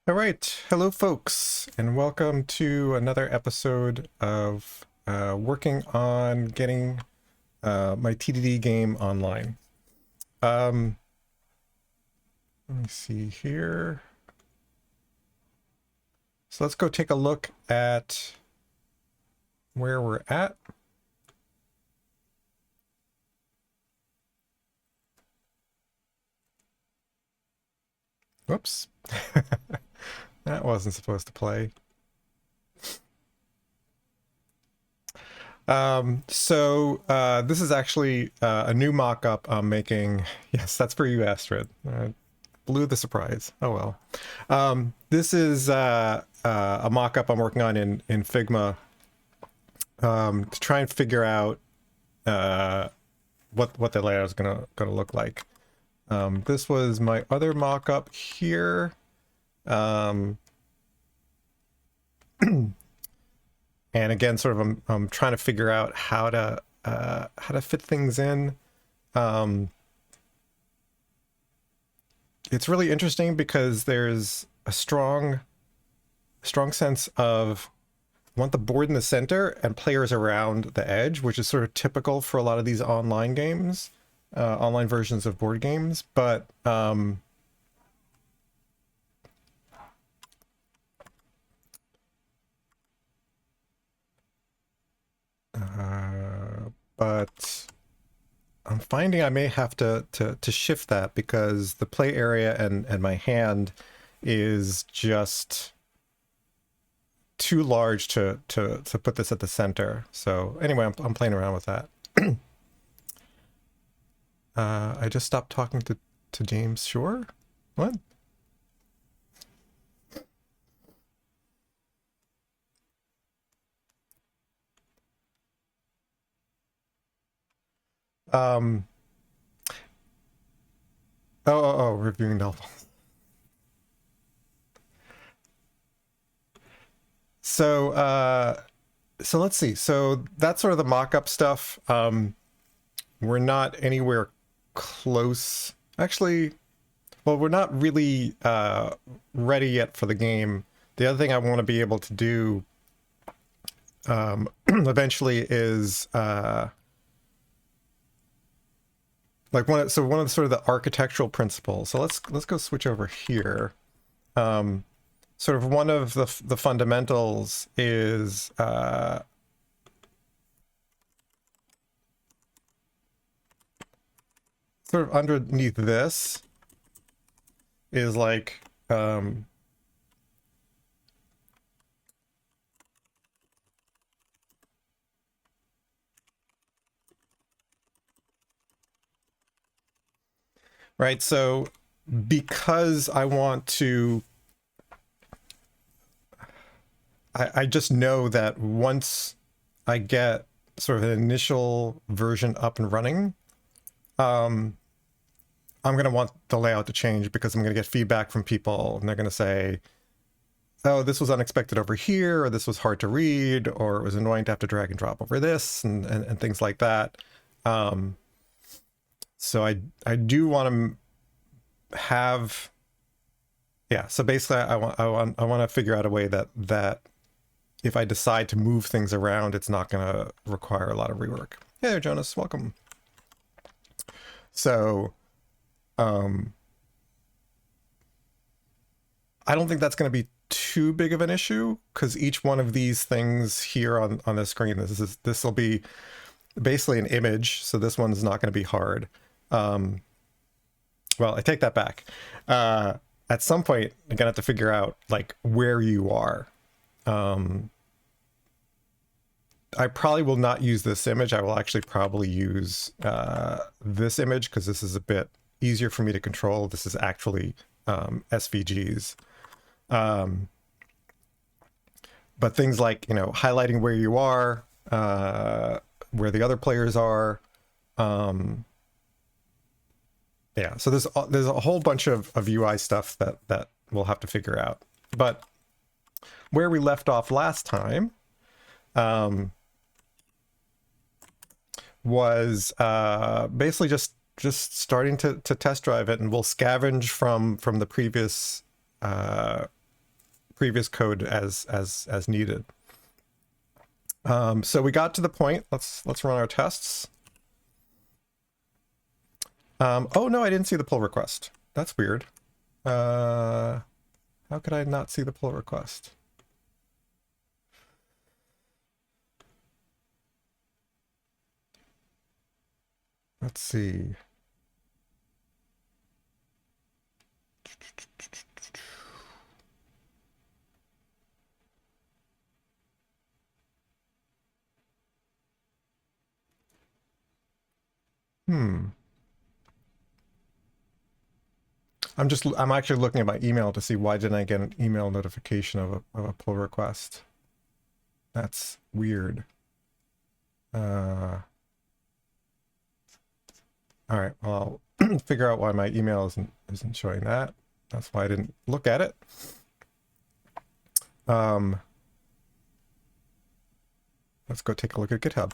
All right, hello folks, and welcome to another episode of working on getting my TDD game online. Let me see here. So let's go take a look at where we're at. Whoops. That wasn't supposed to play. This is actually a new mock-up I'm making. Yes, that's for you, Astrid. Blew the surprise. Oh well. This is a mock-up I'm working on in Figma to try and figure out what the layout is gonna look like. This was my other mock-up here. And again, sort of, I'm trying to figure out how to fit things in. It's really interesting because there's a strong sense of want the board in the center and players around the edge, which is sort of typical for a lot of these online games, online versions of board games. But I'm finding I may have to shift that because the play area and my hand is just too large to put this at the center. So anyway, I'm playing around with that. I just stopped talking to James Shore. What? Reviewing novels. So let's see. So that's sort of the mock-up stuff. We're not anywhere close. Actually, well, we're not really ready yet for the game. The other thing I want to be able to do eventually is like one of the sort of the architectural principles. So let's go switch over here. Sort of one of the fundamentals is sort of underneath this is like right, so because I want to I just know that once I get sort of an initial version up and running, I'm going to want the layout to change because I'm going to get feedback from people and they're going to say, oh, this was unexpected over here, or this was hard to read, or it was annoying to have to drag and drop over this and things like that. So I do want to have, yeah. So basically I want to figure out a way that if I decide to move things around, it's not going to require a lot of rework. Hey there, Jonas, welcome. So, I don't think that's going to be too big of an issue because each one of these things here on the screen, this will be basically an image. So this one's not going to be hard. Well, I take that back. At some point, you're going to have to figure out like where you are. I probably will not use this image. I will actually probably use this image because this is a bit easier for me to control. This is actually SVGs. But things like, you know, highlighting where you are, where the other players are. Yeah, so there's a whole bunch of UI stuff that we'll have to figure out. But where we left off last time was basically just starting to test drive it, and we'll scavenge from the previous previous code as needed. So we got to the point. Let's run our tests. Oh no, I didn't see the pull request. That's weird. How could I not see the pull request? Let's see. I'm actually looking at my email to see why didn't I get an email notification of a pull request. That's weird. All right, well, I'll figure out why my email isn't showing that. That's why I didn't look at it. Let's go take a look at GitHub.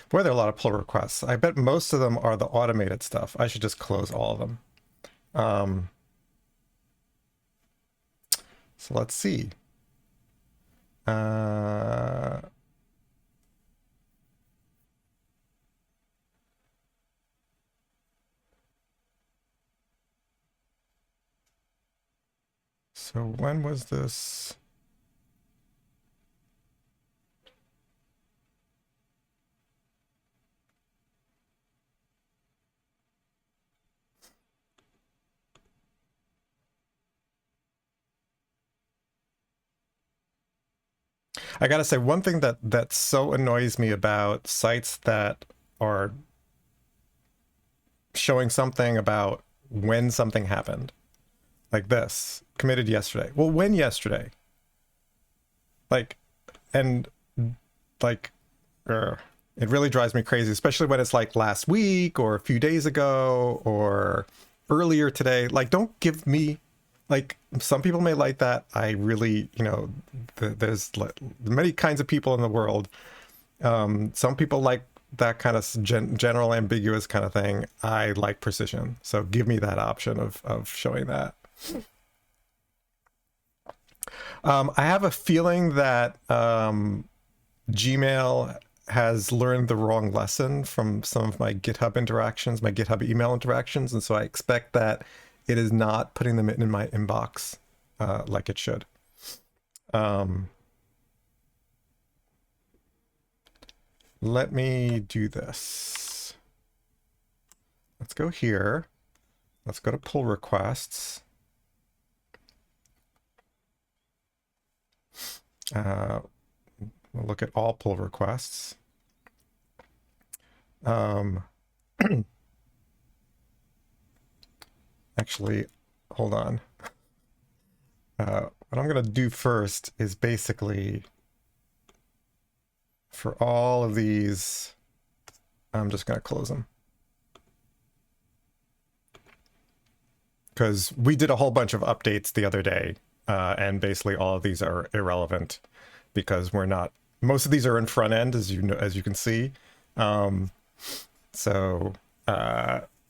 Boy, there are a lot of pull requests. I bet most of them are the automated stuff. I should just close all of them. So let's see. So when was this? I gotta say, one thing that so annoys me about sites that are showing something about when something happened, like this, committed yesterday. Well, when yesterday? Like, and like, it really drives me crazy, especially when it's like last week or a few days ago or earlier today. Like, don't give me, like, some people may like that. I really, you know, there's many kinds of people in the world. Some people like that kind of general ambiguous kind of thing. I like precision. So give me that option of showing that. I have a feeling that Gmail has learned the wrong lesson from some of my GitHub interactions, my GitHub email interactions. And so I expect that it is not putting them in my inbox like it should. Let me do this. Let's go here. Let's go to pull requests. We'll look at all pull requests. Actually, hold on. What I'm going to do first is basically, for all of these, I'm just going to close them. Because we did a whole bunch of updates the other day, and basically all of these are irrelevant because we're not, most of these are in front end, as you know, as you can see. So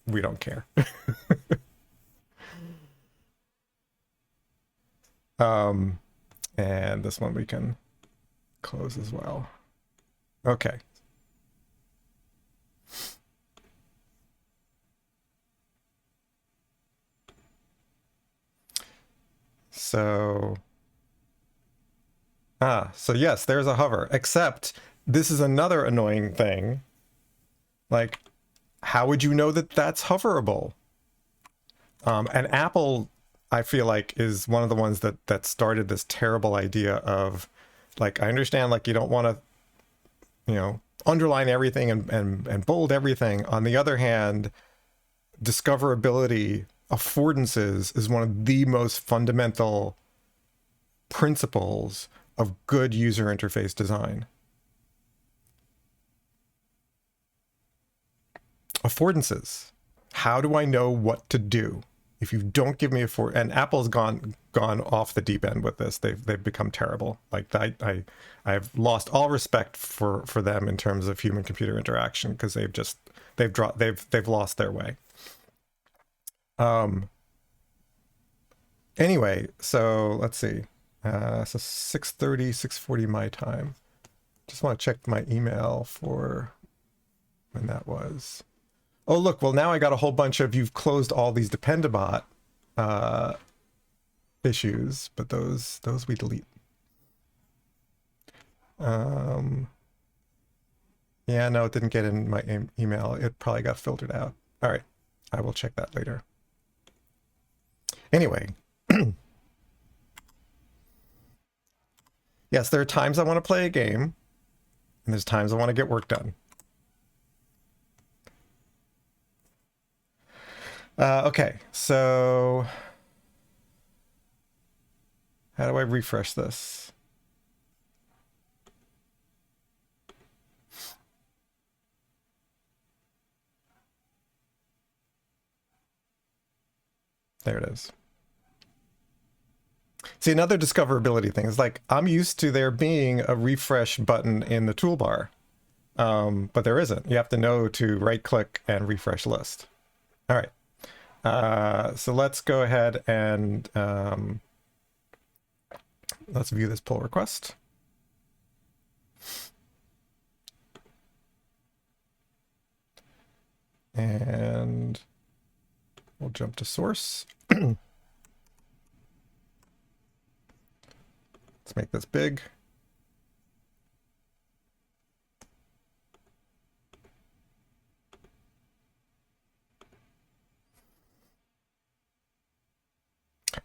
we don't care. And this one we can close as well. Okay. So, so yes, there's a hover, except this is another annoying thing. Like, how would you know that that's hoverable? And Apple, I feel like, is one of the ones that started this terrible idea of, like, I understand, like, you don't want to, you know, underline everything and bold everything. On the other hand, discoverability, affordances is one of the most fundamental principles of good user interface design. Affordances. How do I know what to do? If you don't give me and Apple's gone off the deep end with this. They've become terrible. Like, I've lost all respect for them in terms of human computer interaction, because they've lost their way. Anyway, so let's see. So 6:30, 6:40 my time. Just want to check my email for when that was. Oh, look, well, now I got a whole bunch of you've closed all these Dependabot issues, but those we delete. Yeah, no, it didn't get in my email. It probably got filtered out. All right, I will check that later. Anyway. Yes, there are times I want to play a game, and there's times I want to get work done. Okay, so how do I refresh this? There it is. See, another discoverability thing is like, I'm used to there being a refresh button in the toolbar, but there isn't. You have to know to right click and refresh list. All right. So let's go ahead and let's view this pull request. And we'll jump to source. Let's make this big.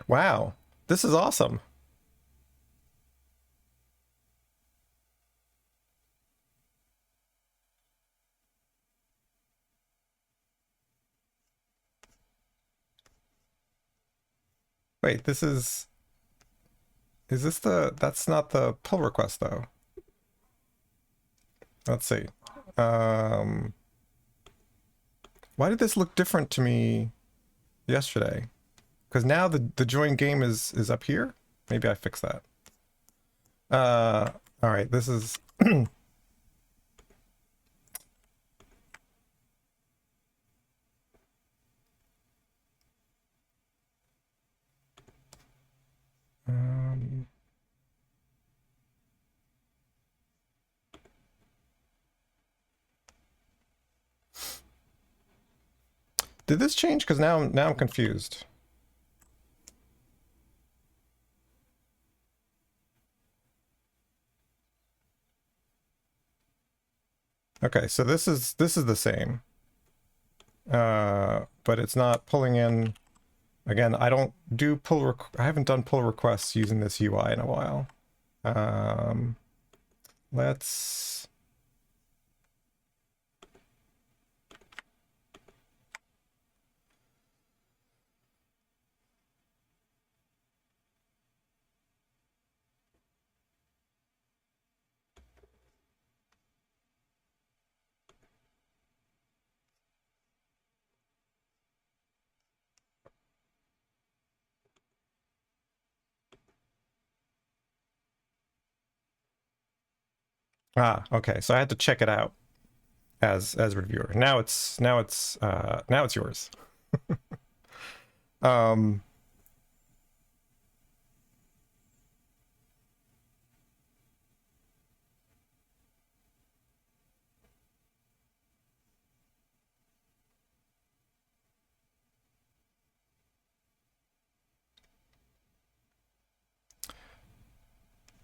Wow, this is awesome. Wait, this is this that's not the pull request though. Let's see. Why did this look different to me yesterday? Because now the join game is up here. Maybe I fixed that. All right, this is did this change? Because now I'm confused. Okay, so this is the same, but it's not pulling in. Again, I don't do I haven't done pull requests using this UI in a while. Let's. Ah, okay. So I had to check it out as reviewer. Now it's yours.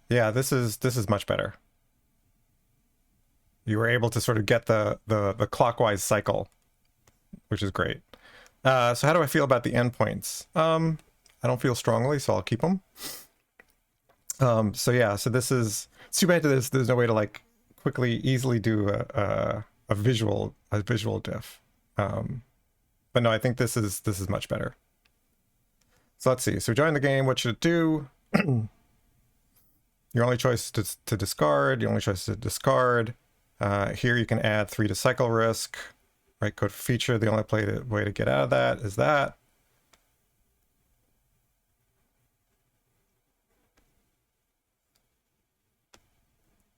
Yeah, this is much better. You were able to sort of get the clockwise cycle, which is great. So how do I feel about the endpoints? I don't feel strongly, so I'll keep them. So yeah, so this is too bad. There's no way to like quickly, easily do a visual diff. But no, I think this is much better. So let's see. So join the game. What should it do? Your only choice to discard. Your only choice to discard. Here you can add 3 to cycle risk. Right code for feature. The only way to get out of that is that.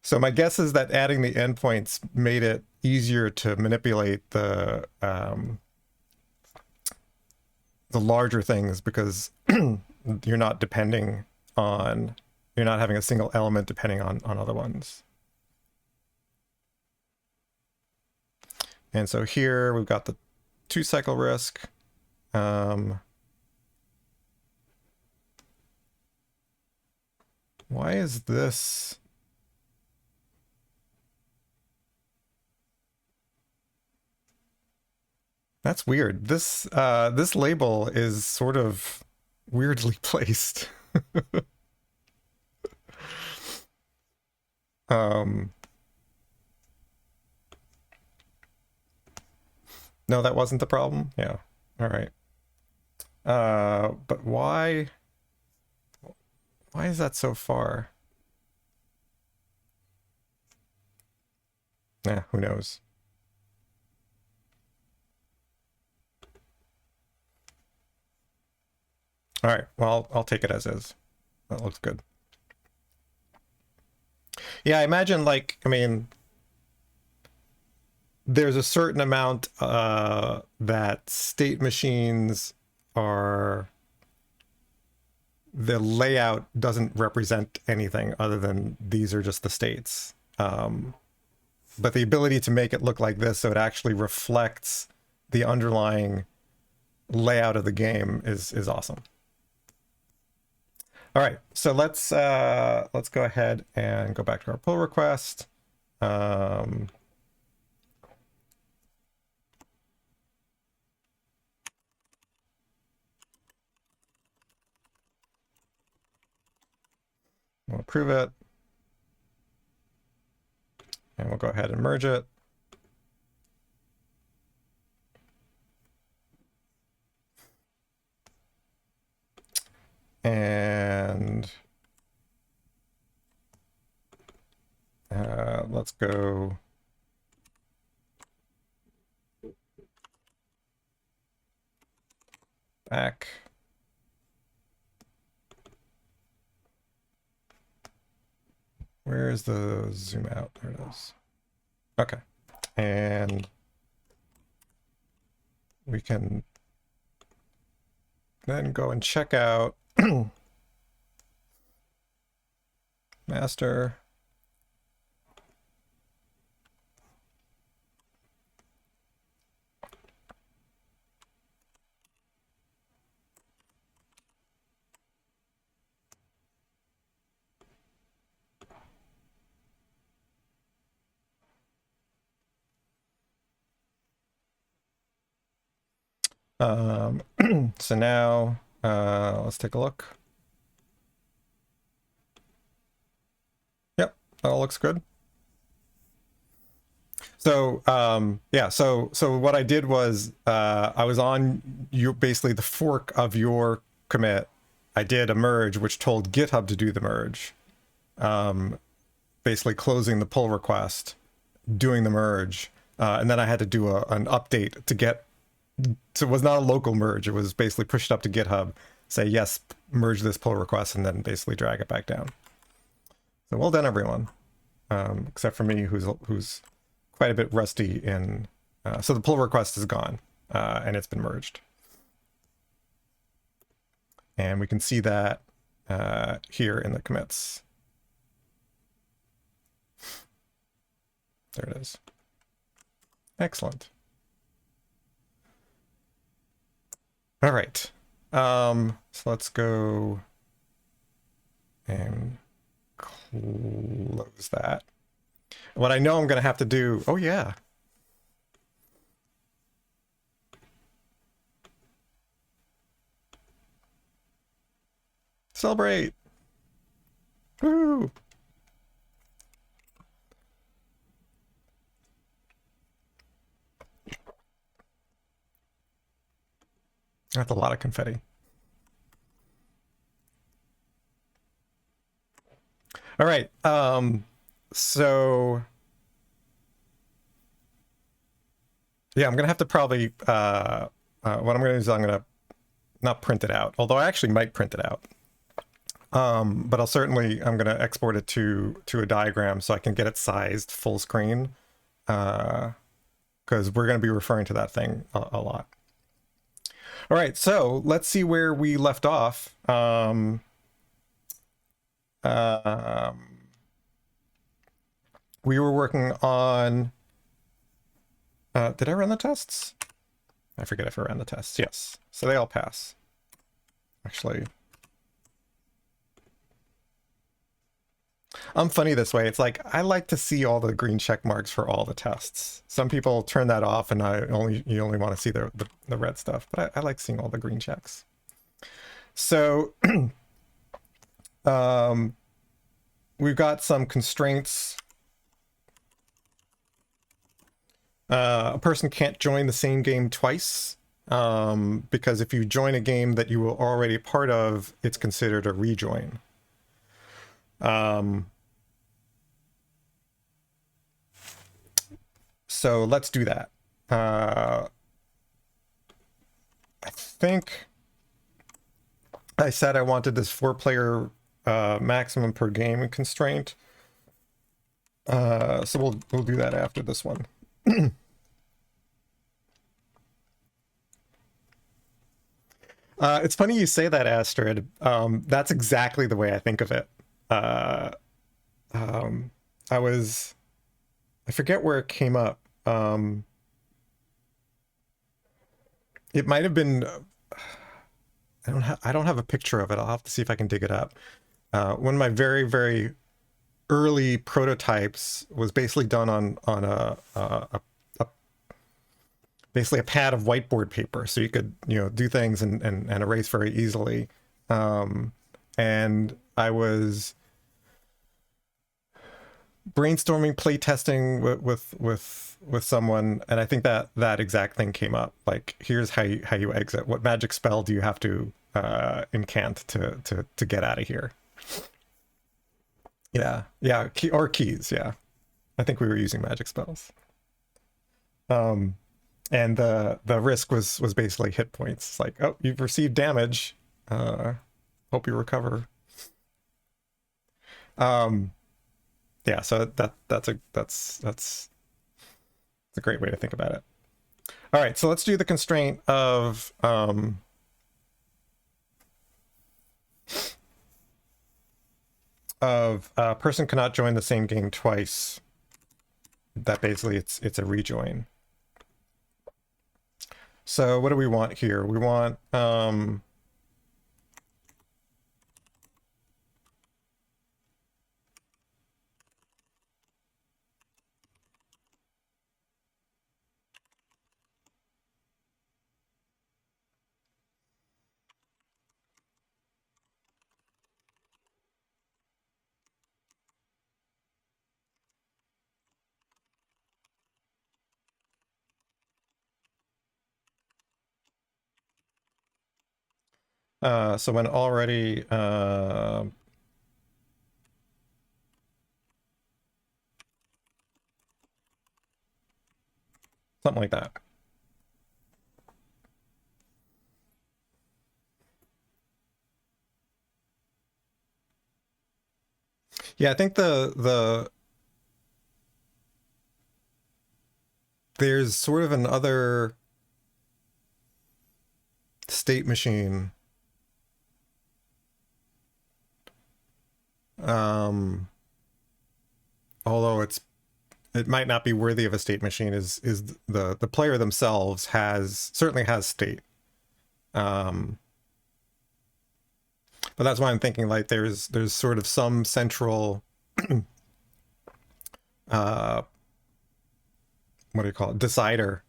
So my guess is that adding the endpoints made it easier to manipulate the larger things, because you're not depending on, you're not having a single element depending on other ones. And so here we've got the 2-cycle risk. Why is this? That's weird. This this label is sort of weirdly placed. No, that wasn't the problem. Yeah. All right. But why is that so far? Yeah, who knows? All right, well, I'll take it as is. That looks good. Yeah, I imagine, like, I mean, there's a certain amount that state machines are, the layout doesn't represent anything other than these are just the states. But the ability to make it look like this so it actually reflects the underlying layout of the game is awesome. All right, so let's go ahead and go back to our pull request. We'll approve it. And we'll go ahead and merge it. And let's go back. Where is the zoom out? There it is. Okay. And we can then go and check out master. So now let's take a look. Yep, that all looks good. So yeah, so what I did was I was on basically the fork of your commit. I did a merge which told GitHub to do the merge, basically closing the pull request, doing the merge, and then I had to do an update to get. So it was not a local merge. It was basically pushed up to GitHub, say, yes, merge this pull request, and then basically drag it back down. So well done, everyone. Except for me, who's quite a bit rusty in... so the pull request is gone, and it's been merged. And we can see that here in the commits. There it is. Excellent. All right, so let's go and close that. What I know I'm going to have to do, oh yeah. Celebrate. Woo! That's a lot of confetti. All right, so yeah, I'm gonna have to probably what I'm gonna do is I'm gonna not print it out, although I actually might print it out. But I'm going to export it to a diagram so I can get it sized full screen, because we're going to be referring to that thing a lot. All right, so let's see where we left off. We were working on, did I run the tests? I forget if I ran the tests. Yes, so they all pass. Actually, I'm funny this way. It's like, I like to see all the green check marks for all the tests. Some people turn that off and you only want to see the red stuff, but I like seeing all the green checks. So we've got some constraints. A person can't join the same game twice, because if you join a game that you were already part of, it's considered a rejoin. So let's do that. I think I said I wanted this 4-player maximum per game constraint. So we'll do that after this one. It's funny you say that, Astrid. That's exactly the way I think of it. I forget where it came up. It might have been, I don't have a picture of it. I'll have to see if I can dig it up. One of my very, very early prototypes was basically done on basically a pad of whiteboard paper, so you could do things and erase very easily. And I was brainstorming, play testing with someone, and I think that exact thing came up. Like, here's how you exit. What magic spell do you have to incant to get out of here? Yeah, or keys. Yeah, I think we were using magic spells. And the risk was basically hit points. It's like, oh, you've received damage. Hope you recover. Yeah, so that's a great way to think about it. All right, so let's do the constraint of a person cannot join the same game twice. That basically it's a rejoin. So what do we want here? We want so when already something like that. Yeah, I think there's sort of another state machine. Although it might not be worthy of a state machine, is the player themselves certainly has state. But that's why I'm thinking, like, there's sort of some central what do you call it, decider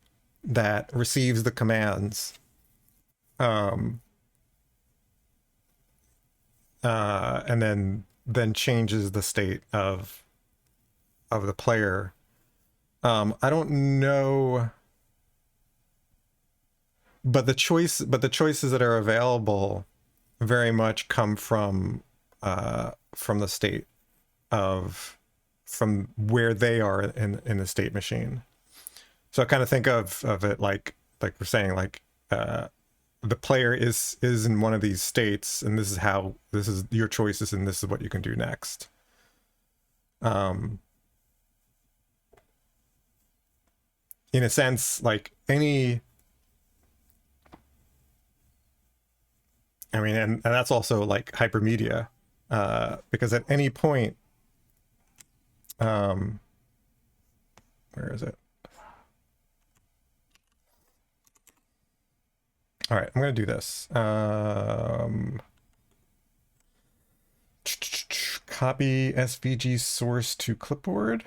that receives the commands and then changes the state of the player. I don't know, but the choices that are available very much come from the state from where they are in the state machine. So I kind of think of it like we're saying, like the player is in one of these states, and this is your choices, and this is what you can do next. In a sense, like any, I mean, and that's also like hypermedia, because at any point, where is it? All right, I'm going to do this. Copy SVG source to clipboard.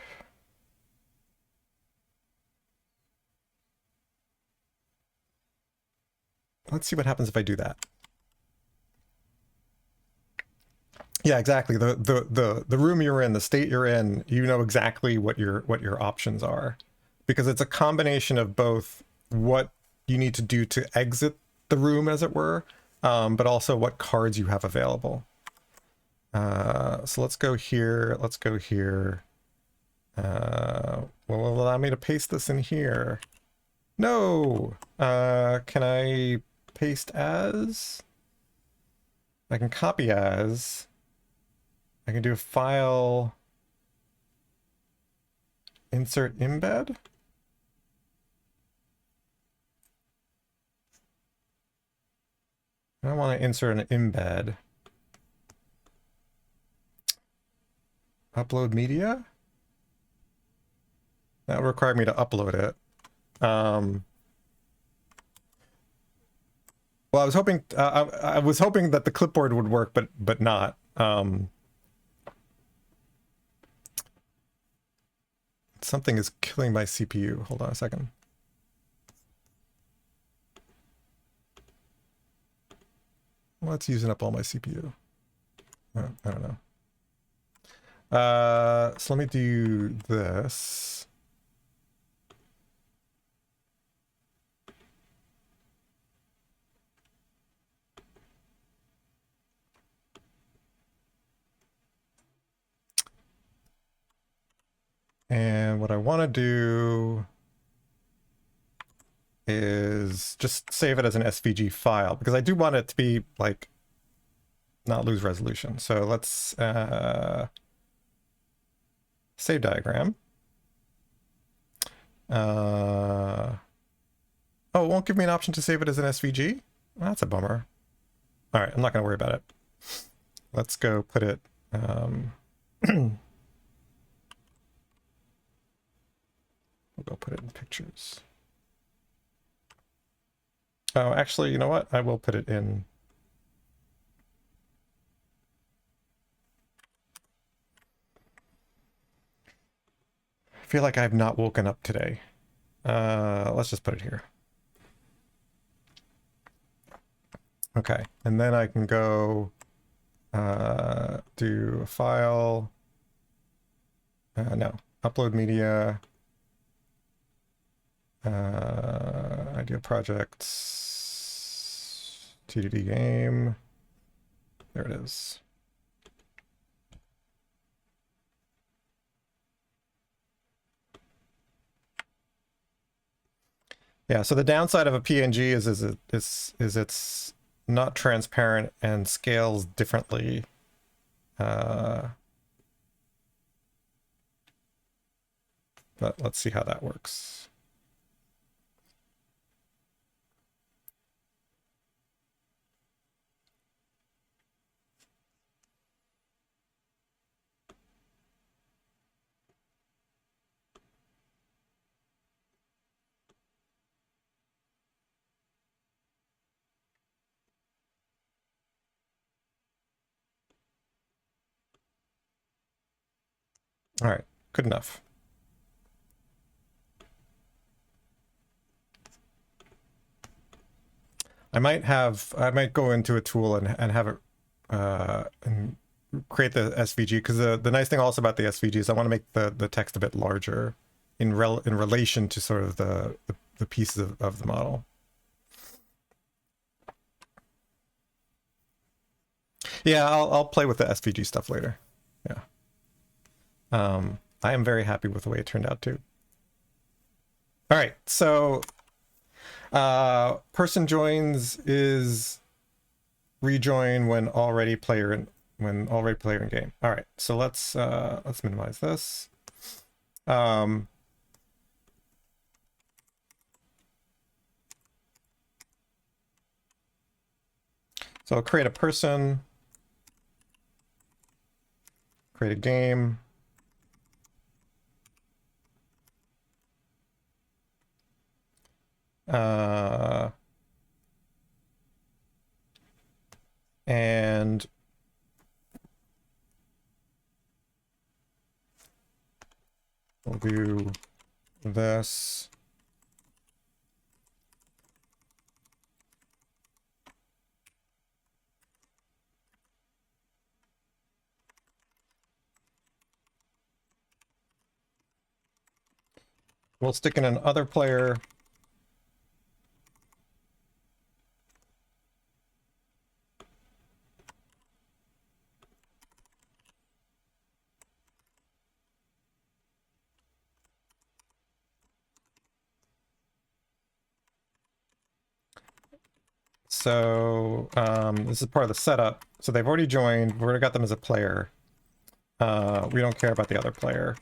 Let's see what happens if I do that. Yeah, exactly. The room you're in, the state you're in, you know exactly what your options are, because it's a combination of both what you need to do to exit the room, as it were, but also what cards you have available. So let's go here. Let's go here. Well, allow me to paste this in here. No. Can I paste as? I can copy as. I can do a file, insert embed. I don't want to insert an embed. Upload media? That would require me to upload it. Well, I was hoping I was hoping that the clipboard would work, but not. Something is killing my CPU. Hold on a second. Well, it's using up all my CPU. I don't know. So let me do this. And what I want to do is just save it as an SVG file, because I do want it to be like not lose resolution. So let's save diagram. Oh, it won't give me an option to save it as an SVG? Well, that's a bummer. All right, I'm not going to worry about it. Let's go put it... we'll go put it in pictures. Oh, actually, you know what? I will put it in... I feel like I've not woken up today. Let's just put it here. Okay, and then I can go do a file. No, upload media. Idea projects. TDD game. There it is. Yeah, so the downside of a PNG is it's not transparent and scales differently. But let's see how that works. All right, good enough. I might go into a tool and have it and create the SVG, because the nice thing also about the SVG is I want to make the text a bit larger in relation to sort of the pieces of the model. Yeah, I'll play with the SVG stuff later. Yeah. I am very happy with the way it turned out too. All right, so Person joins is rejoin when already player in game. All right, so let's minimize this. So I'll create a person, create a game. And we'll do this. We'll stick in an other player. So this is part of the setup. So they've already joined. We've already got them as a player. We don't care about the other player.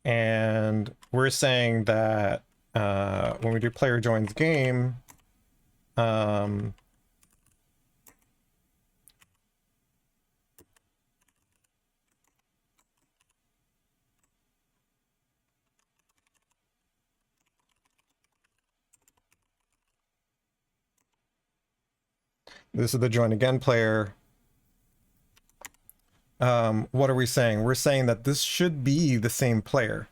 And we're saying that when we do player joins game, this is the join again player. What are we saying? We're saying that this should be the same player.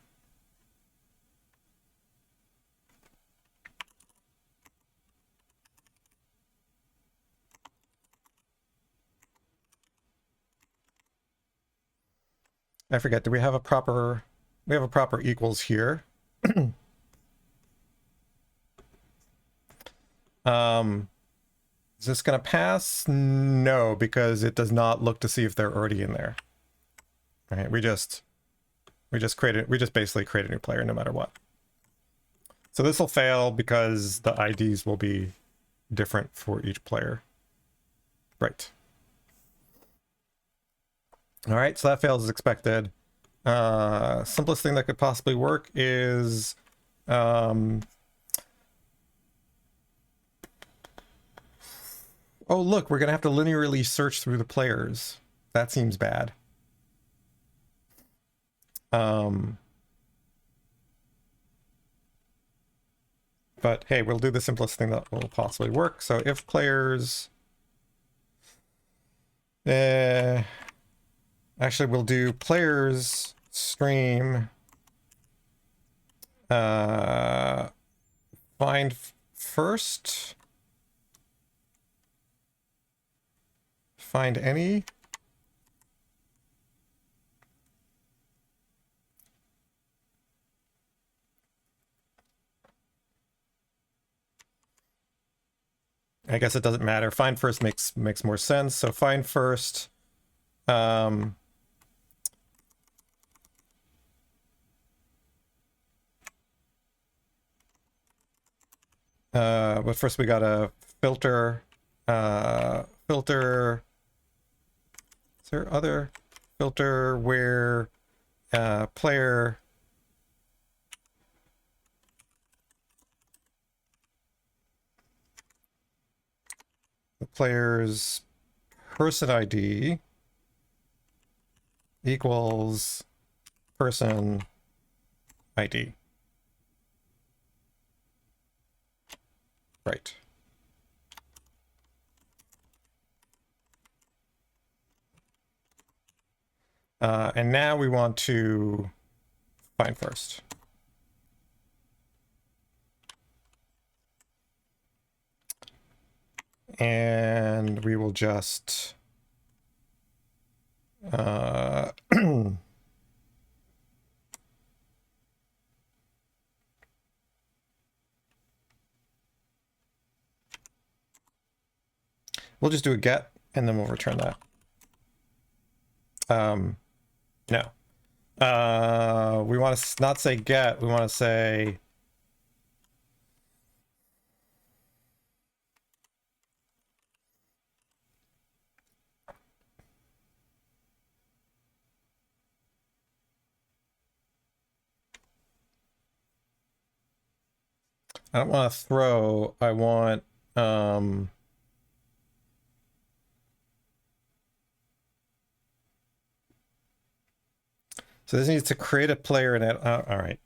I forget, do we have a proper equals here? Is this gonna pass? No, because it does not look to see if they're already in there. All right, we just basically create a new player no matter what. So this will fail because the IDs will be different for each player. Right. All right, so that fails as expected. Simplest thing that could possibly work is oh, look, we're going to have to linearly search through the players. That seems bad. But hey, we'll do the simplest thing that will possibly work. So if players... actually, we'll do players stream find first. Find any. I guess it doesn't matter. Find first makes more sense. So find first. But first we gotta filter. Filter. Is there other filter where player the player's person ID equals person ID. Right. And now we want to find first. And we will just we'll just do a get and then we'll return that. No. We want to not say get, we want to say I don't want to throw, I want, so this needs to create a player in it. All right,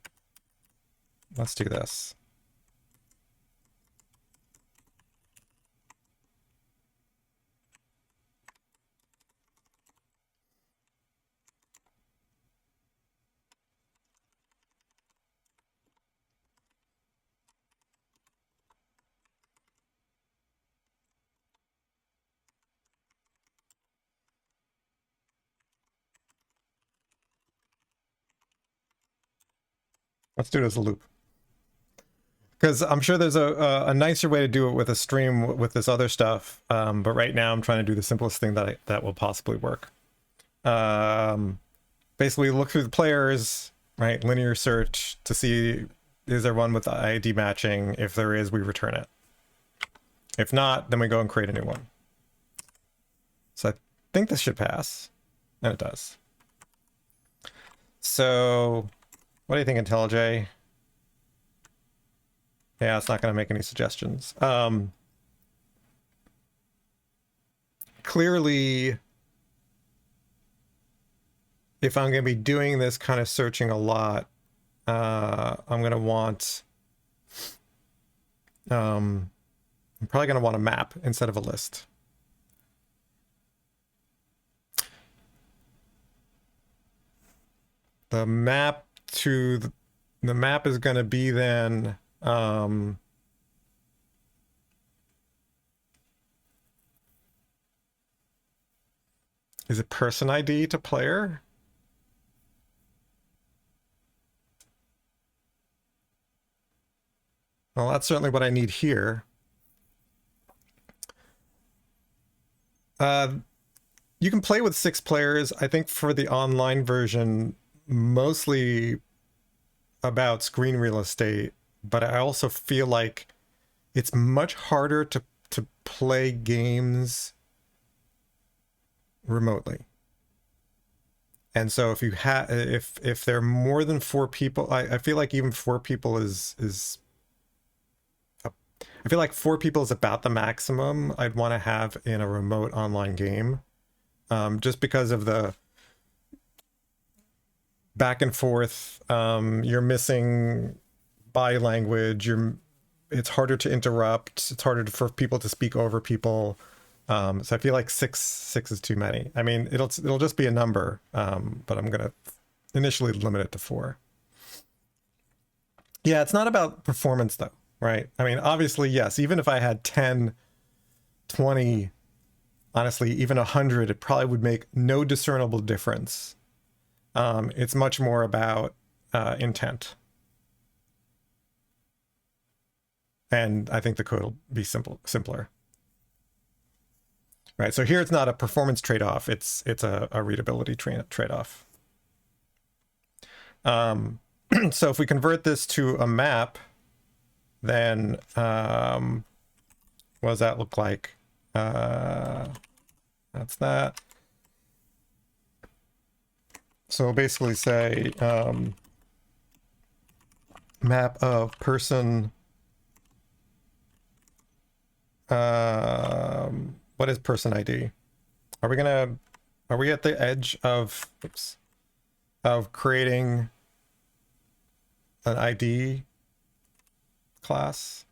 let's do this. Let's do it as a loop. Because I'm sure there's a nicer way to do it with a stream with this other stuff. But right now I'm trying to do the simplest thing that will possibly work. Basically look through the players, right? Linear search to see, is there one with the ID matching? If there is, we return it. If not, then we go and create a new one. So I think this should pass. And it does. So what do you think, IntelliJ? Yeah, it's not going to make any suggestions. Clearly, if I'm going to be doing this kind of searching a lot, I'm going to want... I'm probably going to want a map instead of a list. The map to the map is going to be then... is it person ID to player? Well, that's certainly what I need here. You can play with 6 players. I think for the online version, mostly about screen real estate, but I also feel like it's much harder to play games remotely. And so if you have, if there are more than 4 people, I feel like even 4 people is I feel like 4 people is about the maximum I'd want to have in a remote online game, just because of the back and forth. You're missing body language. It's harder to interrupt. It's harder for people to speak over people. So I feel like six is too many. I mean, it'll just be a number, but I'm gonna initially limit it to 4. Yeah, it's not about performance though, right? I mean, obviously, yes, even if I had 10, 20, honestly, even 100, it probably would make no discernible difference. It's much more about intent. And I think the code will be simpler. Right, so here it's not a performance trade-off, it's a readability trade-off. So if we convert this to a map, then what does that look like? That's that. So we'll basically say map of person. What is person ID? Are we at the edge of, of creating an ID class?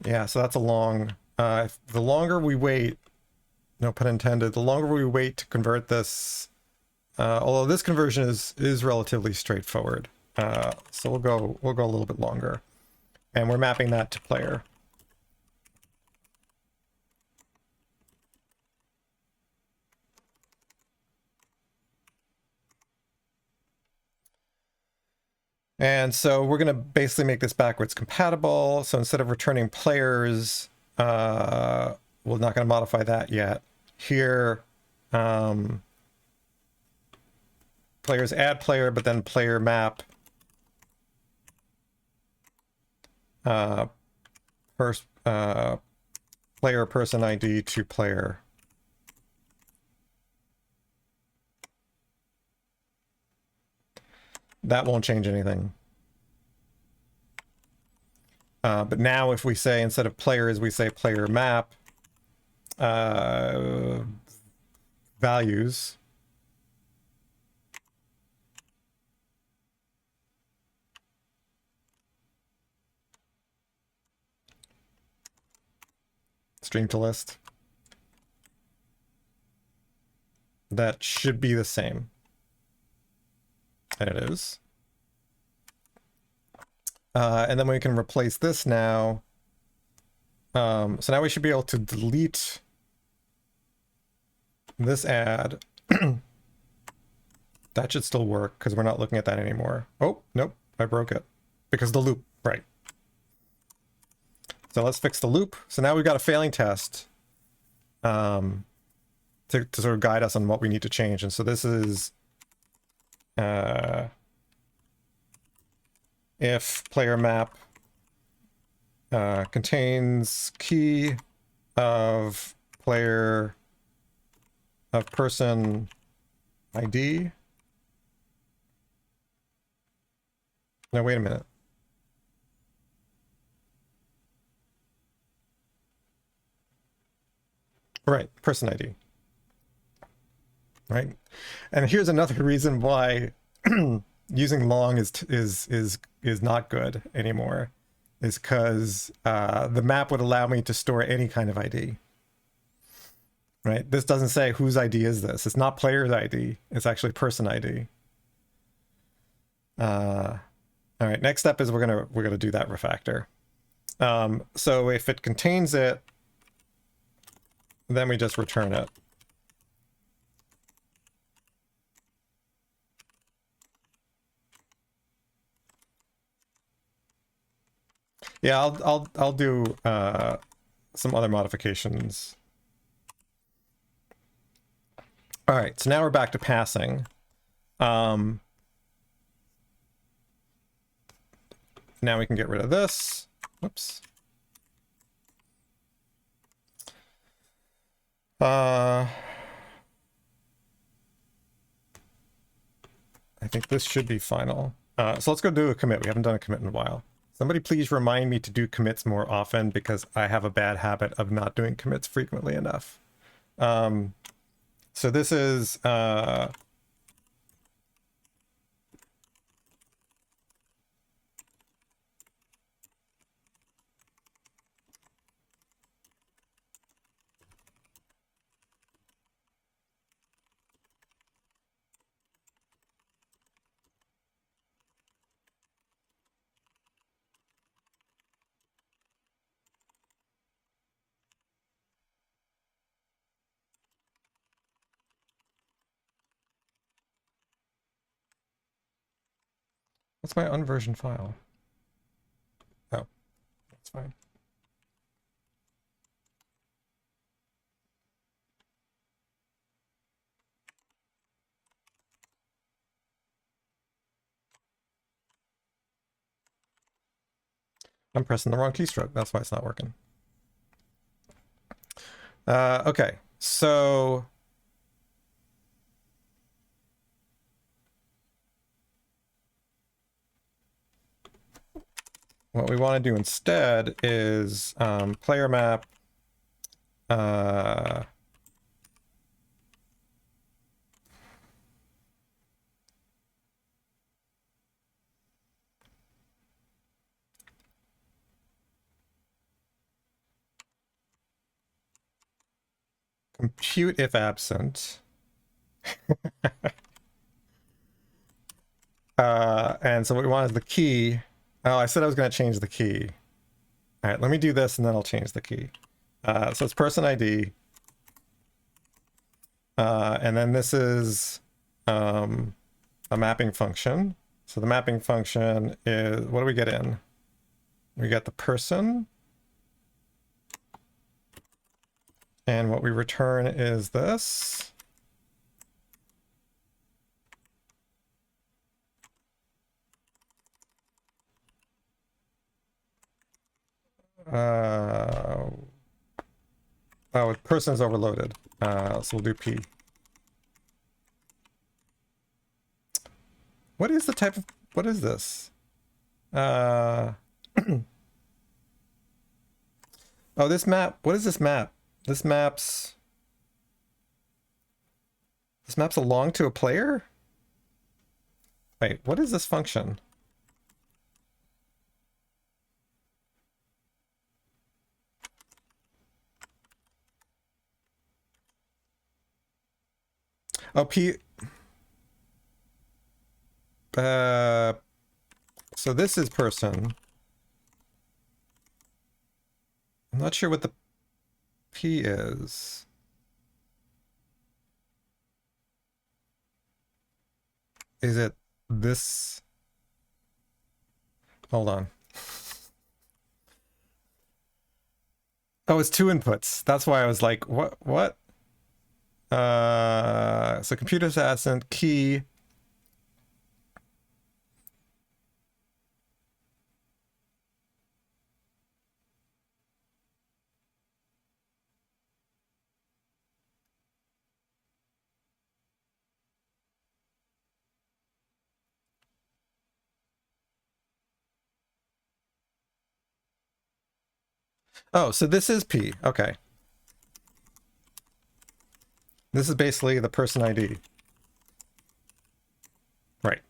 Yeah, so that's a long, the longer we wait, no pun intended, the longer we wait to convert this, although this conversion is relatively straightforward. So we'll go a little bit longer. And we're mapping that to player. And so we're going to basically make this backwards compatible. So instead of returning players, we're not going to modify that yet. Here, players add player, but then player map player person ID to player. That won't change anything. But now if we say, instead of players, we say player map values. Stream to list. That should be the same. And it is. And then we can replace this now. So now we should be able to delete this ad. That should still work because we're not looking at that anymore. Oh, nope, I broke it because the loop, right. So let's fix the loop. So now we've got a failing test to sort of guide us on what we need to change. And so this is if player map contains key of player of person ID. No, wait a minute. Right, person ID. Right, and here's another reason why using long is not good anymore, is because the map would allow me to store any kind of ID. Right, this doesn't say whose ID is this. It's not player's ID. It's actually person ID. All right, next step is we're gonna do that refactor. So if it contains it, then we just return it. Yeah, I'll do some other modifications. All right, so now we're back to passing. Now we can get rid of this. Whoops. I think this should be final. So let's go do a commit. We haven't done a commit in a while. Somebody please remind me to do commits more often because I have a bad habit of not doing commits frequently enough. So this is what's my unversioned file? Oh, that's fine. I'm pressing the wrong keystroke. That's why it's not working. Okay, so what we want to do instead is player map compute if absent. And so what we want is the key. Oh, I said I was going to change the key. All right, let me do this and then I'll change the key. So it's person ID. And then this is a mapping function. So the mapping function is, what do we get in? We get the person. And what we return is this. Oh, person is overloaded. So we'll do P. What is the type of, what is this? Oh, this map. What is this map? This map's along to a player? Wait, what is this function? Oh, so this is person. I'm not sure what the P is. Is it this? Hold on. Oh, it's 2 inputs. That's why I was like, what? So computer assistant key. Oh, so this is P. Okay. This is basically the person ID. Right.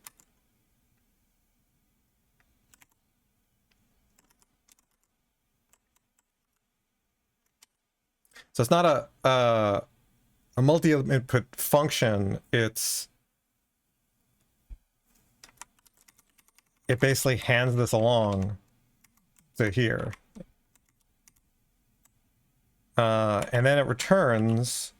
So it's not a multi-input function. It basically hands this along to here. And then it returns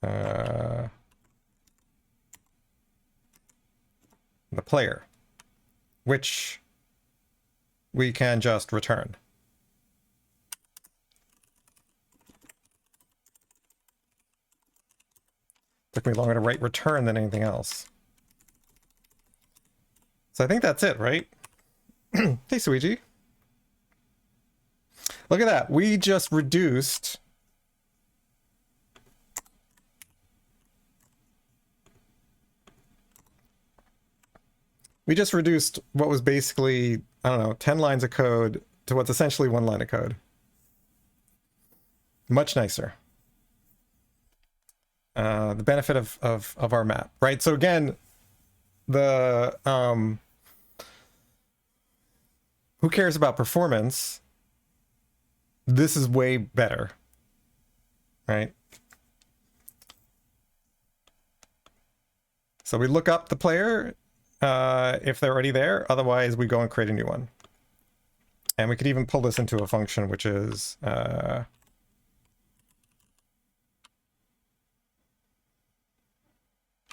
the player, which we can just return. Took me longer to write return than anything else. So I think that's it, right? Hey, Suiji. Look at that. We just reduced what was basically, I don't know, 10 lines of code to what's essentially 1 line of code. Much nicer. The benefit of our map, right? So again, the who cares about performance? This is way better, right? So we look up the player if they're already there. Otherwise, we go and create a new one. And we could even pull this into a function, which is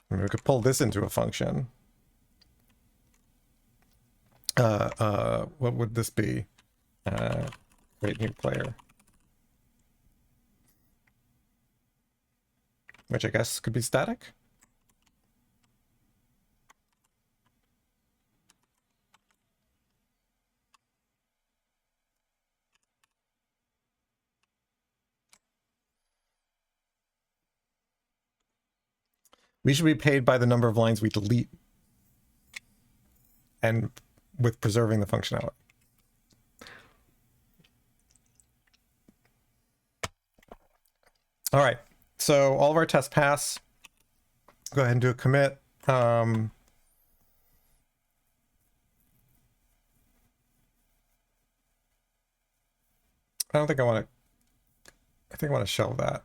we could pull this into a function. What would this be? Create new player. Which I guess could be static. We should be paid by the number of lines we delete and with preserving the functionality. All right, so all of our tests pass. Go ahead and do a commit. I don't think I want to, I think I want to shelve that.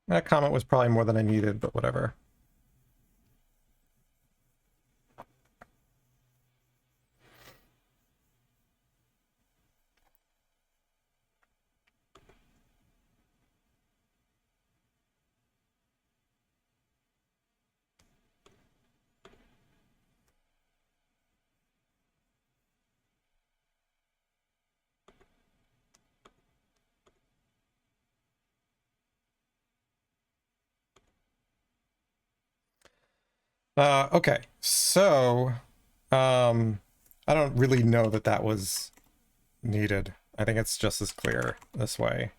That comment was probably more than I needed, but whatever. Okay, so I don't really know that that was needed. I think it's just as clear this way.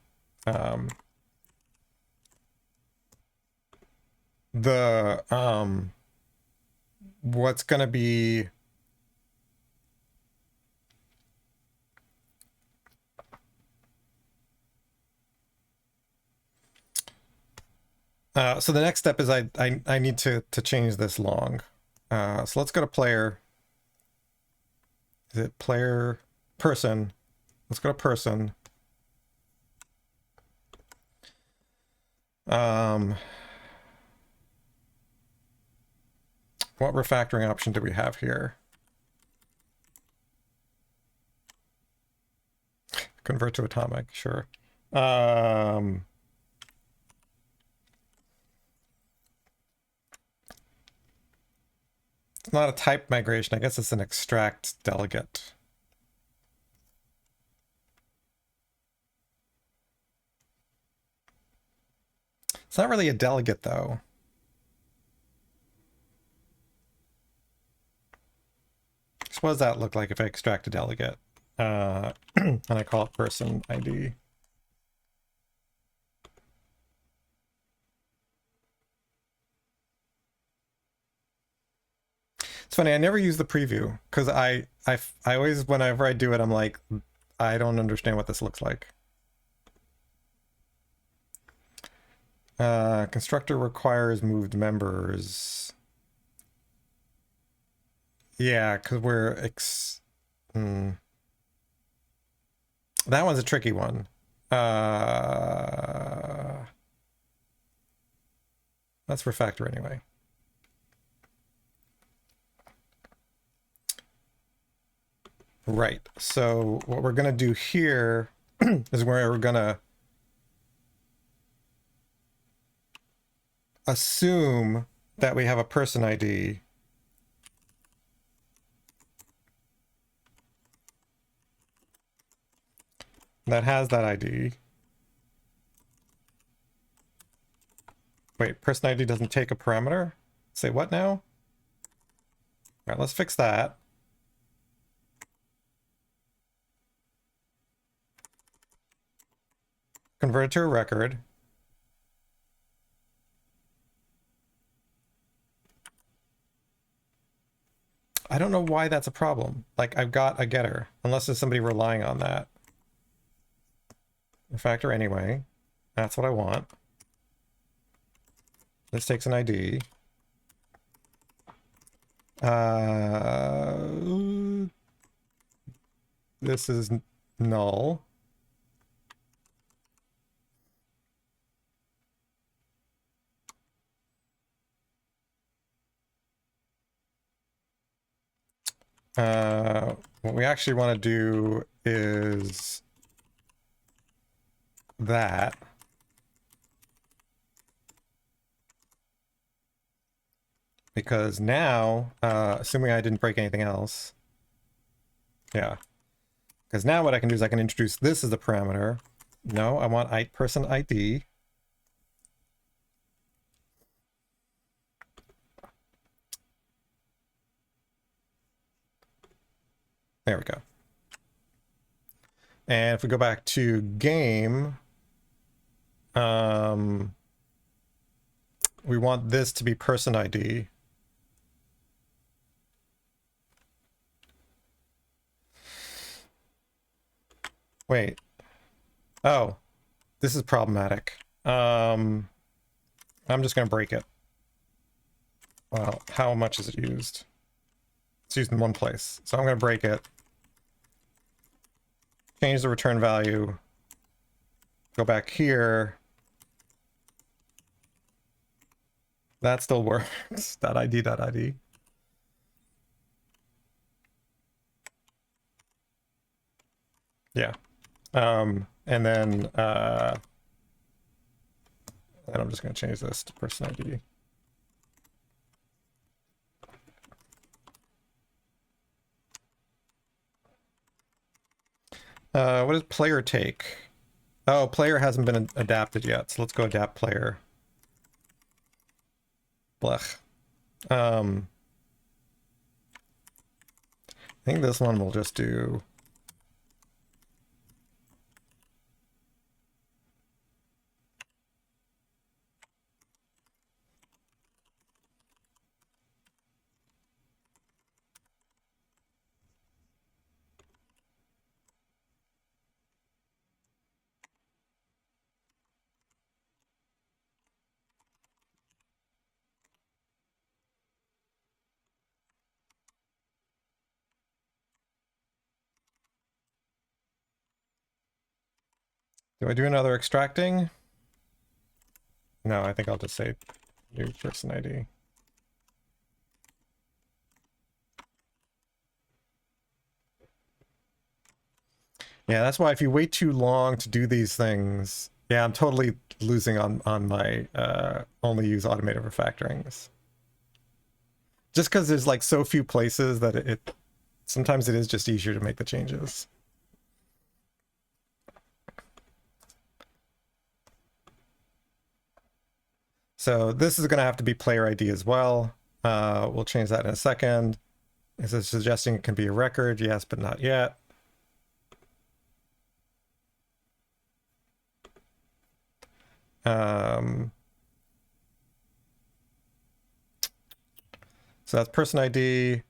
What's going to be so the next step is I need to change this long. So let's go to player. Is it player person? Let's go to person. What refactoring option do we have here? Convert to atomic, sure. It's not a type migration. I guess it's an extract delegate. It's not really a delegate, though. So what does that look like if I extract a delegate? And I call it person ID. It's funny, I never use the preview because I always, whenever I do it, I'm like, I don't understand what this looks like. Constructor requires moved members. Yeah, because we're that one's a tricky one. Let's refactor anyway. Right, so what we're gonna do here is where we're gonna assume that we have a person ID that has that ID. Wait, person ID doesn't take a parameter? Say what now? All right, let's fix that. Convert it to a record. I don't know why that's a problem. Like, I've got a getter, unless there's somebody relying on that. Refactor anyway. That's what I want. This takes an ID. This is null. What we actually want to do is that. Because now, assuming I didn't break anything else, yeah. Because now what I can do is I can introduce this as a parameter. No, I want person ID. There we go. And if we go back to game, we want this to be person ID. Wait. Oh, this is problematic. I'm just going to break it. Well, how much is it used? It's used in one place. So I'm going to break it. Change the return value. Go back here. That still works. .id. Yeah. And then I'm just going to change this to person ID. What does player take? Oh, player hasn't been adapted yet, so let's go adapt player. Blech. I think this one will just do. Do I do another extracting? No, I think I'll just say new person ID. Yeah, that's why if you wait too long to do these things, yeah, I'm totally losing on my only use automated refactorings. Just because there's like so few places that it sometimes it is just easier to make the changes. So this is going to have to be player ID as well. We'll change that in a second. Is it suggesting it can be a record? Yes, but not yet. So that's person ID,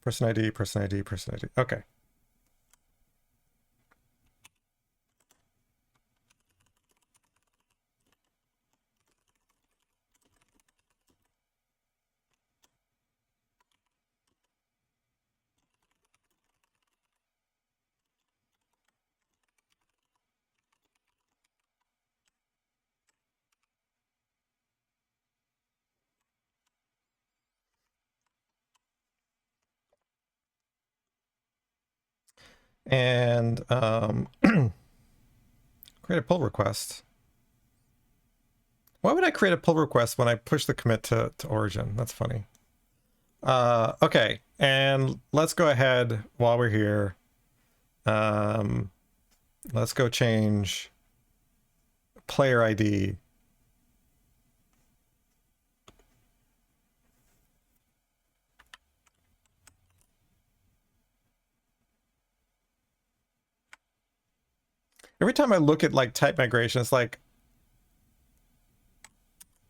person ID, person ID, person ID. Okay. And create a pull request. Why would I create a pull request when I push the commit to origin? That's funny. Okay, and let's go ahead while we're here. Let's go change player ID. Every time I look at like type migration, it's like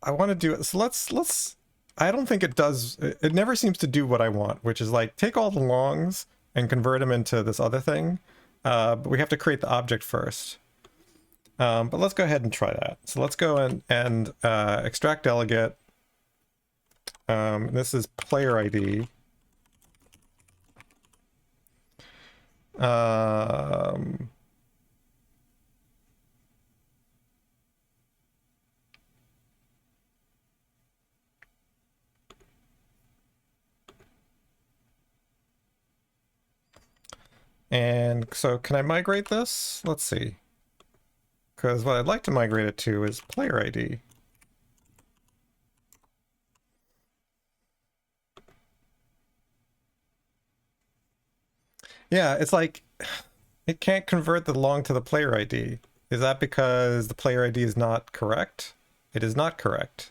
I want to do it. So let's. I don't think it does. It never seems to do what I want, which is like take all the longs and convert them into this other thing. But we have to create the object first. But let's go ahead and try that. So let's go and extract delegate. This is player ID. And so can I migrate this? Let's see. Because what I'd like to migrate it to is player ID. Yeah, it's like it can't convert the long to the player ID. Is that because the player ID is not correct? It is not correct.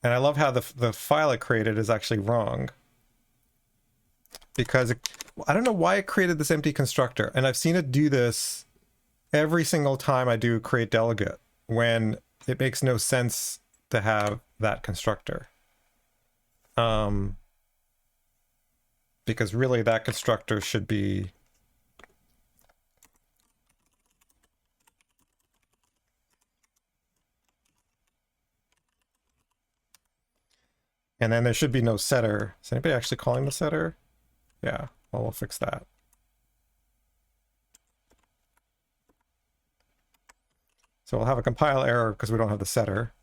And I love how the file it created is actually wrong. Because I don't know why it created this empty constructor. And I've seen it do this every single time I do create delegate, when it makes no sense to have that constructor. Because really that constructor should be and then there should be no setter. Is anybody actually calling the setter? Yeah, well, we'll fix that. So we'll have a compile error because we don't have the setter.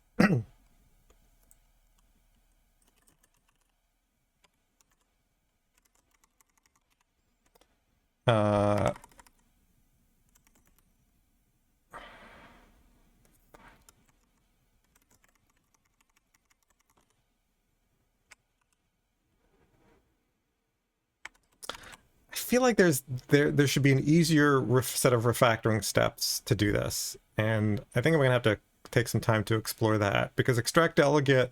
feel like there should be an easier set of refactoring steps to do this, and I think I'm gonna have to take some time to explore that, because extract delegate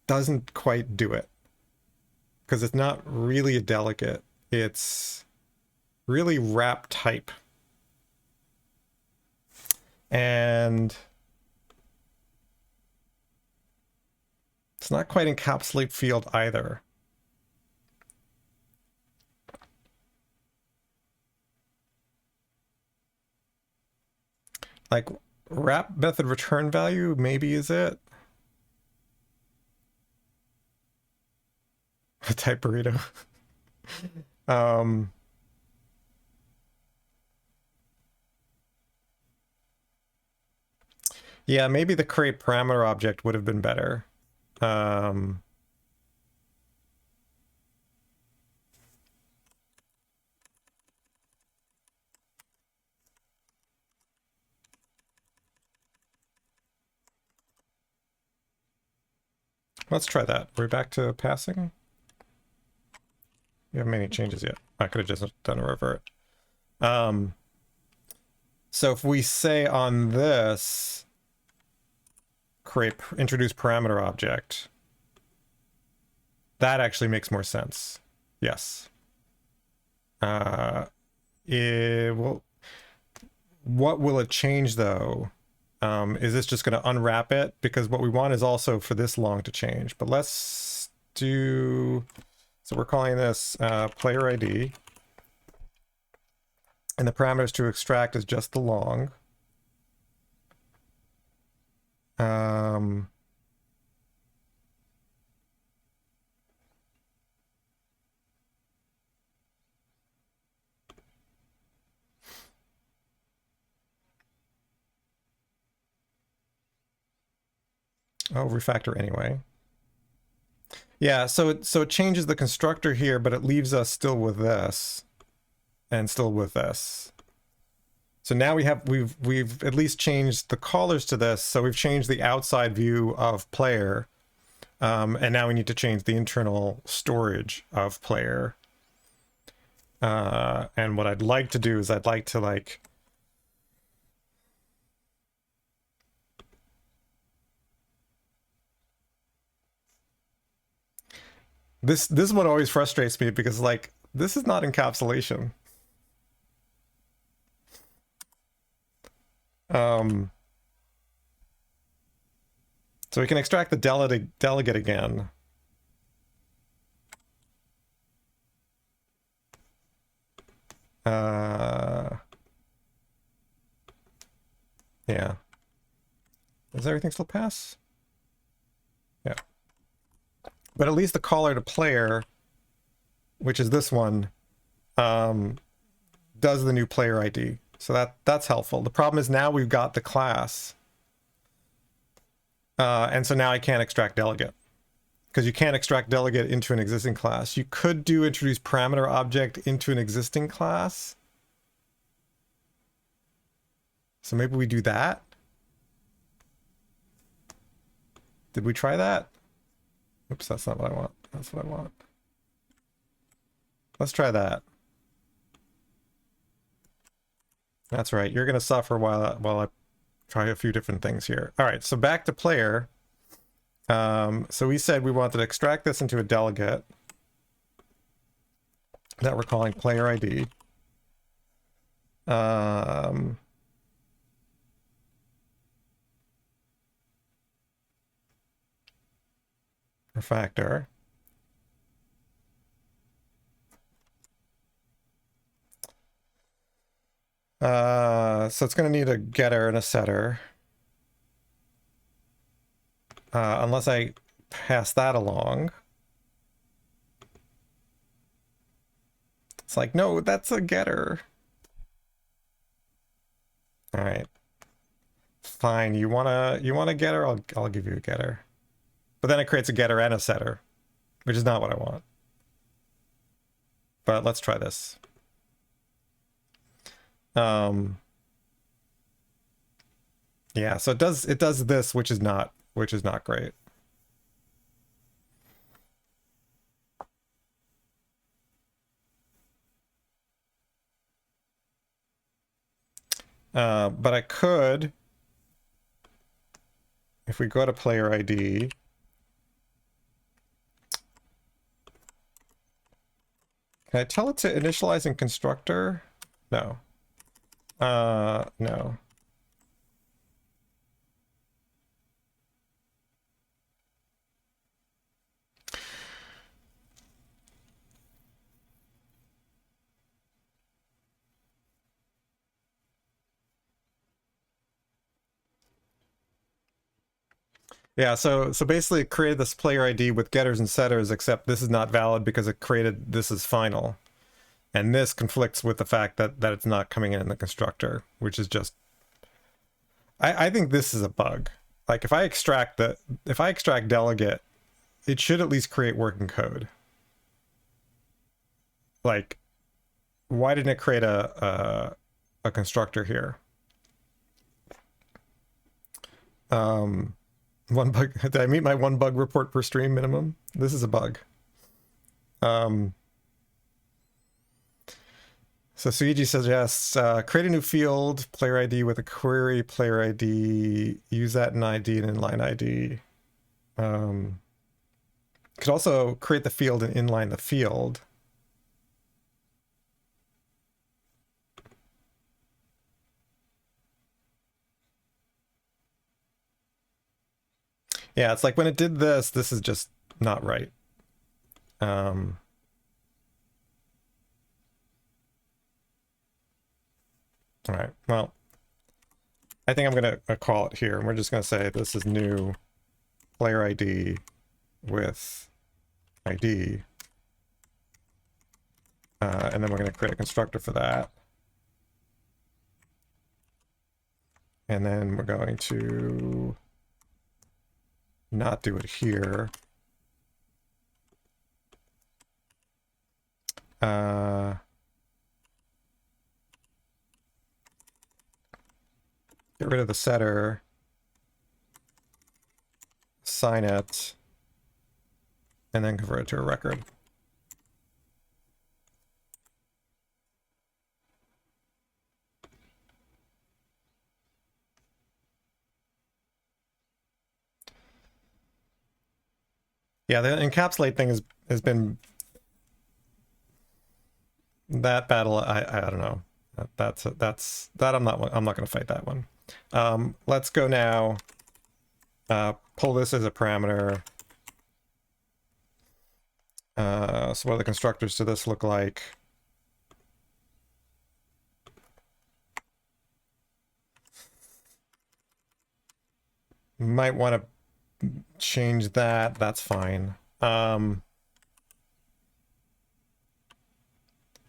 doesn't quite do it, because it's not really a delegate, it's really wrap type, and it's not quite encapsulate field either. Like wrap method return value maybe is it. Type burrito. Yeah, maybe the create parameter object would have been better. Let's try that. We're back to passing. We haven't made any changes yet. I could have just done a revert. So if we say on this, introduce parameter object, that actually makes more sense. Yes. What will it change though? Is this just going to unwrap it? Because what we want is also for this long to change. But let's do... So we're calling this player ID. And the parameters to extract is just the long. Oh, refactor anyway. Yeah, so it changes the constructor here, but it leaves us still with this and still with this. So now we've at least changed the callers to this. So we've changed the outside view of player, and now we need to change the internal storage of player. And what I'd like to do is I'd like to like this one always frustrates me because like this is not encapsulation. So we can extract the delegate again. Yeah. Does everything still pass? Yeah. But at least the caller to player, which is this one, does the new player ID. So that's helpful. The problem is now we've got the class. And so now I can't extract delegate. Because you can't extract delegate into an existing class. You could do introduce parameter object into an existing class. So maybe we do that. Did we try that? Oops, that's not what I want. That's what I want. Let's try that. That's right. You're going to suffer while I try a few different things here. All right, so back to player. So we said we wanted to extract this into a delegate that we're calling player ID. Refactor. So it's going to need a getter and a setter. Unless I pass that along. It's like, no, that's a getter. All right. Fine. You want a getter? I'll give you a getter. But then it creates a getter and a setter, which is not what I want. But let's try this. Yeah, so it does this, which is not great. But I could, if we go to player ID, can I tell it to initialize in constructor? No. No. Yeah, so basically it created this player ID with getters and setters, except this is not valid because it created this is final. And this conflicts with the fact that it's not coming in the constructor, which is just, I think this is a bug. Like if I extract delegate, it should at least create working code. Like, why didn't it create a constructor here? One bug. Did I meet my one bug report per stream minimum? This is a bug. So Suigi suggests create a new field, player ID with a query, player ID, use that in ID and inline ID. Could also create the field and inline the field. Yeah, it's like when it did this is just not right. All right, well, I think I'm going to call it here. And we're just going to say this is new player ID with ID. And then we're going to create a constructor for that. And then we're going to not do it here. Get rid of the setter, assign it, and then convert it to a record. Yeah, the encapsulate thing has been that battle. I don't know. That I'm not going to fight that one. Let's go now. Pull this as a parameter. So what are the constructors to this look like? Might want to change that. That's fine.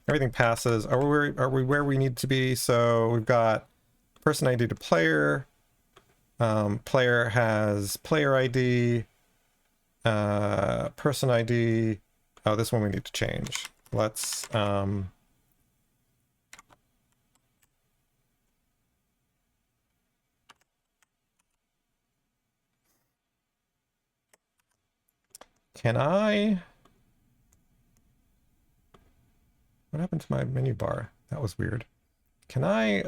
Everything passes. Are we where we need to be? So we've got person ID to player. Player has player ID. Person ID. Oh, this one we need to change. Let's can I? What happened to my menu bar? That was weird. Can I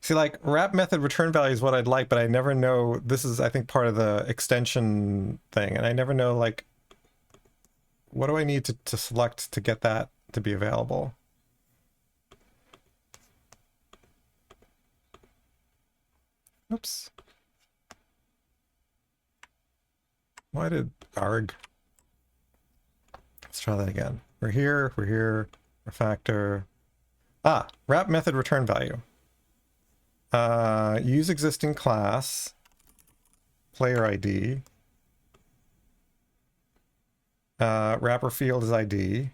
see, like, wrap method return value is what I'd like, but I never know. This is, I think, part of the extension thing, and I never know, like, what do I need to select to get that to be available? Oops. Why did arg? Let's try that again. We're here, refactor. Ah, wrap method return value. Use existing class, player ID. Wrapper field is ID.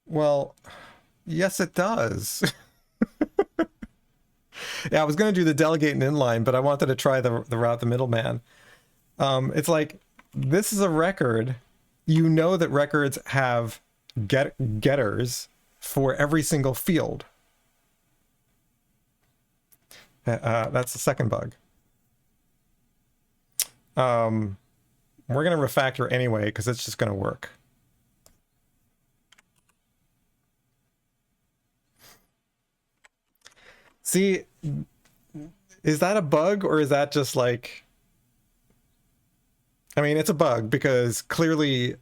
Well, yes, it does. Yeah, I was going to do the delegate and inline, but I wanted to try the route the middleman. It's like, this is a record. You know that records have getters for every single field. That's the second bug. We're going to refactor anyway because it's just going to work. See, is that a bug or is that just like... I mean, it's a bug because clearly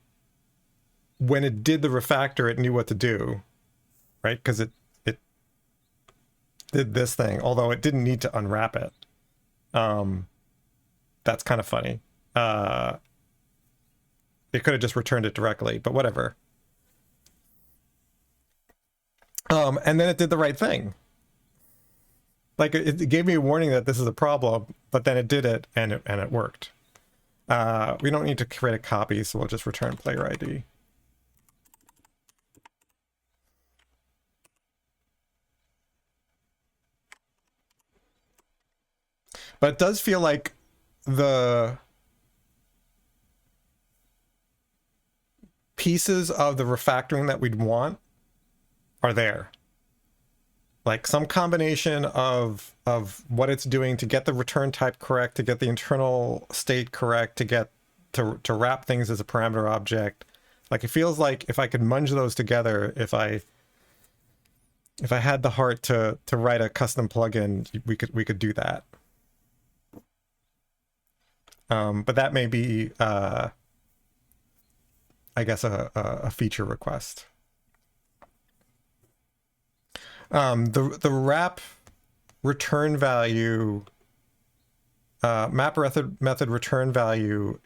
when it did the refactor, it knew what to do, right? Because it did this thing, although it didn't need to unwrap it. That's kind of funny. It could have just returned it directly, but whatever. And then it did the right thing. Like it gave me a warning that this is a problem, but then it did it and it worked. We don't need to create a copy, so we'll just return player ID. But it does feel like the pieces of the refactoring that we'd want are there. Like some combination of what it's doing to get the return type correct, to get the internal state correct, to get to wrap things as a parameter object. Like it feels like if I could munge those together, if I had the heart to write a custom plugin, we could do that. But that may be I guess a feature request. The wrap return value, map method return value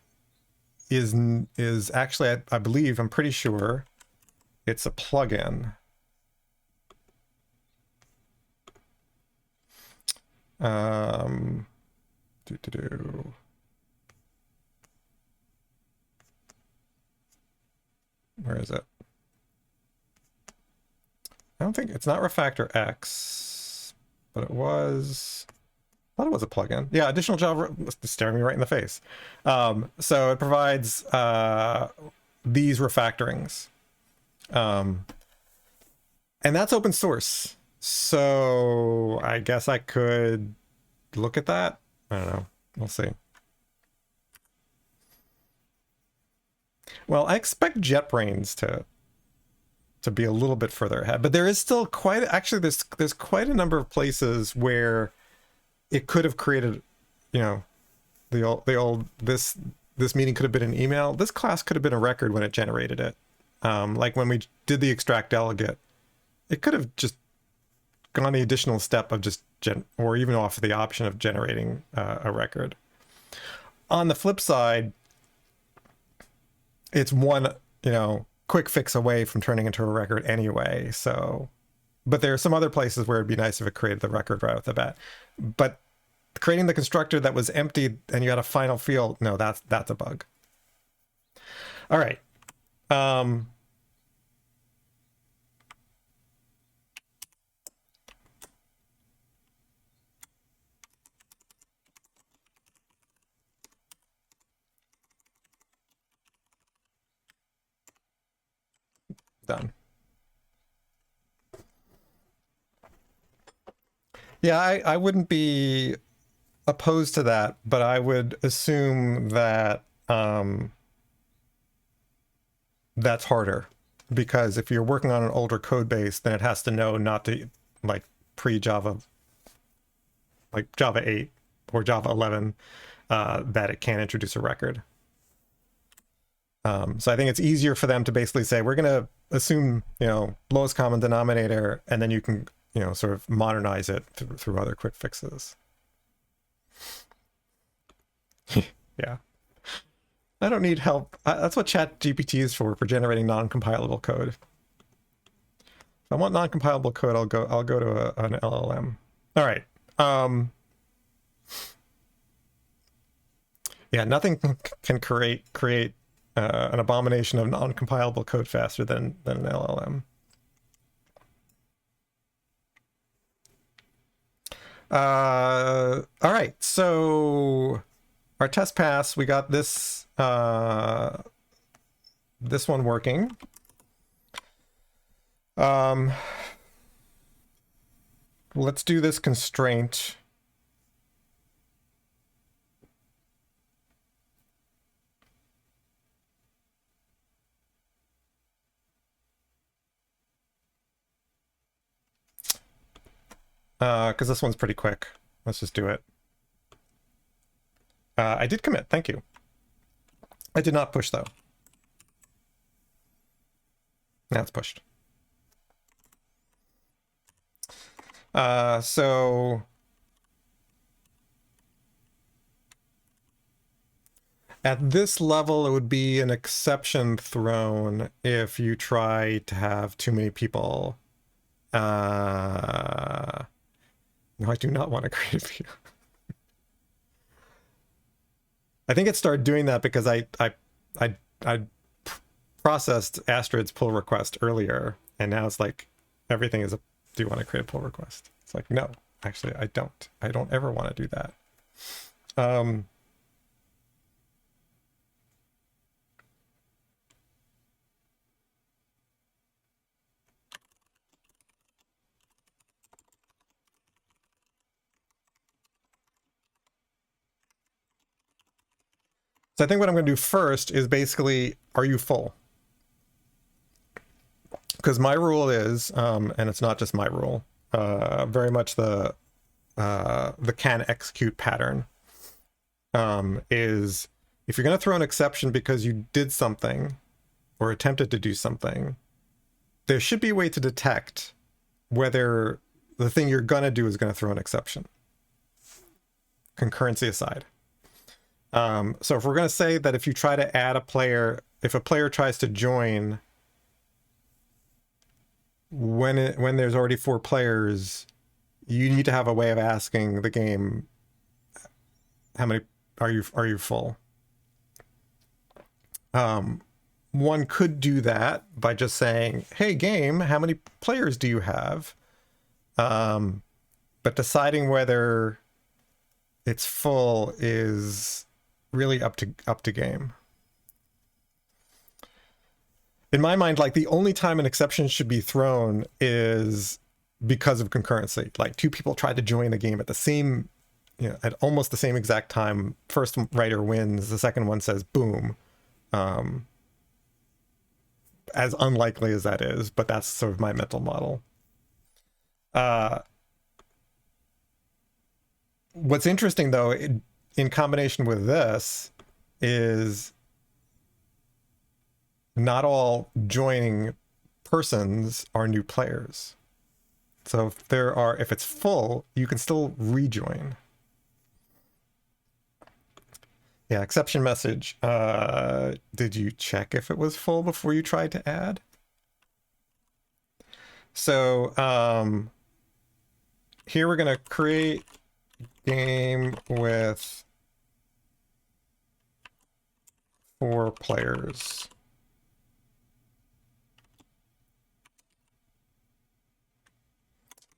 is actually, I believe, I'm pretty sure it's a plugin. Where is it? I don't think it's not Refactor X, but it was. I thought it was a plugin. Yeah, additional Java, staring me right in the face. So it provides these refactorings, and that's open source. So I guess I could look at that. I don't know. We'll see. Well, I expect JetBrains to be a little bit further ahead, but there is still quite, actually there's quite a number of places where it could have created, you know, the old this meeting could have been an email. This class could have been a record when it generated it. Like when we did the extract delegate, it could have just gone the additional step of just or even off the option of generating a record. On the flip side, it's one, you know, quick fix away from turning into a record anyway. So, but there are some other places where it'd be nice if it created the record right off the bat. But creating the constructor that was empty and you had a final field, no, that's a bug. All right. Done. Yeah, I wouldn't be opposed to that, but I would assume that that's harder, because if you're working on an older code base, then it has to know not to, like, pre-Java, like Java 8 or Java 11, that it can't introduce a record. So I think it's easier for them to basically say, we're going to assume, you know, lowest common denominator, and then you can, you know, sort of modernize it through other quick fixes. Yeah. I don't need help. That's what ChatGPT is for generating non-compilable code. If I want non-compilable code, I'll go to an LLM. All right. Yeah, nothing can create an abomination of non-compilable code faster than an LLM. All right, so our test pass, we got this this one working. Let's do this constraint. because this one's pretty quick. Let's just do it. I did commit. Thank you. I did not push, though. Now it's pushed. So at this level, it would be an exception thrown if you try to have too many people. No, I do not want to create a view. I think it started doing that because I processed Astrid's pull request earlier, and now it's like everything is a, do you want to create a pull request? It's like, no, actually I don't. I don't ever want to do that. So I think what I'm going to do first is basically, are you full? Because my rule is, and it's not just my rule, very much the can execute pattern is if you're going to throw an exception because you did something or attempted to do something, there should be a way to detect whether the thing you're going to do is going to throw an exception, concurrency aside. So if we're going to say that if you try to add a player, if a player tries to join when there's already 4 players, you need to have a way of asking the game, how many are you full? One could do that by just saying, hey game, how many players do you have? But deciding whether it's full is really up to game. In my mind, like the only time an exception should be thrown is because of concurrency. Like 2 people tried to join the game at the same, at almost the same exact time. First writer wins, the second one says boom. As unlikely as that is, but that's sort of my mental model. What's interesting though, in combination with this, is not all joining persons are new players. So if it's full, you can still rejoin. Yeah, exception message. Did you check if it was full before you tried to add? So here we're going to create game with 4 players.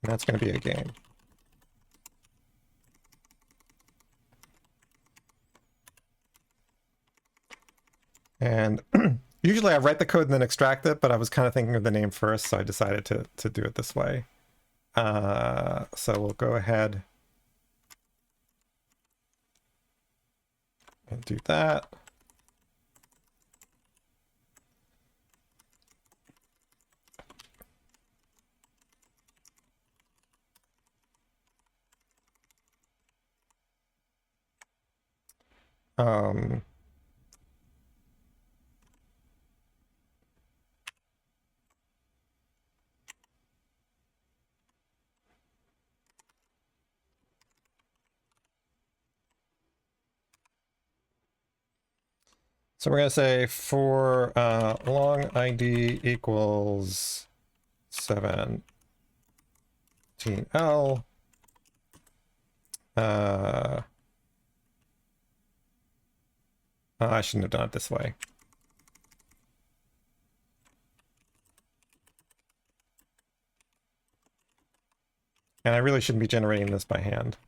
And that's going to be a game. And usually I write the code and then extract it, but I was kind of thinking of the name first, so I decided to do it this way. So we'll go ahead and do that. So we're going to say for long ID equals 17L. I shouldn't have done it this way. And I really shouldn't be generating this by hand.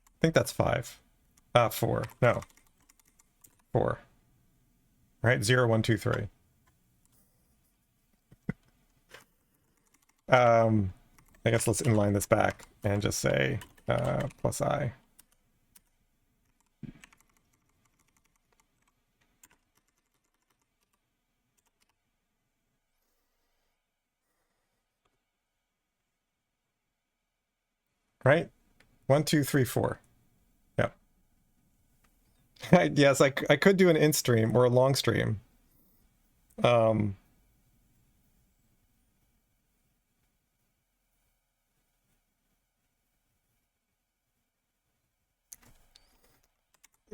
I think that's 5. 4. No. 4. Right? 0, 1, 2, 3. I guess let's inline this back and just say plus I. right? 1, 2, 3, 4. Yeah. Yes, I could do an int stream or a long stream.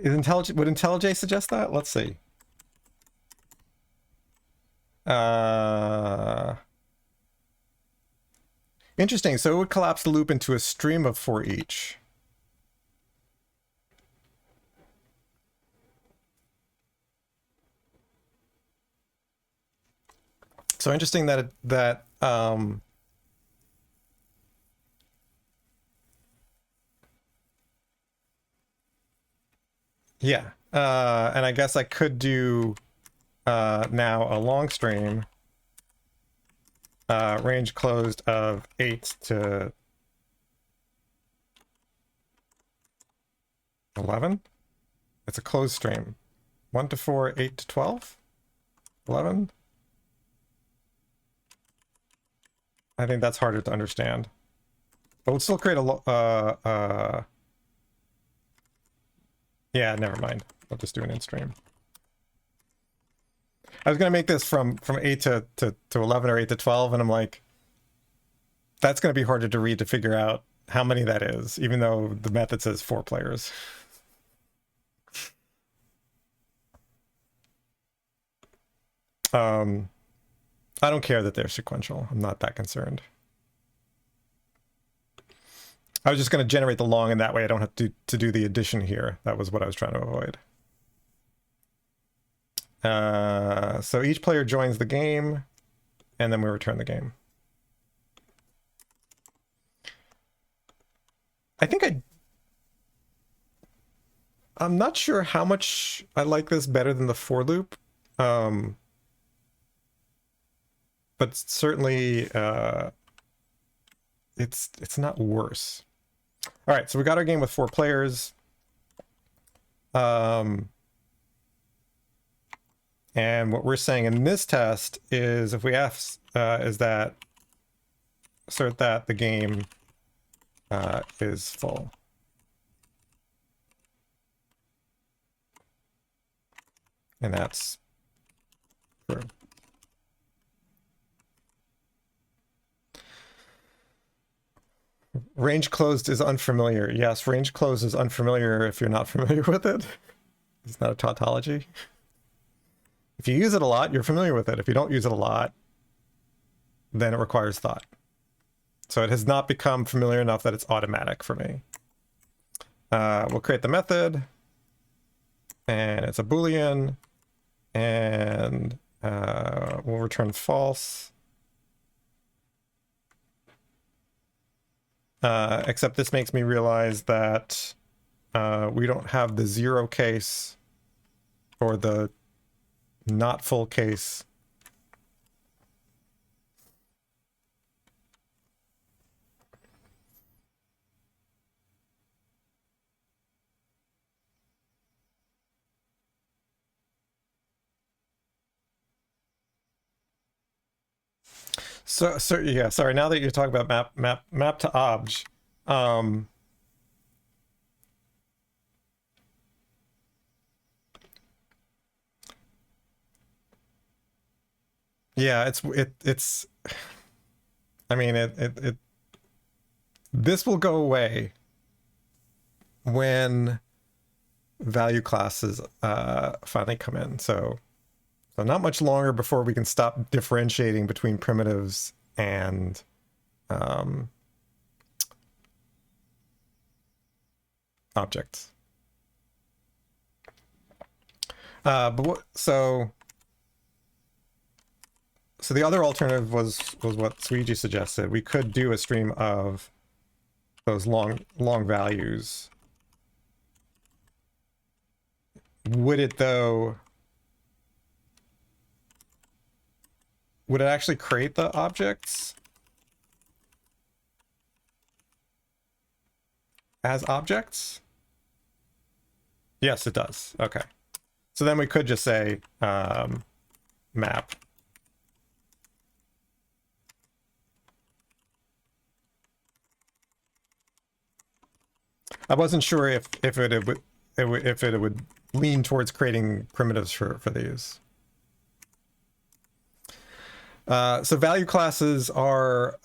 Would IntelliJ suggest that? Let's see. Interesting. So it would collapse the loop into a stream of for each. So interesting that yeah. And I guess I could do now a long stream, range closed of 8 to 11. It's a closed stream. 1 to 4, 8 to 12, 11. I think that's harder to understand. But we'll still create a yeah, never mind. I'll just do an in stream. I was gonna make this from 8 to 11 or 8 to 12, and I'm like, that's gonna be harder to read to figure out how many that is, even though the method says 4 players. I don't care that they're sequential. I'm not that concerned. I was just going to generate the long, and that way I don't have to do the addition here. That was what I was trying to avoid. So each player joins the game, and then we return the game. I think I'm not sure how much I like this better than the for loop. But certainly it's not worse. All right, so we got our game with 4 players. And what we're saying in this test is if we ask, assert that the game is full. And that's true. Range closed is unfamiliar. Yes, range closed is unfamiliar if you're not familiar with it. It's not a tautology. If you use it a lot, you're familiar with it. If you don't use it a lot, then it requires thought. So it has not become familiar enough that it's automatic for me. We'll create the method, and it's a Boolean, and we'll return false. Except this makes me realize that we don't have the 0 case or the not full case. So yeah, sorry, now that you're talking about map to obj, yeah, it's I mean this will go away when value classes finally come in. So not much longer before we can stop differentiating between primitives and objects. So the other alternative was what Suiji suggested. We could do a stream of those long values. Would it though? Would it actually create the objects as objects? Yes, it does. Okay. So then we could just say map. I wasn't sure if it would lean towards creating primitives for these. So value classes are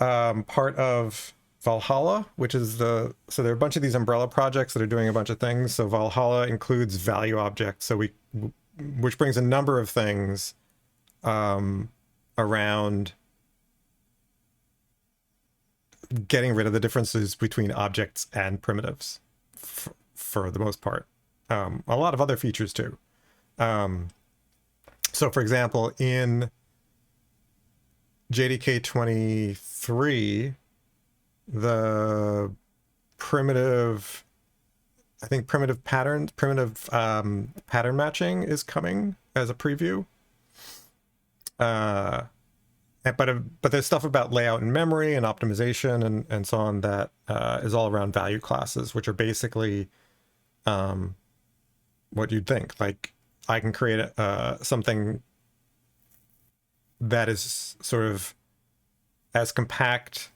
part of Valhalla, which is so there are a bunch of these umbrella projects that are doing a bunch of things. So Valhalla includes value objects, which brings a number of things around getting rid of the differences between objects and primitives for the most part. A lot of other features too. So for example, in JDK 23, the primitive pattern matching is coming as a preview. But there's stuff about layout and memory and optimization and so on that is all around value classes, which are basically what you'd think. Like I can create something that is sort of as compact,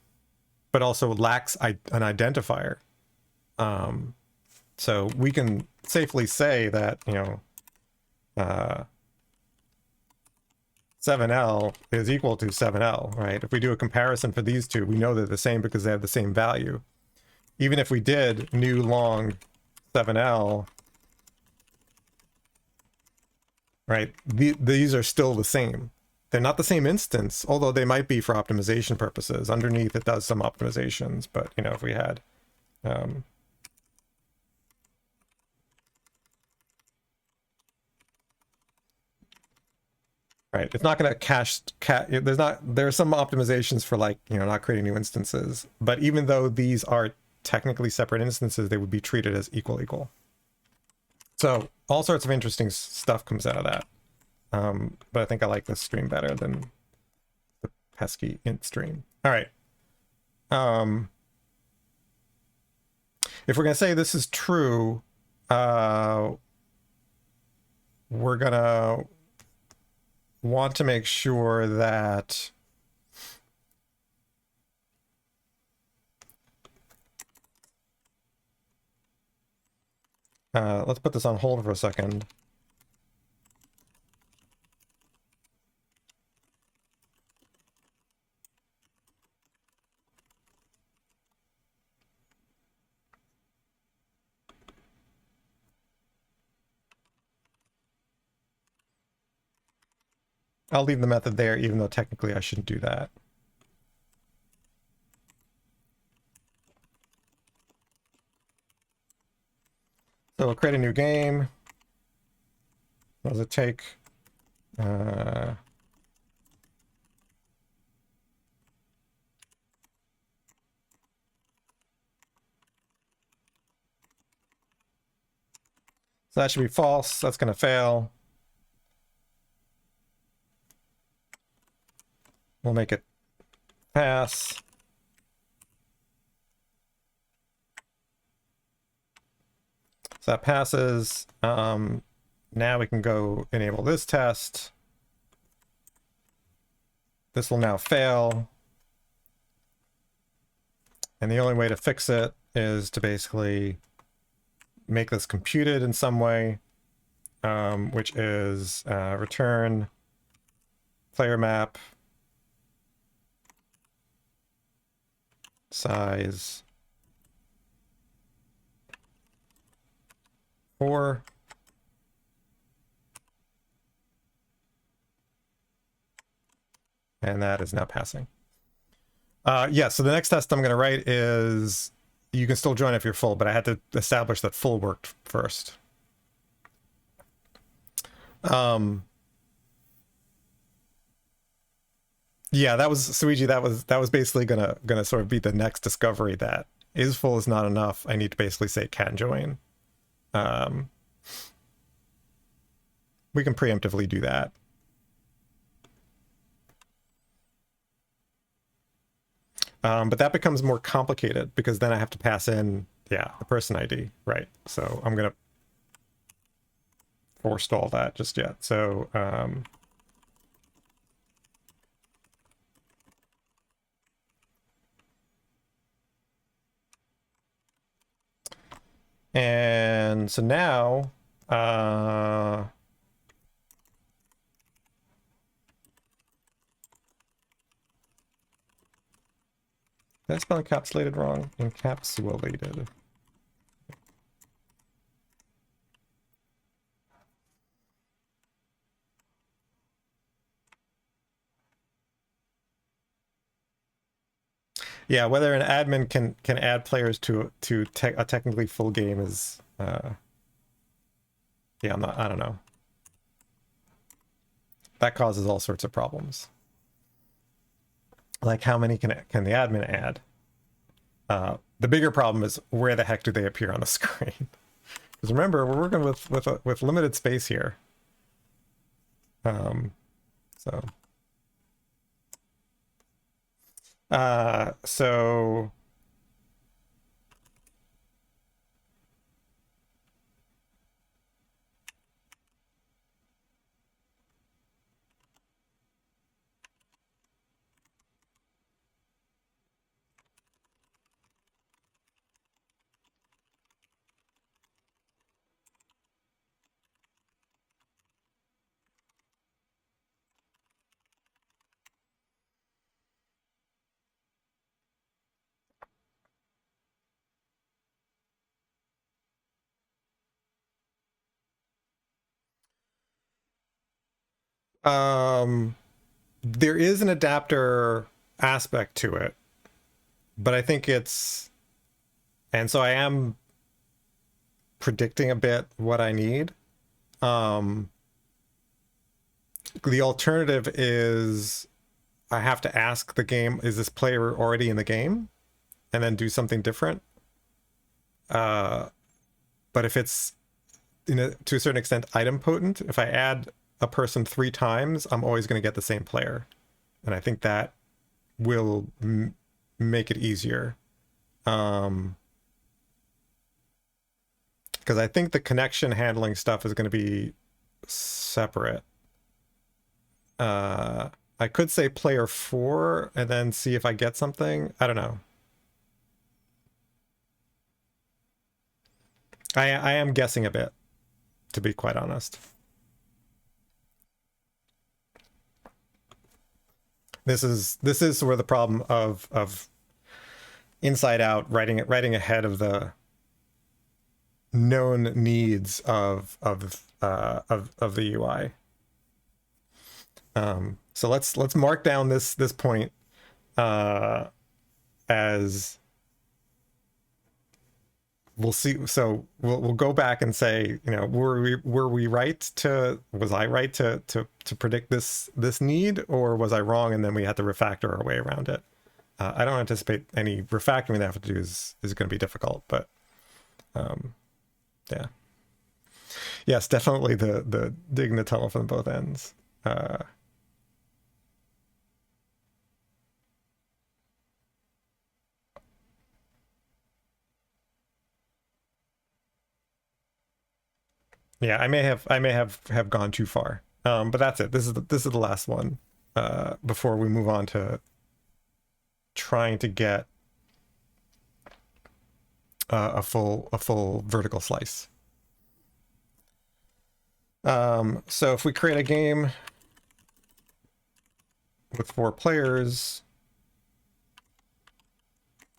but also lacks an identifier. So we can safely say that, 7L is equal to 7L, right? If we do a comparison for these two, we know they're the same because they have the same value. Even if we did new long 7L, right? These are still the same. They're not the same instance, although they might be for optimization purposes. Underneath it does some optimizations, but if we had right, it's not going to cache. There are some optimizations for not creating new instances, but even though these are technically separate instances, they would be treated as equal. So all sorts of interesting stuff comes out of that. But I think I like this stream better than the pesky int stream. All right. If we're going to say this is true, we're going to want to make sure that let's put this on hold for a second. I'll leave the method there, even though technically I shouldn't do that. So we'll create a new game. What does it take? So that should be false. That's going to fail. We'll make it pass. So that passes. Now we can go enable this test. This will now fail. And the only way to fix it is to basically make this computed in some way, which is return player map size 4. And that is now passing. Yeah, so the next test I'm going to write is you can still join if you're full, but I had to establish that full worked first. Yeah, that was Suiji. That was basically gonna sort of be the next discovery that is full is not enough. I need to basically say can join. We can preemptively do that. But that becomes more complicated because then I have to pass in, the person ID, right? So I'm gonna forestall that just yet. So And so now, did I spell encapsulated wrong? Encapsulated. Yeah, whether an admin can add players to a technically full game is yeah, I don't know. That causes all sorts of problems. Like how many can the admin add? The bigger problem is where the heck do they appear on the screen? Because remember, we're working with limited space here. So so there is an adapter aspect to it, but I think it's, and so I am predicting a bit what I need. The alternative is I have to ask the game, is this player already in the game? And then do something different. But if it's to a certain extent item potent, if I add a person 3 times, I'm always going to get the same player. And I think that will make it easier. Because I think the connection handling stuff is going to be separate. I could say player 4 and then see if I get something. I don't know. I am guessing a bit, to be quite honest. This is sort of the problem of inside out writing ahead of the known needs of the UI. So let's mark down this point as we'll see. So we'll go back and say, you know, was I right to predict this need, or was I wrong and then we had to refactor our way around it? I don't anticipate any refactoring that I have to do is going to be difficult, but yeah. Yes, definitely the digging the tunnel from both ends. Yeah, I may have gone too far. But that's it. This is the last one before we move on to trying to get a full vertical slice. So if we create a game with 4 players,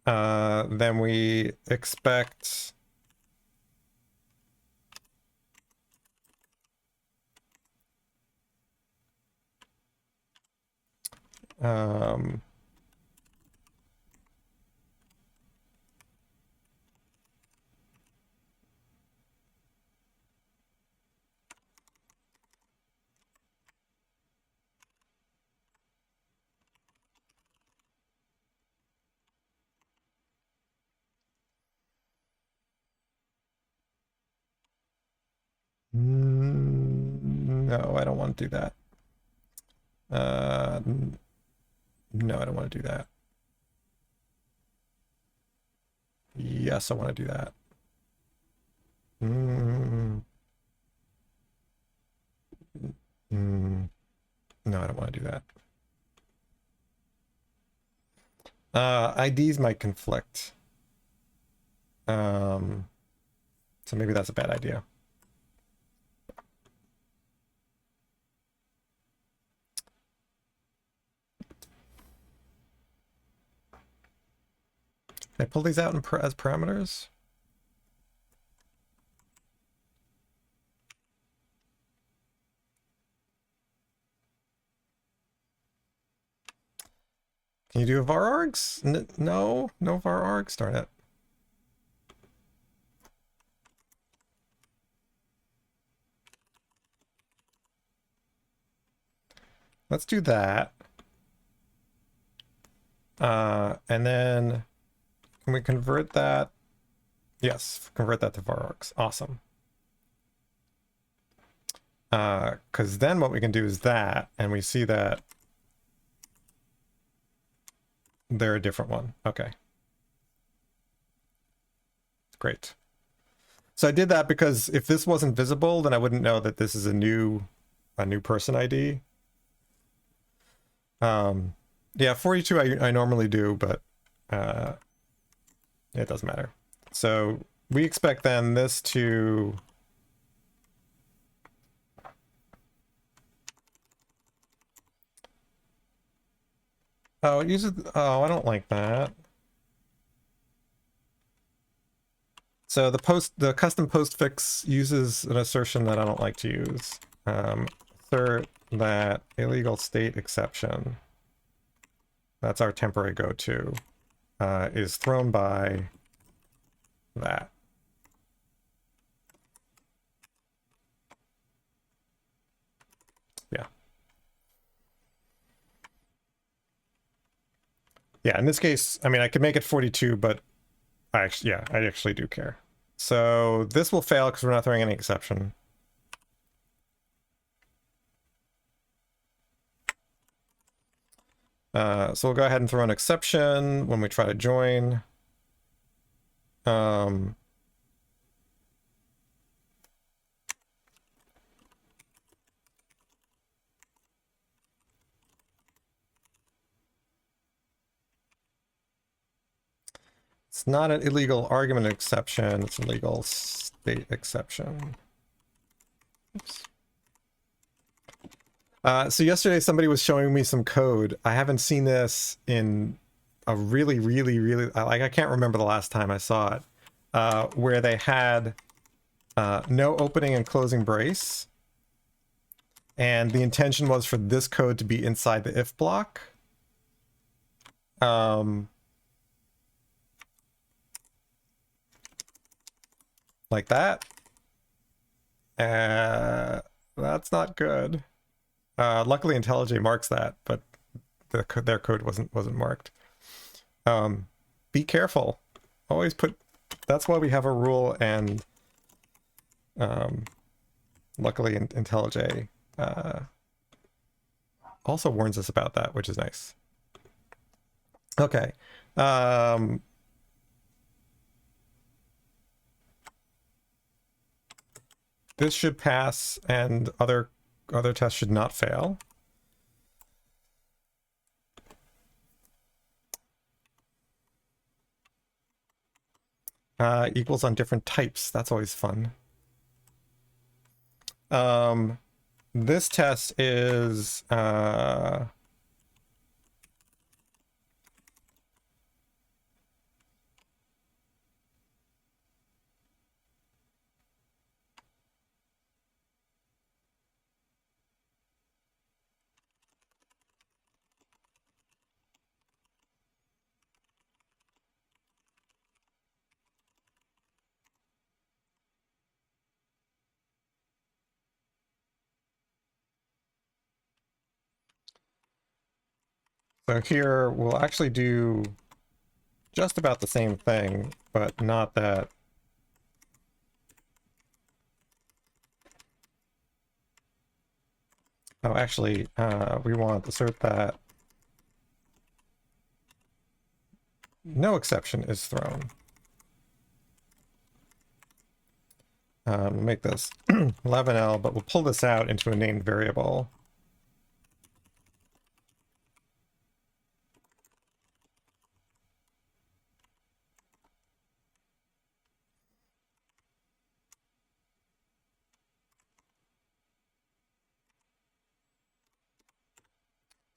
then we expect no, I don't want to do that. No, I don't want to do that. Yes, I want to do that. No, I don't want to do that. IDs might conflict. So maybe that's a bad idea. Can I pull these out as parameters? Can you do var args? No, no var args, darn it. Let's do that. And then can we convert that? Yes, convert that to var args. Awesome. Because then what we can do is that, and we see that they're a different one. Okay. Great. So I did that because if this wasn't visible, then I wouldn't know that this is a new person ID. Yeah, 42 I normally do, but it doesn't matter. So we expect then this to oh, it uses I don't like that. So the custom postfix uses an assertion that I don't like to use. Assert that illegal state exception, that's our temporary go-to, is thrown by that. Yeah. Yeah, in this case, I mean, I could make it 42, but I actually do care. So this will fail because we're not throwing any exception. So we'll go ahead and throw an exception when we try to join. It's not an illegal argument exception, it's a legal state exception. Oops. So yesterday somebody was showing me some code. I haven't seen this in a really, like, I can't remember the last time I saw it, where they had no opening and closing brace. And the intention was for this code to be inside the if block. Like that. That's not good. Luckily IntelliJ marks that, but their code wasn't marked. Be careful. Always put, that's why we have a rule, and luckily IntelliJ also warns us about that, which is nice. Okay. This should pass, and other tests should not fail. Equals on different types. That's always fun. This test is so here we'll actually do just about the same thing, but not that. Oh, actually, we want to assert that no exception is thrown. We'll make this 11L, but we'll pull this out into a named variable.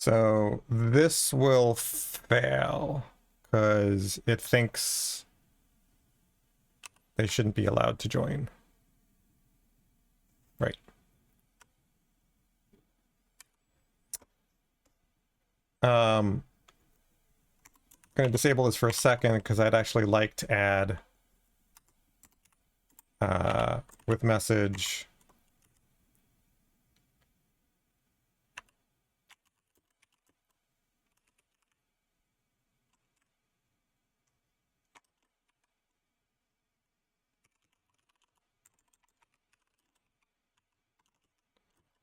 So this will fail because it thinks they shouldn't be allowed to join. Right. I'm going to disable this for a second because I'd actually like to add with message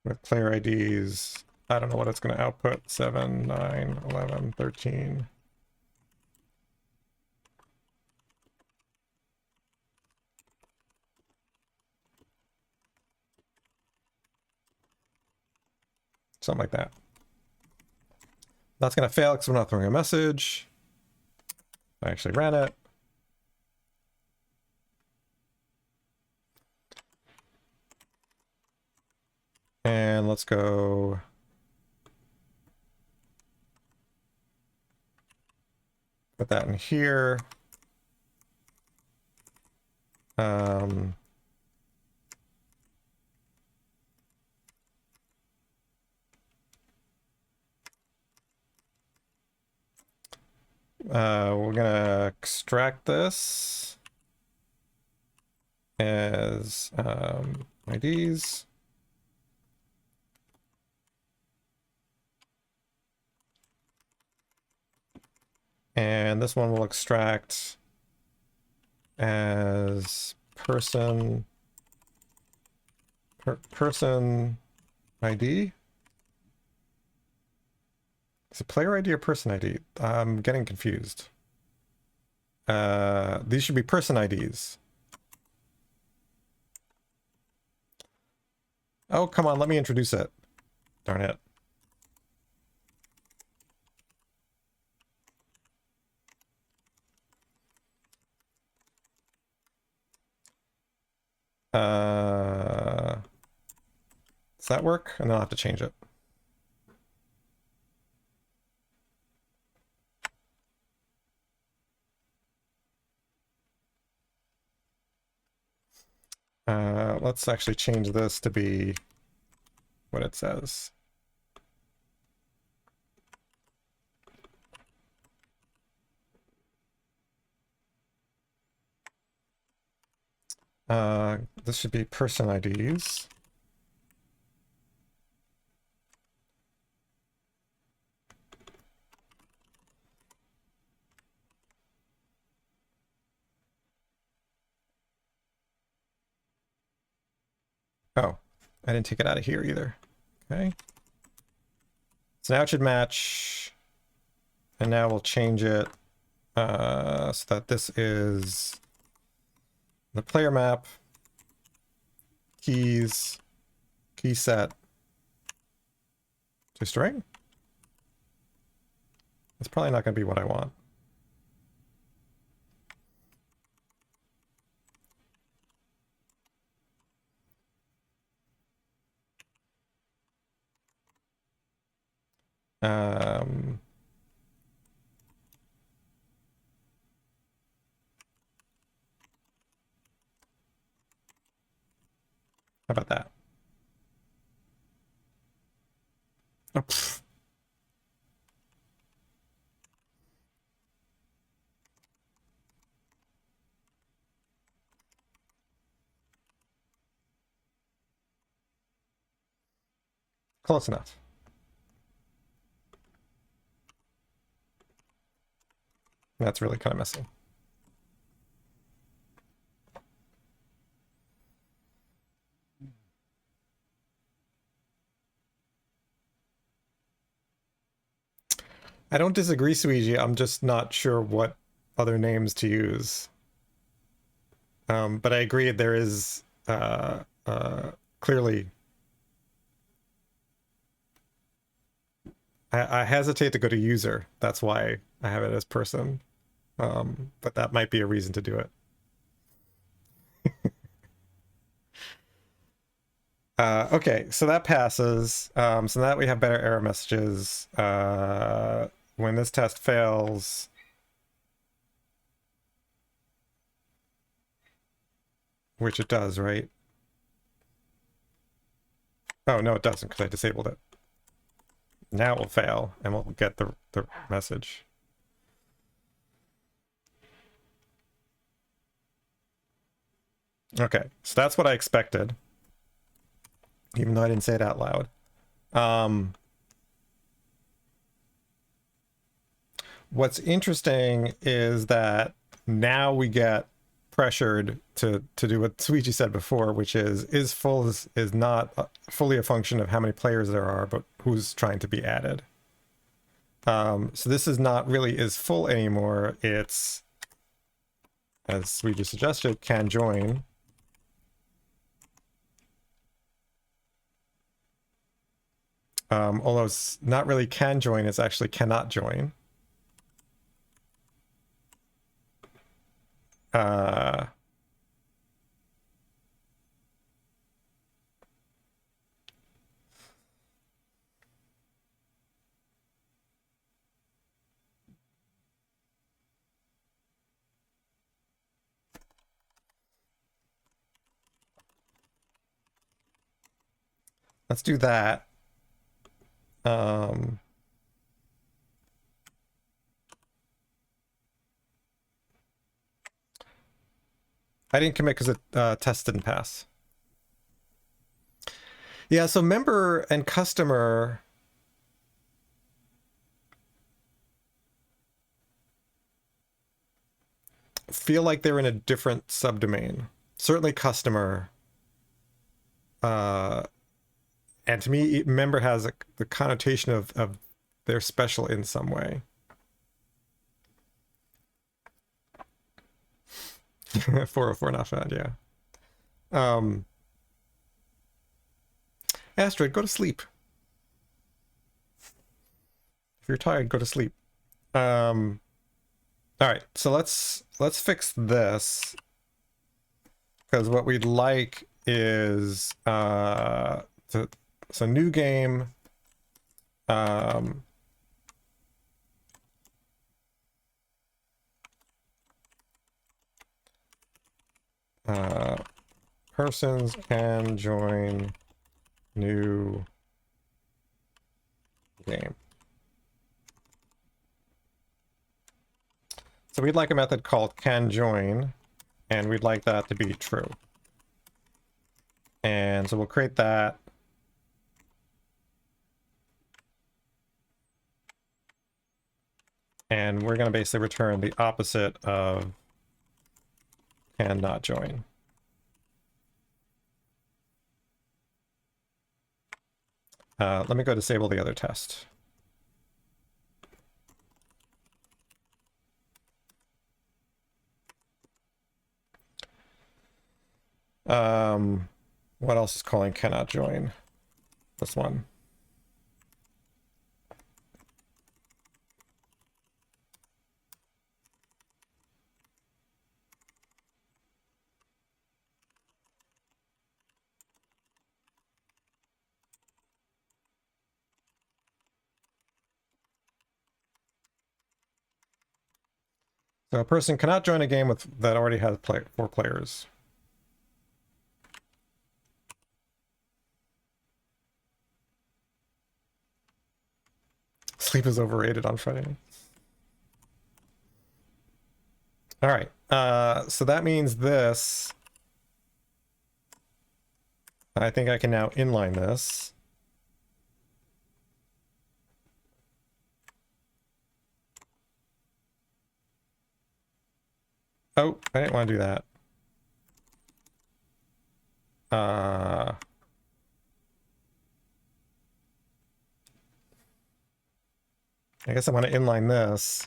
with player IDs. I don't know what it's going to output. 7, 9, 11, 13. Something like that. That's going to fail because we're not throwing a message. I actually ran it. And let's go put that in here. We're gonna extract this as IDs. And this one will extract as person ID. Is it player ID or person ID? I'm getting confused. These should be person IDs. Oh, come on, let me introduce it. Darn it. Does that work? And then I'll have to change it. Let's actually change this to be what it says. This should be person IDs. Oh, I didn't take it out of here either. Okay. So now it should match. And now we'll change it so that this is the player map, keys, key set to string. It's probably not going to be what I want. How about that? Oh, close enough. That's really kind of messy. I don't disagree, Suiji. I'm just not sure what other names to use. But I agree there is clearly... I hesitate to go to user. That's why I have it as person. But that might be a reason to do it. Okay, so that passes. So now that we have better error messages, when this test fails, which it does, right? Oh, no, it doesn't because I disabled it. Now it will fail and we'll get the message. Okay, so that's what I expected, even though I didn't say it out loud. What's interesting is that now we get pressured to do what Sweetie said before, which is full is not fully a function of how many players there are, but who's trying to be added. So this is not really is full anymore. It's, as Sweetie suggested, can join. Although it's not really can join, it's actually cannot join. Let's do that. I didn't commit because the test didn't pass. Yeah, so member and customer feel like they're in a different subdomain. Certainly customer. And to me, member has the connotation of they're special in some way. 404 not found, yeah. Astrid, go to sleep. If you're tired, go to sleep. All right, so let's fix this, because what we'd like is so new game, persons can join new game. So we'd like a method called can join, and we'd like that to be true. And so we'll create that. And we're going to basically return the opposite of cannot join. Let me go disable the other test. What else is calling cannot join? This one. So a person cannot join a game that already has 4 players. Sleep is overrated on Friday. All right, so that means this. I think I can now inline this. Oh, I didn't want to do that. I guess I want to inline this.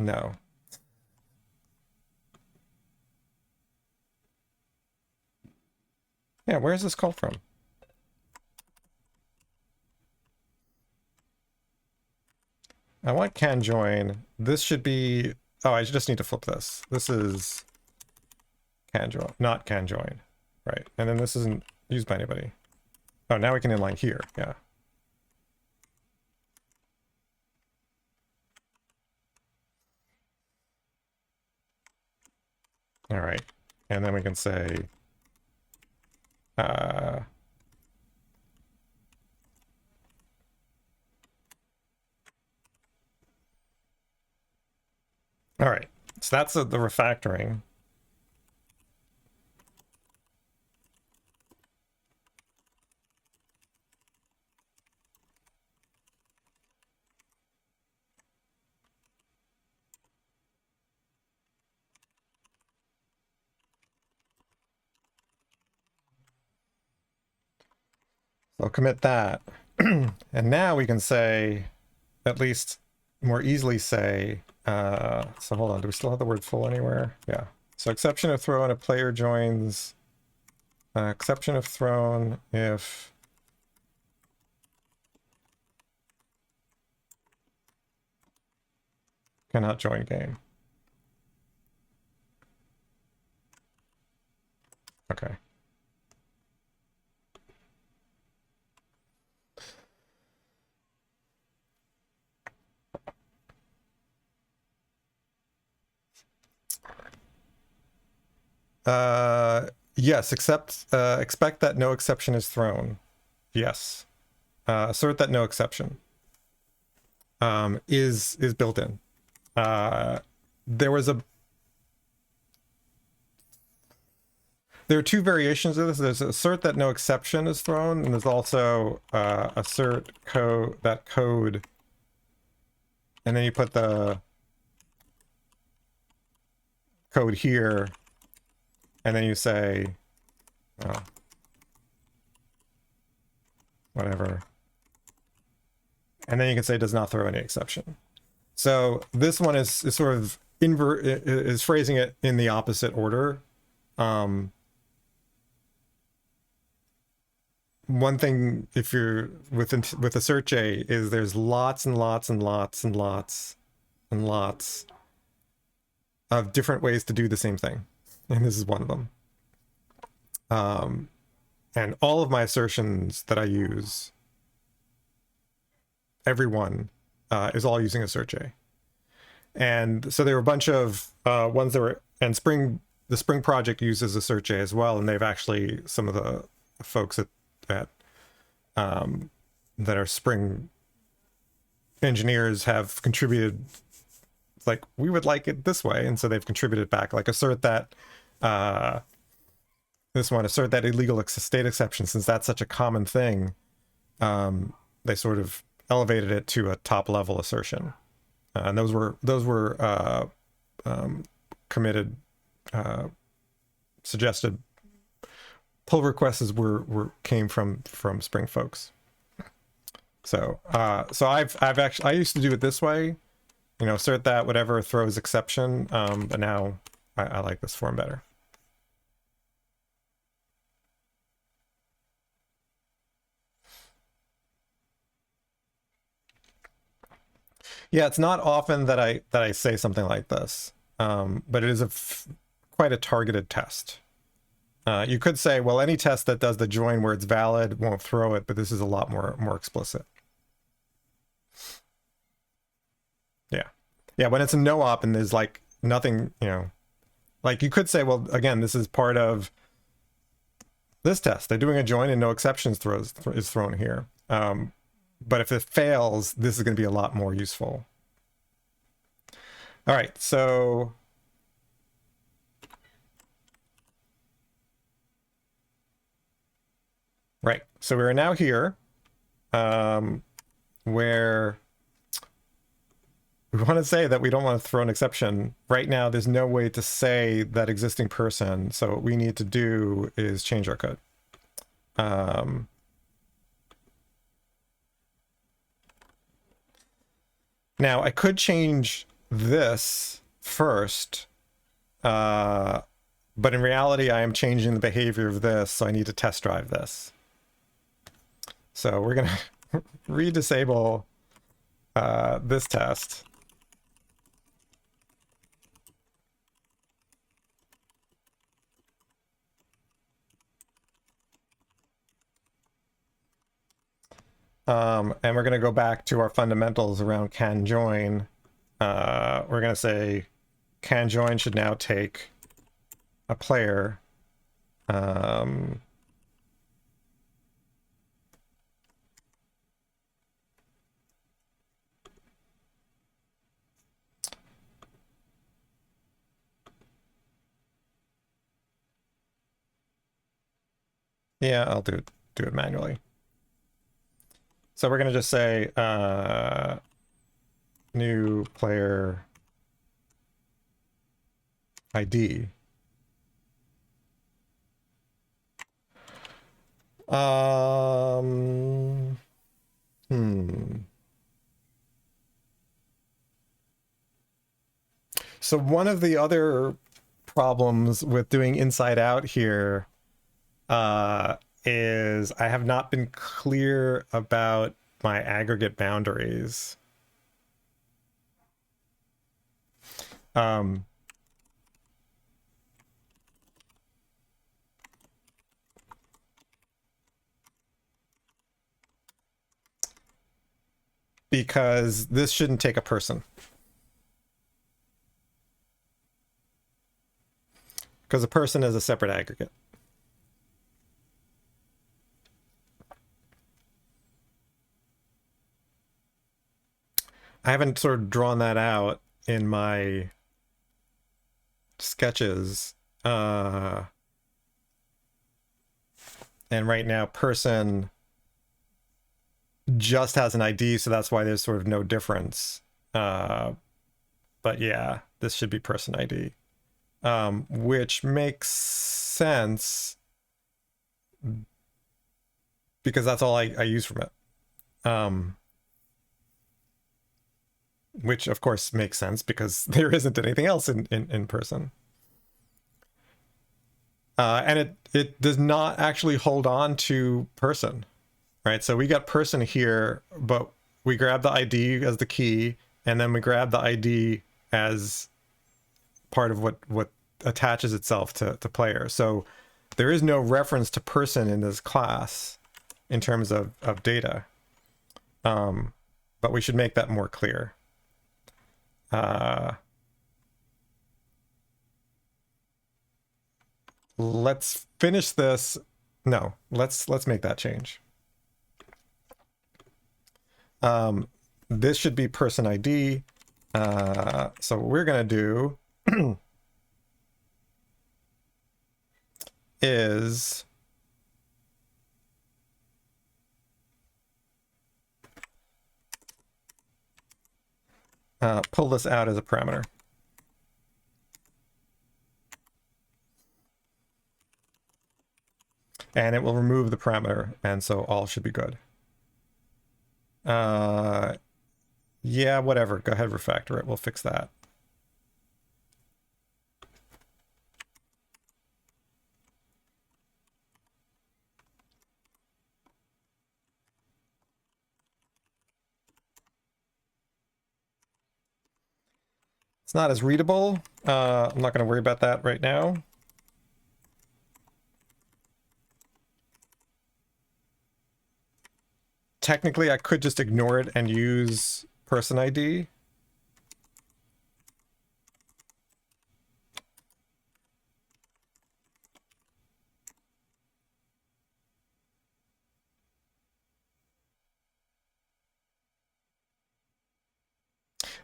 No. Yeah, where is this call from? I want can join. This should be, oh, I just need to flip this. This is can join, not can join. Right. And then this isn't used by anybody. Oh, now we can inline here. Yeah. All right. And then we can say, all right. So that's the refactoring. So commit that. And now we can say, at least more easily say, so hold on, do we still have the word full anywhere? Yeah. So exception if thrown, a player joins, exception if thrown, if cannot join game. Okay. Yes, expect that no exception is thrown. Yes. Assert that no exception is built in. There are two variations of this. There's assert that no exception is thrown, and there's also assert that code, and then you put the code here, and then you say, whatever. And then you can say does not throw any exception. So this one is sort of is phrasing it in the opposite order. One thing, if you're with assert J, is there's lots and lots and lots and lots and lots of different ways to do the same thing. And this is one of them. And all of my assertions that I use, every one, is all using assert J. And so there were a bunch of ones that were, and the Spring project uses assert J as well. And they've actually, some of the folks that are Spring engineers have contributed, like, we would like it this way. And so they've contributed back, like assert that, this one, assert that illegal state exception, since that's such a common thing. They sort of elevated it to a top level assertion. And those were committed, suggested pull requests came from Spring folks. So I used to do it this way, assert that whatever throws exception. But now I like this form better. Yeah, it's not often that I say something like this, but it is quite a targeted test. You could say, well, any test that does the join where it's valid won't throw it, but this is a lot more explicit. Yeah, when it's a no op and there's like nothing, like you could say, well, again, this is part of this test. They're doing a join and no exceptions is thrown here. But if it fails, this is going to be a lot more useful. All right, so right, so we're now here, where we want to say that we don't want to throw an exception. Right now, there's no way to say that existing person, so what we need to do is change our code. Now, I could change this first, but in reality, I am changing the behavior of this, so I need to test drive this. So we're going to redisable this test. And we're going to go back to our fundamentals around can join. We're going to say can join should now take a player. Yeah, I'll do it manually. So we're going to just say new player ID. So one of the other problems with doing inside out here is I have not been clear about my aggregate boundaries. Because this shouldn't take a person. Because a person is a separate aggregate. I haven't sort of drawn that out in my sketches. And right now, person just has an ID, so that's why there's sort of no difference. But yeah, this should be person ID, which makes sense because that's all I use from it. Which of course makes sense because there isn't anything else in person. And it does not actually hold on to person, right? So we got person here, but we grab the ID as the key, and then we grab the ID as part of what attaches itself to player. So there is no reference to person in this class in terms of data. But we should make that more clear. Let's finish this. No, let's make that change. This should be person ID. So what we're gonna do is pull this out as a parameter. And it will remove the parameter, and so all should be good. Yeah, whatever. Go ahead, refactor it. We'll fix that. It's not as readable. I'm not going to worry about that right now. Technically, I could just ignore it and use person ID.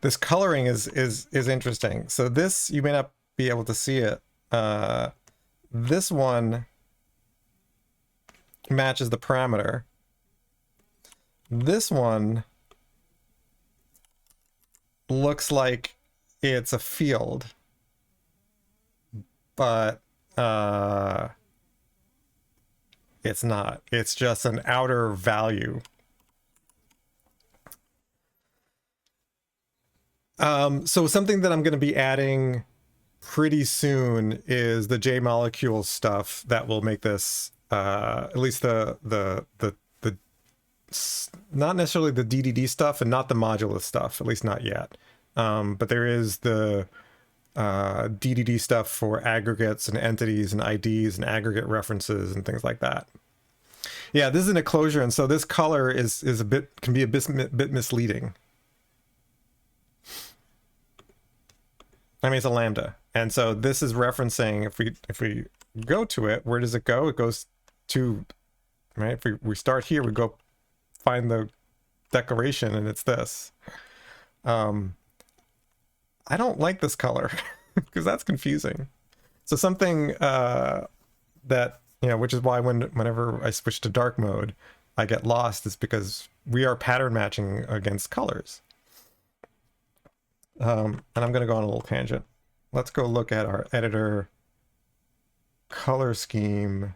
This coloring is interesting. So this, you may not be able to see it. This one matches the parameter. This one looks like it's a field, but it's not. It's just an outer value. So something that I'm going to be adding pretty soon is the J molecule stuff that will make this at least the not necessarily the DDD stuff and not the modulus stuff, at least not yet. But there is the DDD stuff for aggregates and entities and IDs and aggregate references and things like that. Yeah, this is an enclosure, and so this color can be a bit misleading. I mean, it's a lambda, and so this is referencing, if we go to it, where does it go? It goes to, right? If we start here, we go find the declaration, and it's this. I don't like this color because that's confusing. So something that, you know, which is why whenever I switch to dark mode, I get lost, is because we are pattern matching against colors. And I'm going to go on a little tangent. Let's go look at our editor color scheme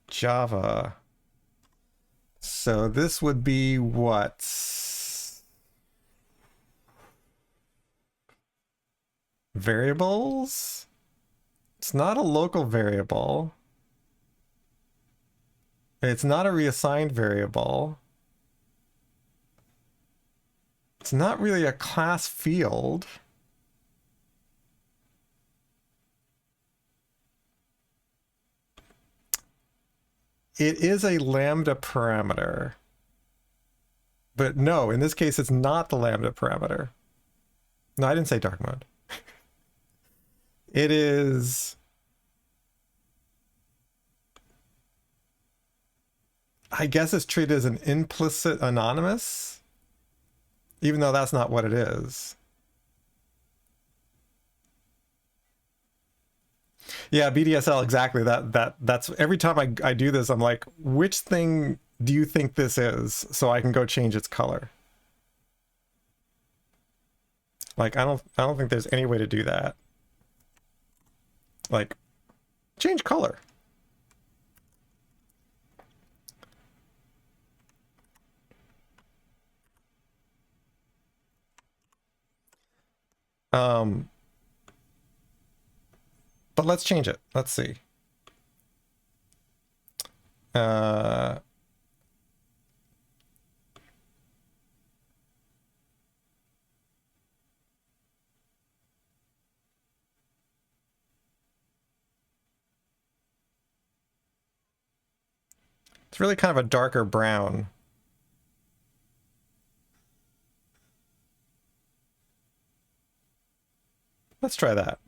Java. So this would be what? Variables? It's not a local variable. It's not a reassigned variable. It's not really a class field. It is a lambda parameter. But no, in this case, it's not the lambda parameter. No, I didn't say dark mode. It is... I guess it's treated as an implicit anonymous, even though that's not what it is. Yeah, BDSL, exactly. That's every time I do this, I'm like, which thing do you think this is? So I can go change its color. Like, I don't think there's any way to do that. Like, change color. But let's change it. Let's see. It's really kind of a darker brown. Let's try that.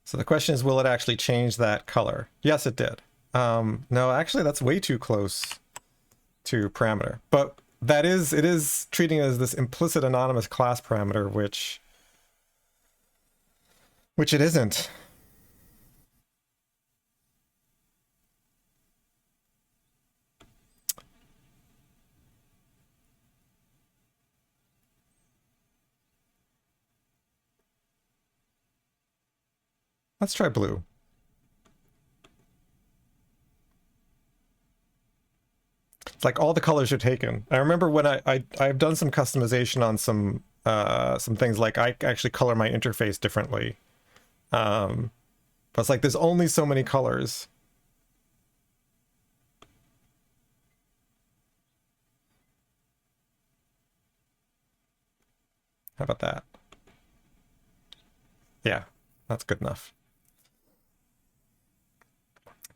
So the question is, will it actually change that color? Yes, it did. No, actually, that's way too close to parameter. But it is treating it as this implicit anonymous class parameter, which it isn't. Let's try blue. It's like all the colors are taken. I remember when I've done some customization on some things, like I actually color my interface differently. But it's like there's only so many colors. How about that? Yeah, that's good enough.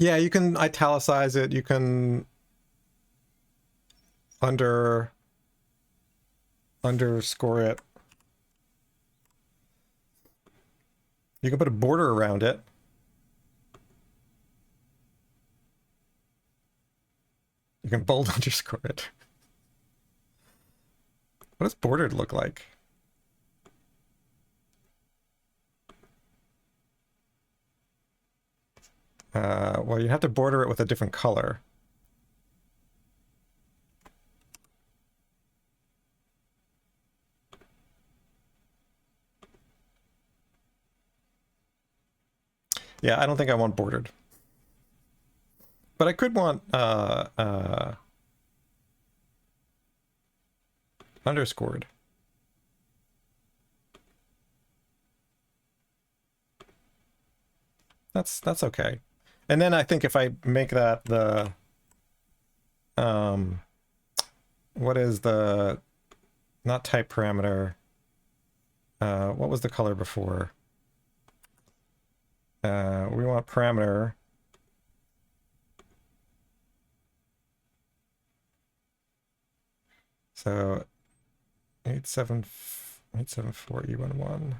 Yeah, you can italicize it. You can underscore it. You can put a border around it. You can bold underscore it. What does bordered look like? Well, you have to border it with a different color. Yeah, I don't think I want bordered. But I could want underscored. That's okay. And then I think if I make that the, what is the, not type parameter, what was the color before? We want parameter. So 874E11.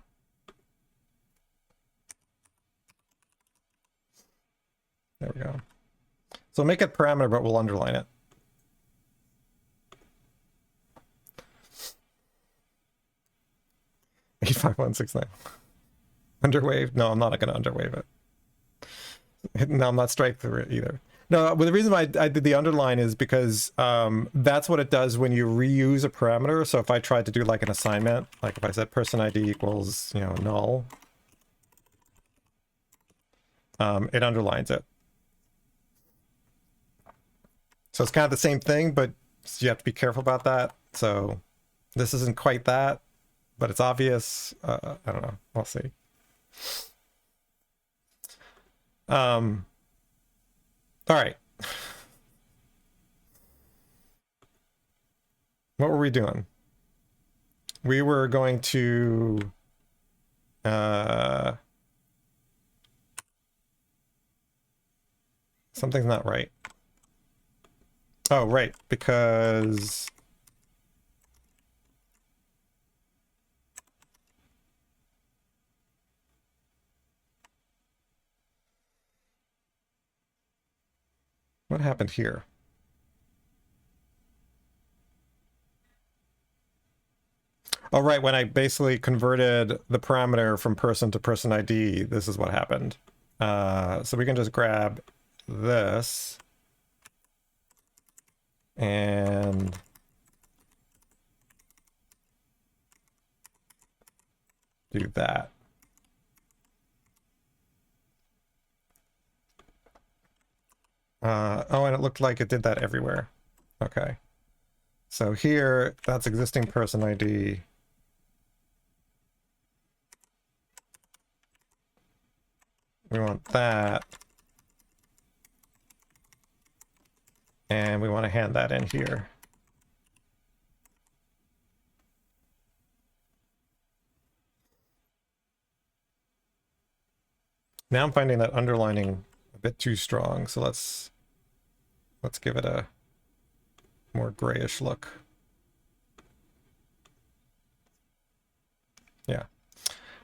There we go. So make it parameter, but we'll underline it. Eight 5169. Underwave? No, I'm not going to underwave it. No, I'm not strike through it either. No, but the reason why I did the underline is because that's what it does when you reuse a parameter. So if I tried to do like an assignment, like if I said person ID equals, you know, null, it underlines it. So it's kind of the same thing, but you have to be careful about that. So this isn't quite that, but it's obvious. I don't know. We'll see. All right. What were we doing? We were going to something's not right. Oh, right, because what happened here? Oh, right, when I basically converted the parameter from person to person ID, this is what happened. So we can just grab this and do that. Oh, and it looked like it did that everywhere. Okay. So here, that's existing person ID. We want that. And we want to hand that in here. Now I'm finding that underlining a bit too strong, so let's give it a more grayish look. Yeah.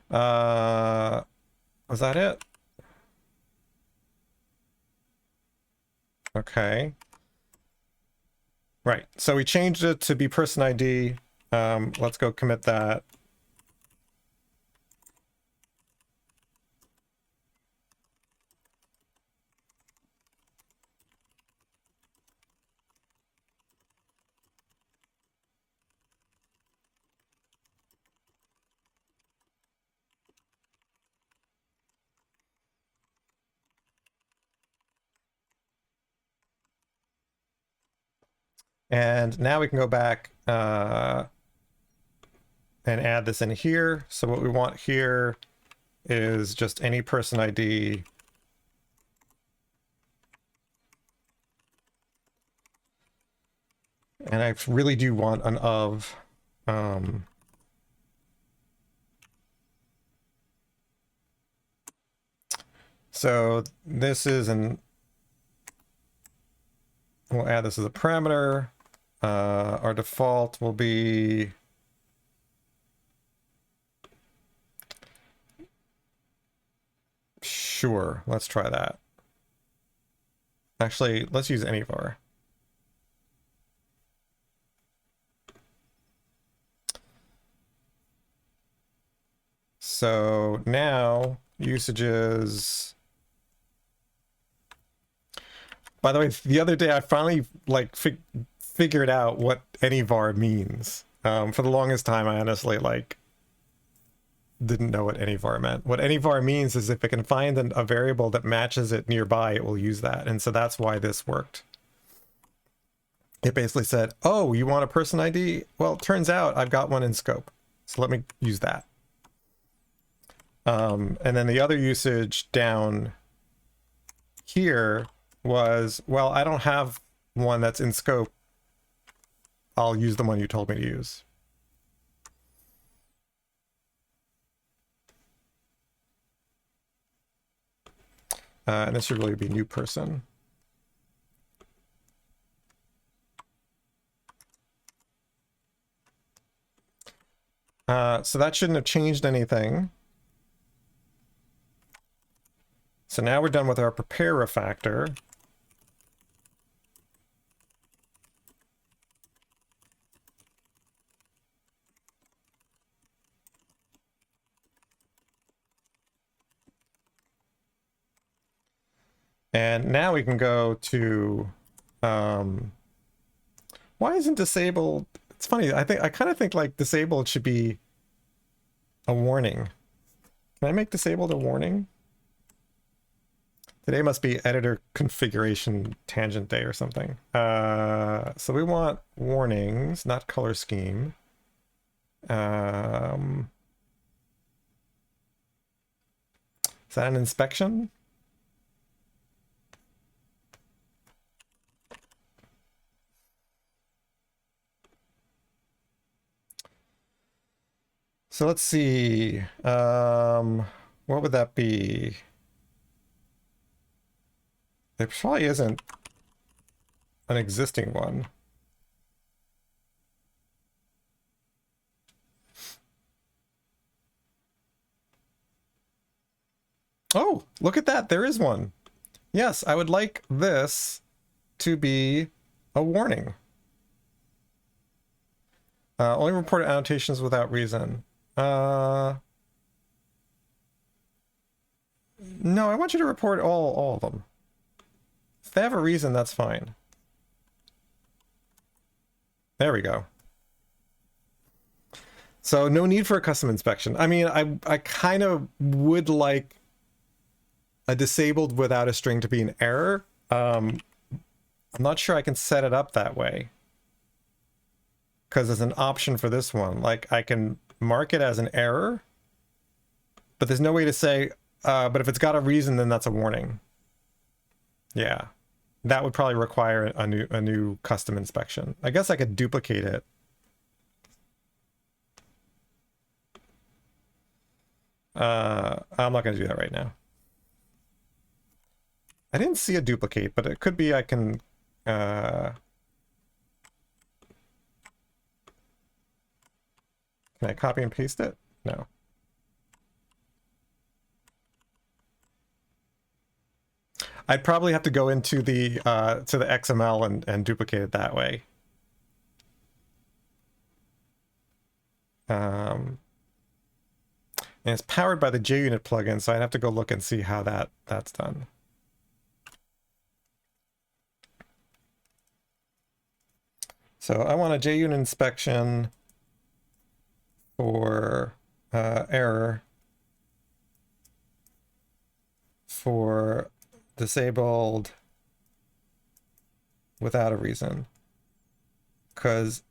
Was that it? Okay. Right, so we changed it to be person ID. Let's go commit that. And now we can go back and add this in here. So what we want here is just any person ID. And I really do want an of. So this is an, we'll add this as a parameter. Our default will be sure. Let's try that. Actually, let's use any var. So now usages. By the way, the other day I finally like figured out what any var means. For the longest time, I honestly like didn't know what any var meant. What any var means is if it can find a variable that matches it nearby, it will use that. And so that's why this worked. It basically said, oh, you want a person ID? Well, it turns out I've got one in scope. So let me use that. And then the other usage down here was, well, I don't have one that's in scope. I'll use the one you told me to use. And this should really be new person. So that shouldn't have changed anything. So now we're done with our prepare refactor. And now we can go to, why isn't disabled? It's funny. I kind of think like disabled should be a warning. Can I make disabled a warning? Today must be editor configuration tangent day or something. So we want warnings, not color scheme. Is that an inspection? So let's see. What would that be? There probably isn't an existing one. Oh, look at that. There is one. Yes, I would like this to be a warning. Only reported annotations without reason. No, I want you to report all of them. If they have a reason, that's fine. There we go. So no need for a custom inspection. I mean, I kind of would like a disabled without a string to be an error. I'm not sure I can set it up that way. Because there's an option for this one. Like, I can mark it as an error, but there's no way to say, but if it's got a reason, then that's a warning. Yeah. That would probably require a new custom inspection. I guess I could duplicate it. I'm not going to do that right now. I didn't see a duplicate, but it could be I can... Can I copy and paste it? No. I'd probably have to go into the to the XML and duplicate it that way. And it's powered by the JUnit plugin, so I'd have to go look and see how that's done. So I want a JUnit inspection for error for disabled without a reason. Because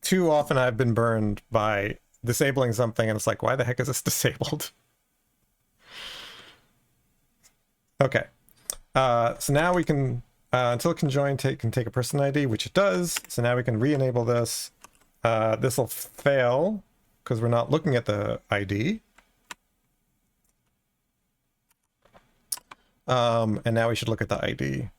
too often I've been burned by disabling something and it's like, why the heck is this disabled? Okay. So now we can, until it can join, can take a person ID, which it does. So now we can re-enable this. This will fail because we're not looking at the ID. And now we should look at the ID.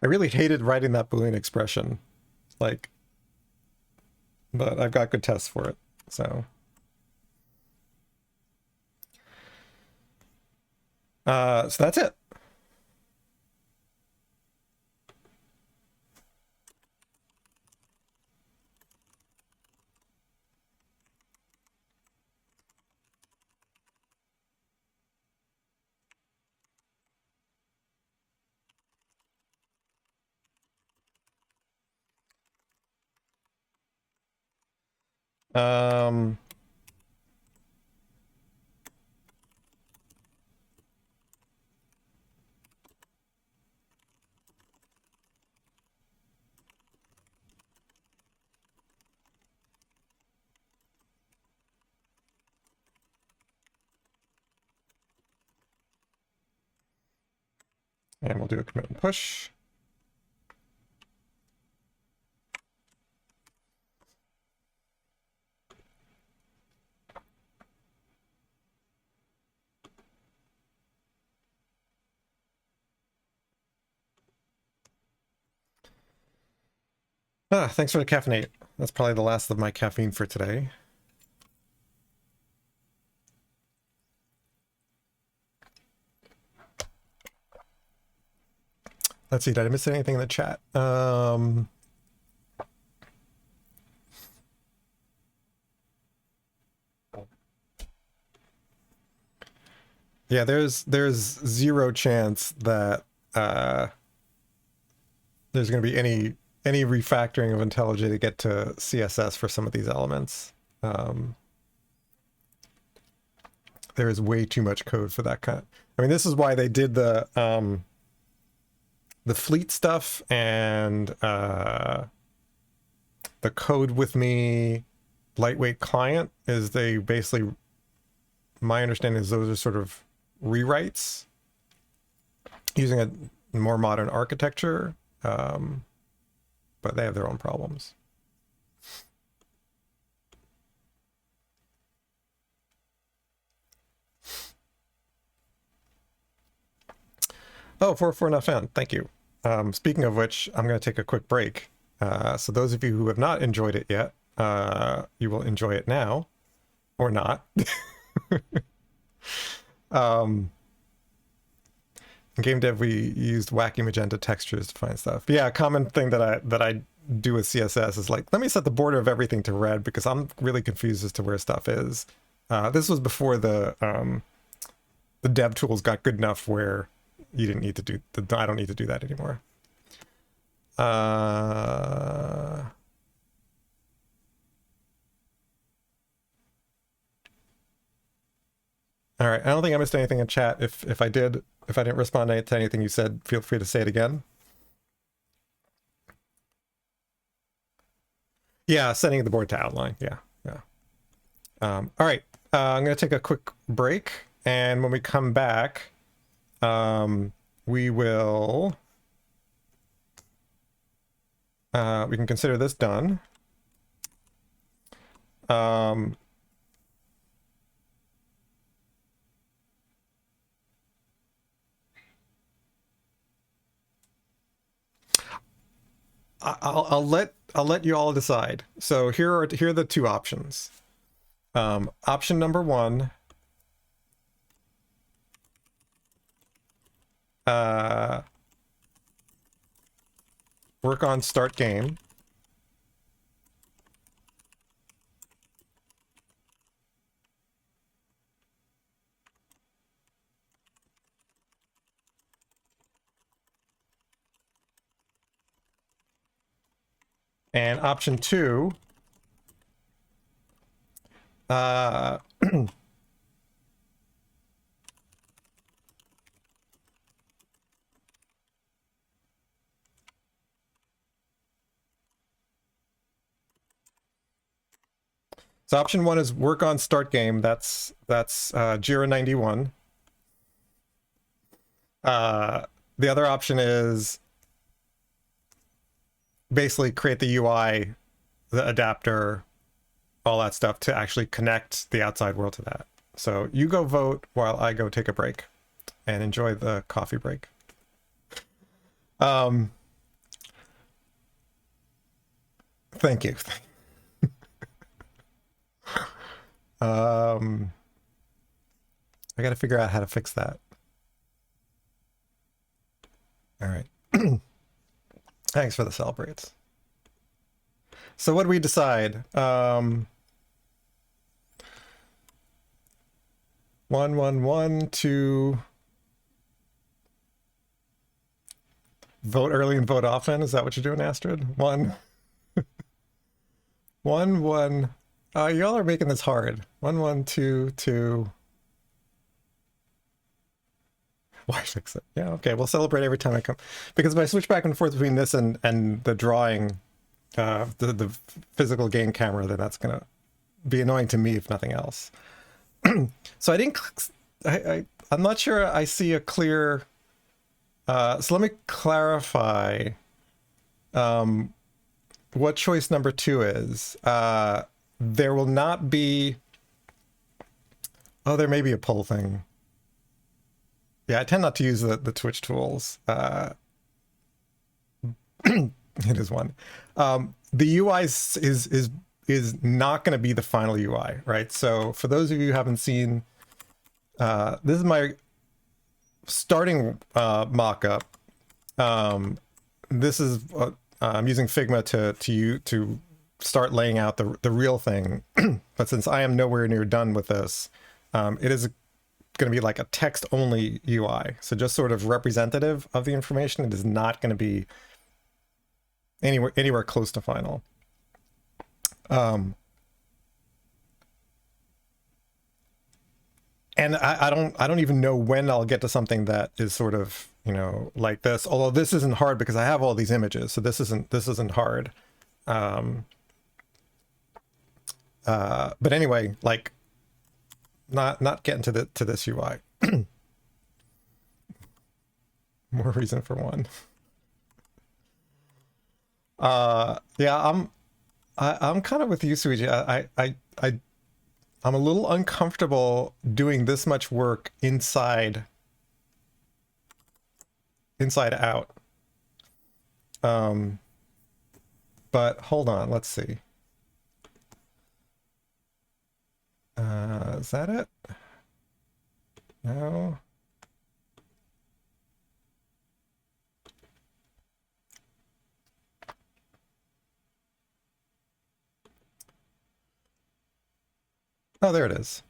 I really hated writing that Boolean expression, like, but I've got good tests for it, so. So that's it. Um, and we'll do a commit and push. Thanks for the caffeinate. That's probably the last of my caffeine for today. Let's see, did I miss anything in the chat? Yeah, there's zero chance that there's going to be any refactoring of IntelliJ to get to CSS for some of these elements. There is way too much code for that kind. I mean, this is why they did the fleet stuff and the code with me lightweight client is they basically, my understanding is those are sort of rewrites using a more modern architecture, but they have their own problems. Oh, 404 not found. Thank you. Speaking of which, I'm going to take a quick break. So those of you who have not enjoyed it yet, you will enjoy it now, or not. In game dev, we used wacky magenta textures to find stuff. But yeah, a common thing that I do with CSS is like, let me set the border of everything to red because I'm really confused as to where stuff is. This was before the dev tools got good enough where you didn't need to do I don't need to do that anymore. All right, I don't think I missed anything in chat. If I did, if I didn't respond to anything you said, feel free to say it again. Yeah, setting the board to outline. Yeah. All right, I'm going to take a quick break, and when we come back, we will we can consider this done. I'll let you all decide. So here are the two options. Option number one, work on start game. And option two, so option one is work on start game. That's Jira 91. The other option is basically create the UI, the adapter, all that stuff to actually connect the outside world to that. So you go vote while I go take a break and enjoy the coffee break. Thank you. I got to figure out how to fix that. All right. Thanks for the celebrates. So what do we decide? 1-1-1 to vote early and vote often. Is that what you're doing, Astrid? 1-1 Y'all are making this hard. 1, 1, 2, 2. Why fix it? Yeah, okay. We'll celebrate every time I come. Because if I switch back and forth between this and the drawing, the physical game camera, then that's going to be annoying to me if nothing else. So I didn't... I'm not sure I see a clear... so let me clarify what choice number 2 is. There will not be... Oh, there may be a poll thing. Yeah, I tend not to use the Twitch tools. It is one. The UI is not going to be the final UI, right? So for those of you who haven't seen, this is my starting mock-up. This is I'm using Figma to start laying out the real thing. But since I am nowhere near done with this, it is going to be like a text-only UI. So just sort of representative of the information. It is not going to be anywhere close to final. And I don't even know when I'll get to something that is sort of, you know, like this. Although this isn't hard because I have all these images, so this isn't hard. But anyway, like not getting to this UI. More reason for one. Yeah, I'm kind of with you, Suiji. I'm a little uncomfortable doing this much work inside out. But hold on, let's see. Is that it? No. Oh, there it is.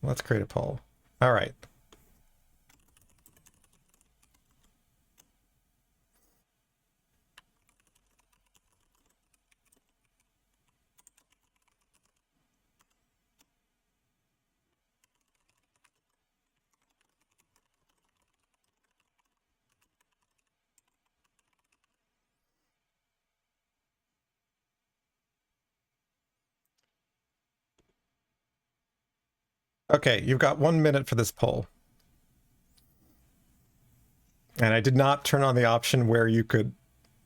Let's create a poll. All right. Okay, you've got 1 minute for this poll. And I did not turn on the option where you could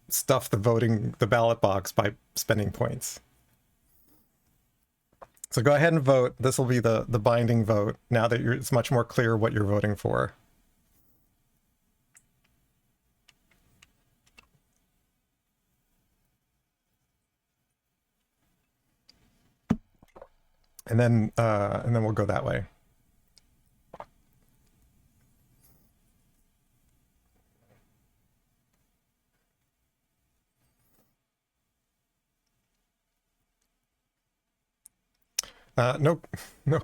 stuff the ballot box by spending points. So go ahead and vote. This will be the binding vote now that it's much more clear what you're voting for. And then we'll go that way. No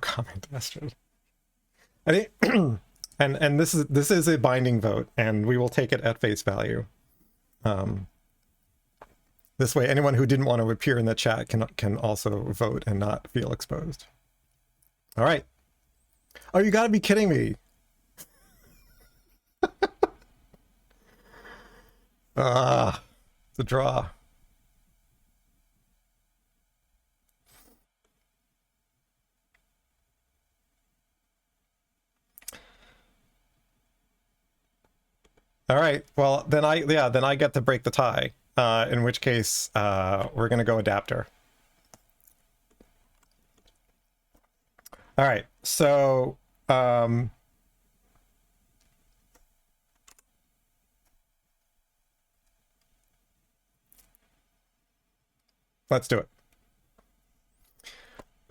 comment, Astrid. I think, and this is a binding vote, and we will take it at face value. This way, anyone who didn't want to appear in the chat can also vote and not feel exposed. All right. Oh, you got to be kidding me! It's a draw. All right. Well, then I get to break the tie. In which case, we're gonna go adapter. All right. So, let's do it.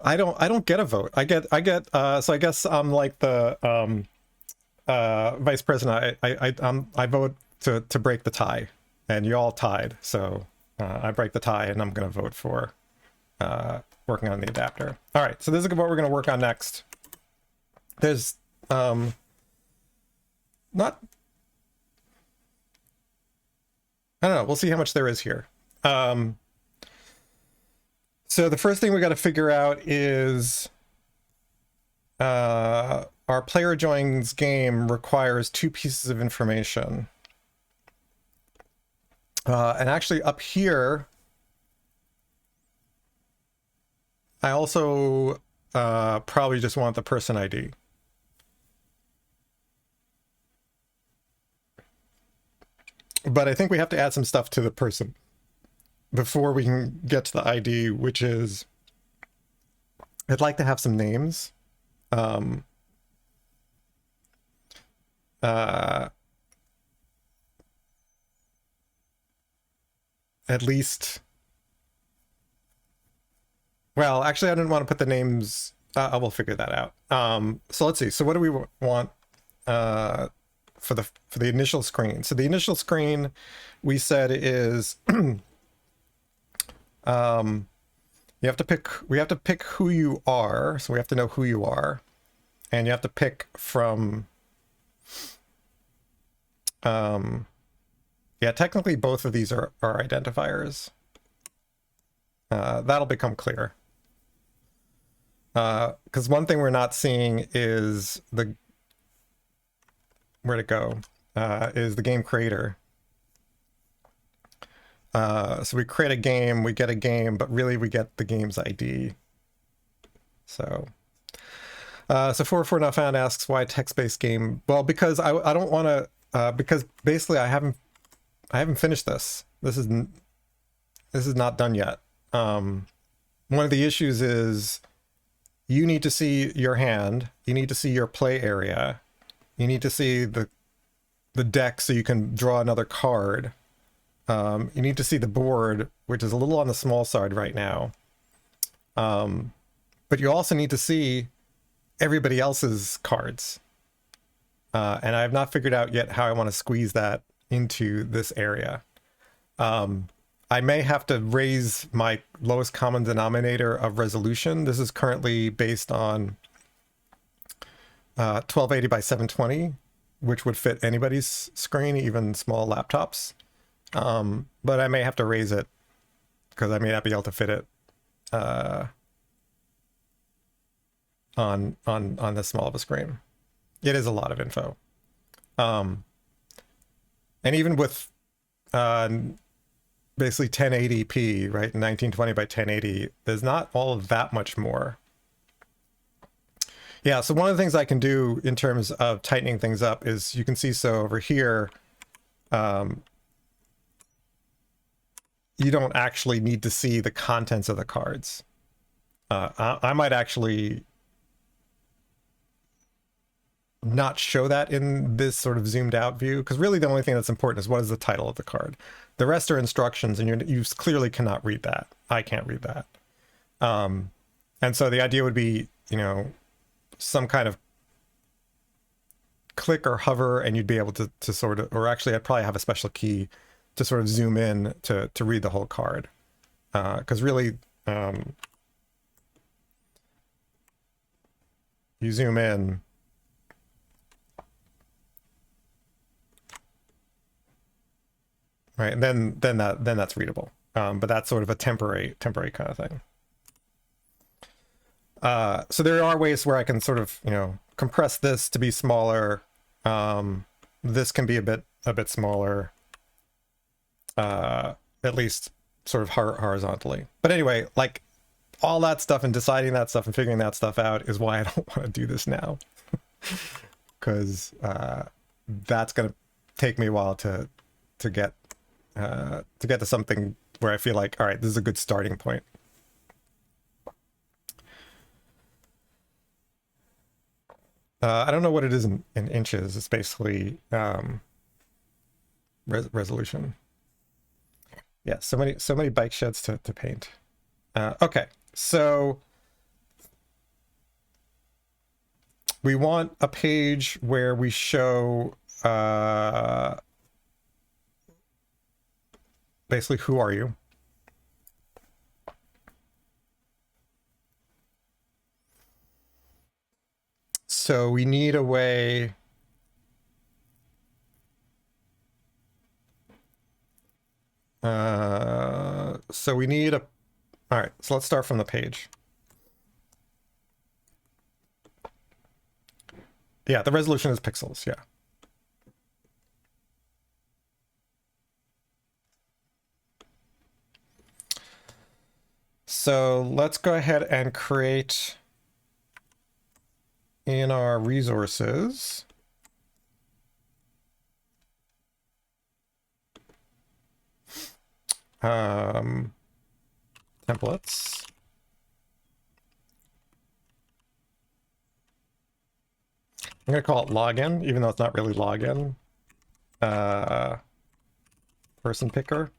I don't get a vote. I get so I guess I'm like the vice president. I vote to break the tie, and you all tied. So I break the tie, and I'm gonna vote for working on the adapter. All right, so this is what we're gonna work on next. There's not, I don't know. We'll see how much there is here. So the first thing we got to figure out is our player joins game requires 2 pieces of information. And actually up here, I also probably just want the person ID. But I think we have to add some stuff to the person before we can get to the ID, which is, I'd like to have some names. At least, well, actually, I didn't want to put the names. I will figure that out. So let's see. So what do we want for the initial screen? So the initial screen we said is we have to pick who you are. So we have to know who you are, and you have to pick from. Yeah, technically both of these are identifiers. That'll become clear. Because one thing we're not seeing is where to go, is the game creator. So we create a game, we get a game, but really we get the game's ID. So 404 Not Found asks why text-based game. Well, because I don't want to, because basically I haven't finished this. This is not done yet. One of the issues is you need to see your hand, you need to see your play area, you need to see the deck so you can draw another card. You need to see the board, which is a little on the small side right now. But you also need to see everybody else's cards. And I have not figured out yet how I want to squeeze that into this area. I may have to raise my lowest common denominator of resolution. This is currently based on 1280 by 720, which would fit anybody's screen, even small laptops. But I may have to raise it because I may not be able to fit it on this small of a screen. It is a lot of info. And even with basically 1080p, right, 1920 by 1080, there's not all of that much more. Yeah, so one of the things I can do in terms of tightening things up is you can see, so over here, you don't actually need to see the contents of the cards. I might actually not show that in this sort of zoomed out view, because really the only thing that's important is what is the title of the card. The rest are instructions, and you clearly cannot read that. I can't read that. And so the idea would be, you know, some kind of click or hover, and you'd be able to sort of, or actually I'd probably have a special key to sort of zoom in to read the whole card. Because really, you zoom in, right, and then that's readable. But that's sort of a temporary kind of thing. So there are ways where I can sort of, you know, compress this to be smaller. This can be a bit smaller, at least sort of horizontally. But anyway, like all that stuff and deciding that stuff and figuring that stuff out is why I don't want to do this now, because that's going to take me a while to get to something where I feel like, all right, this is a good starting point. I don't know what it is in inches. It's basically resolution. Yeah, so many bike sheds to paint. Okay, so we want a page where we show basically who are you. So we need a way so we need All right, so let's start from the page. Yeah, the resolution is pixels, yeah. So let's go ahead and create in our resources. Templates. I'm going to call it login, even though it's not really login. Person picker.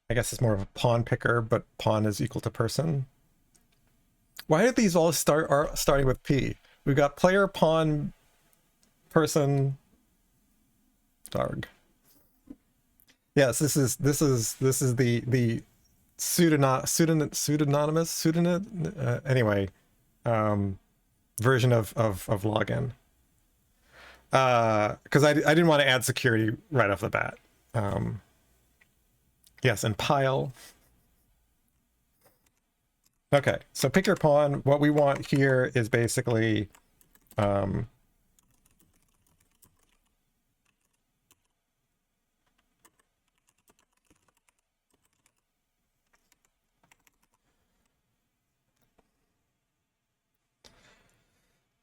I guess it's more of a pawn picker, but pawn is equal to person. Why are these all starting with P? We've got player, pawn, person, darg. Yes, this is the pseudonymous anyway version of login. Because I didn't want to add security right off the bat. Yes, and pile. Okay, so pick your pawn. What we want here is basically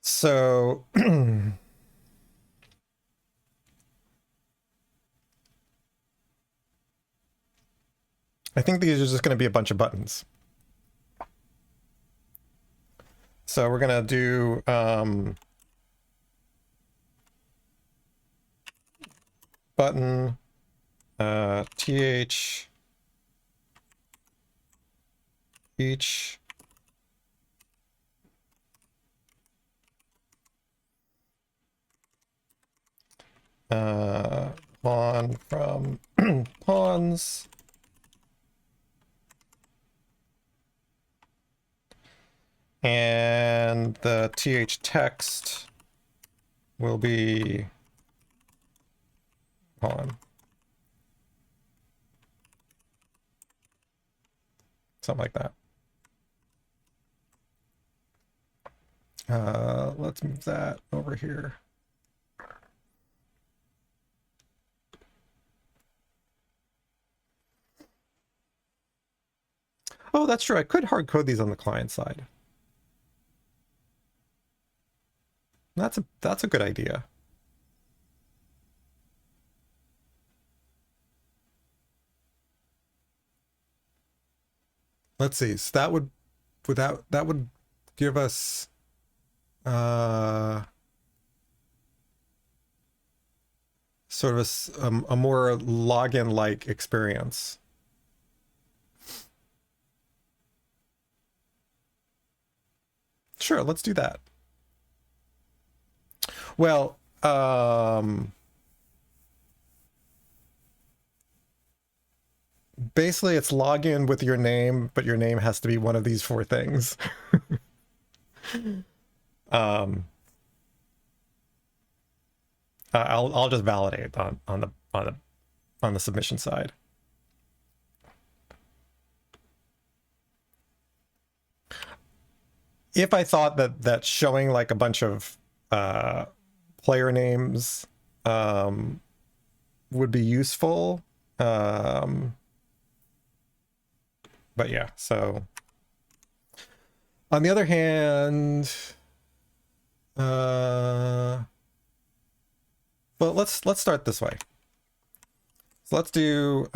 so I think these are just going to be a bunch of buttons. So we're going to do button th each pawn from pawns. And the th text will be pawn. Something like that. Let's move that over here. Oh, that's true. I could hard code these on the client side. That's a good idea. Let's see. So that would give us sort of a more login-like experience. Sure, let's do that. Well, basically it's login with your name, but your name has to be one of these four things. I'll just validate on the submission side. If I thought that showing like a bunch of player names would be useful, but yeah. So on the other hand, well, let's start this way. So let's do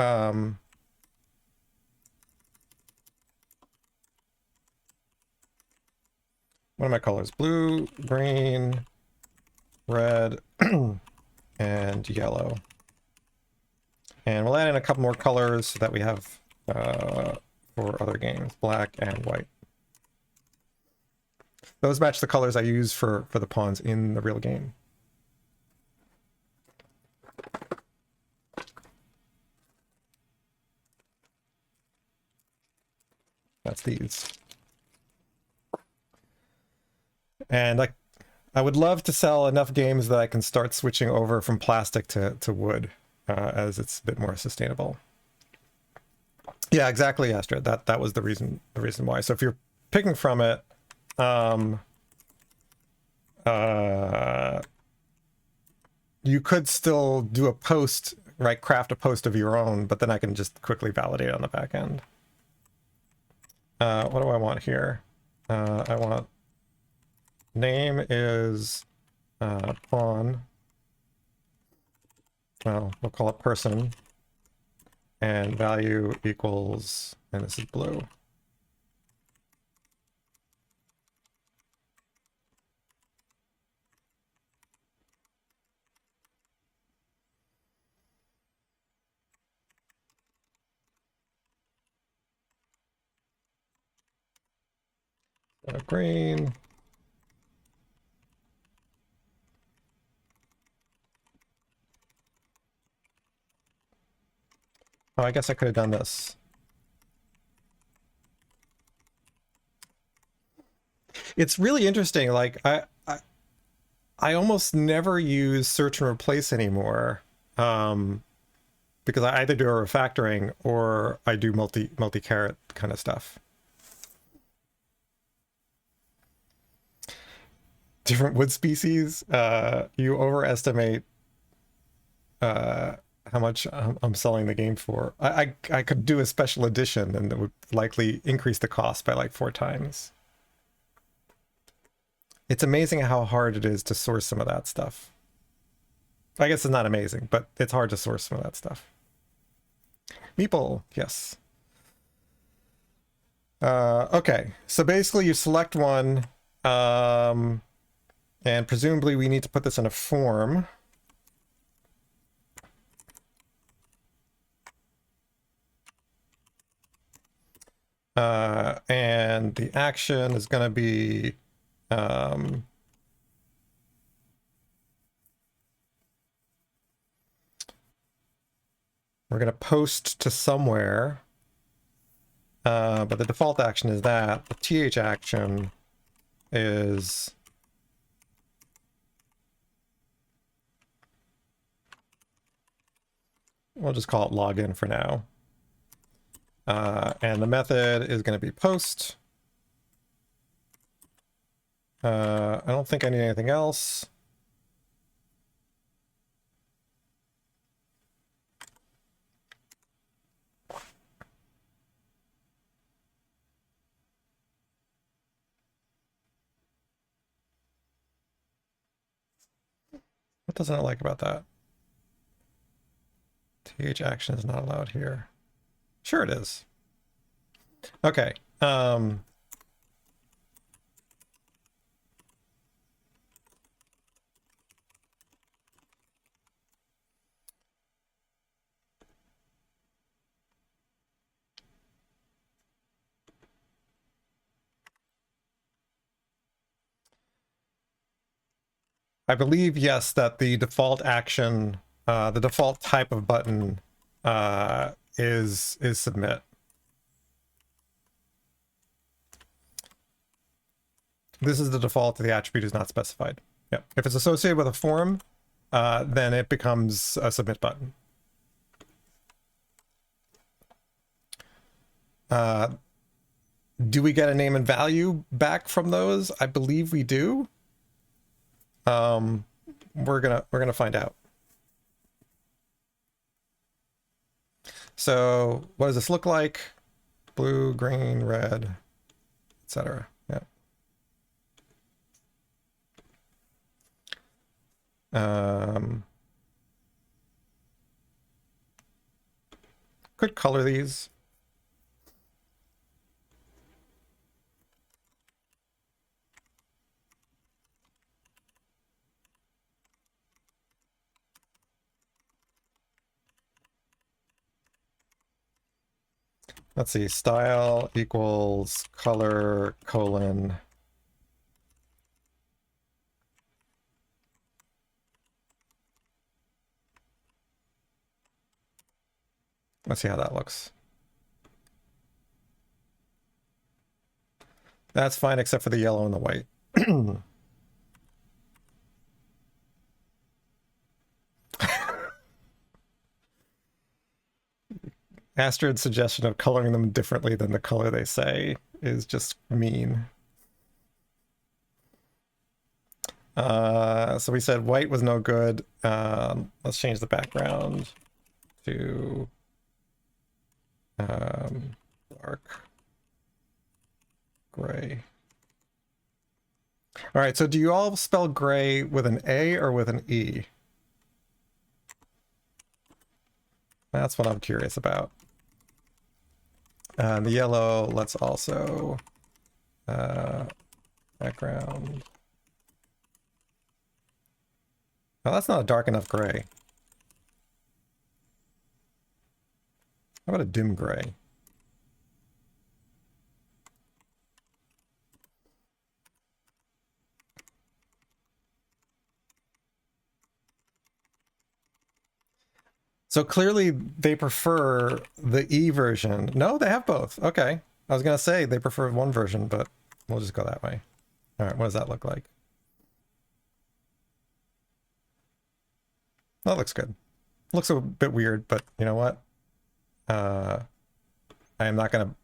what are my colors? Blue, green, red, and yellow. And we'll add in a couple more colors so that we have for other games, black and white. Those match the colors I use for the pawns in the real game. That's these. And like, I would love to sell enough games that I can start switching over from plastic to wood, as it's a bit more sustainable. Yeah, exactly, Astrid. That was the reason why. So if you're picking from it, you could still do a post, right? Craft a post of your own, but then I can just quickly validate on the back end. What do I want here? I want name is pawn. Well, we'll call it person. And value equals, and this is blue. Green. Oh, I guess I could have done this. It's really interesting. Like I almost never use search and replace anymore, because I either do a refactoring or I do multi-caret kind of stuff. Different wood species. You overestimate how much I'm selling the game for. I could do a special edition and that would likely increase the cost by like 4 times. It's amazing how hard it is to source some of that stuff. I guess it's not amazing, but it's hard to source some of that stuff. Meeple, yes. Okay, so basically you select one, and presumably we need to put this in a form. And the action is going to be we're going to post to somewhere, but the default action is that. The th action is we'll just call it login for now. And the method is going to be post. I don't think I need anything else. What doesn't I like about that? TH action is not allowed here. Sure it is. Okay. I believe, yes, that the default action, the default type of button is submit. This is the default. The attribute is not specified. Yep. If it's associated with a form, then it becomes a submit button. Do we get a name and value back from those? I believe we do. We're gonna find out. So what does this look like? Blue, green, red, etc. Yeah. Could color these. Let's see, style equals color colon. Let's see how that looks. That's fine, except for the yellow and the white. Astrid's suggestion of coloring them differently than the color they say is just mean. So we said white was no good. Let's change the background to dark gray. All right, so do you all spell gray with an A or with an E? That's what I'm curious about. The yellow, let's also background. Oh, that's not a dark enough gray. How about a dim gray? So clearly they prefer the E version. No, they have both. Okay. I was going to say they prefer one version, but we'll just go that way. All right, what does that look like? That looks good. Looks a bit weird, but you know what? I am not going to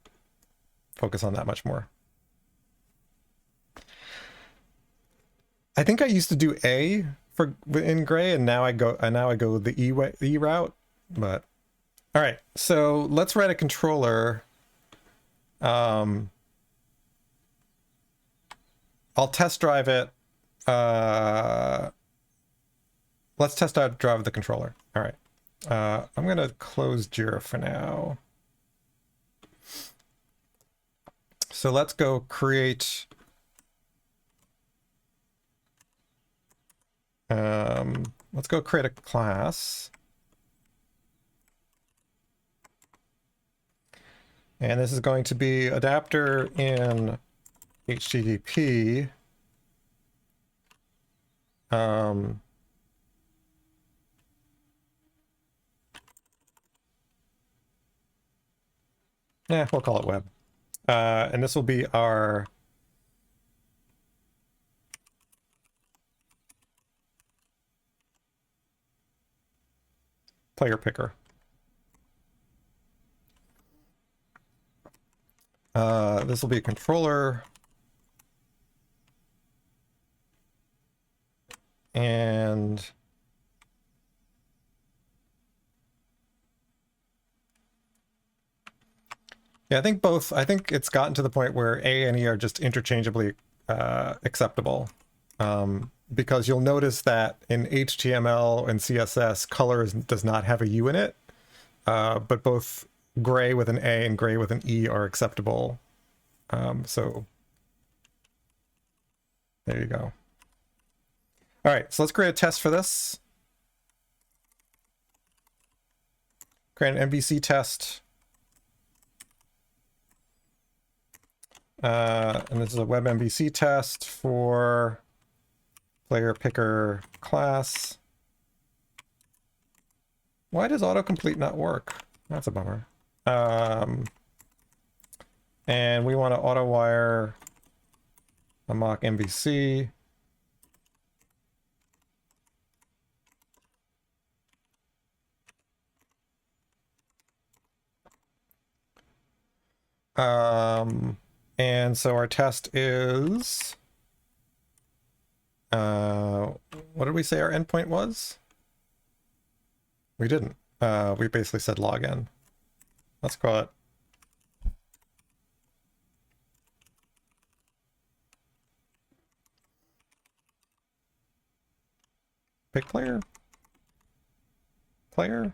focus on that much more. I think I used to do A for in gray, and now I go the E route. But all right, so let's write a controller. I'll test drive it. Let's test drive the controller. All right. I'm going to close Jira for now. So let's go create. Let's go create a class. And this is going to be adapter in HTTP. Yeah, we'll call it web. And this will be our player picker. This will be a controller. And yeah, I think it's gotten to the point where A and E are just interchangeably acceptable. Because you'll notice that in HTML and CSS, color does not have a U in it, but both gray with an A and gray with an E are acceptable. So there you go. All right, so let's create a test for this. Create an MVC test. And this is a web MVC test for player picker class. Why does autocomplete not work? That's a bummer. And we want to auto wire a mock MVC. And so our test is, what did we say our endpoint was? We didn't. We basically said login. Let's call it pick player. Player.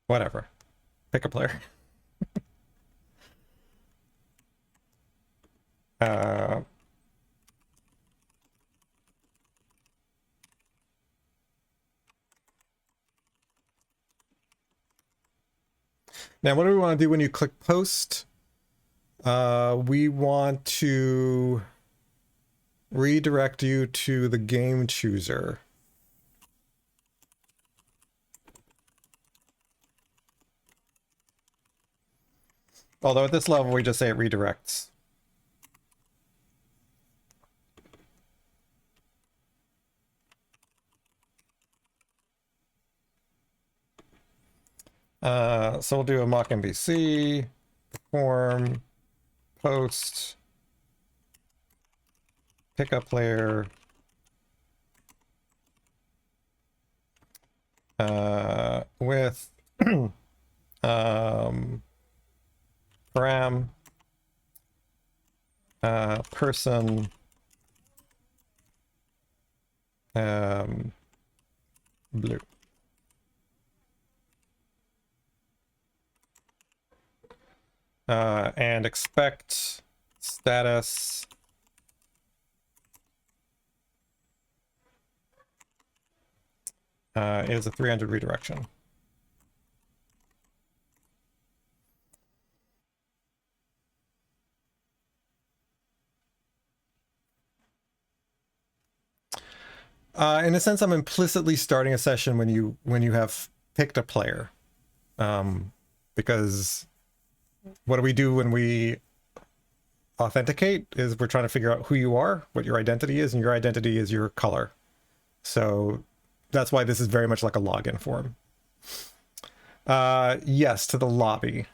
Whatever. Pick a player. Now, what do we want to do when you click post? We want to redirect you to the game chooser. Although at this level, we just say it redirects. So we'll do a mock MVC, perform, post, pickup layer, with param, person, blue. And expect status is a 300 redirection. In a sense, I'm implicitly starting a session when you have picked a player, because what do we do when we authenticate is we're trying to figure out who you are, what your identity is, and your identity is your color. So that's why this is very much like a login form. Yes, to the lobby.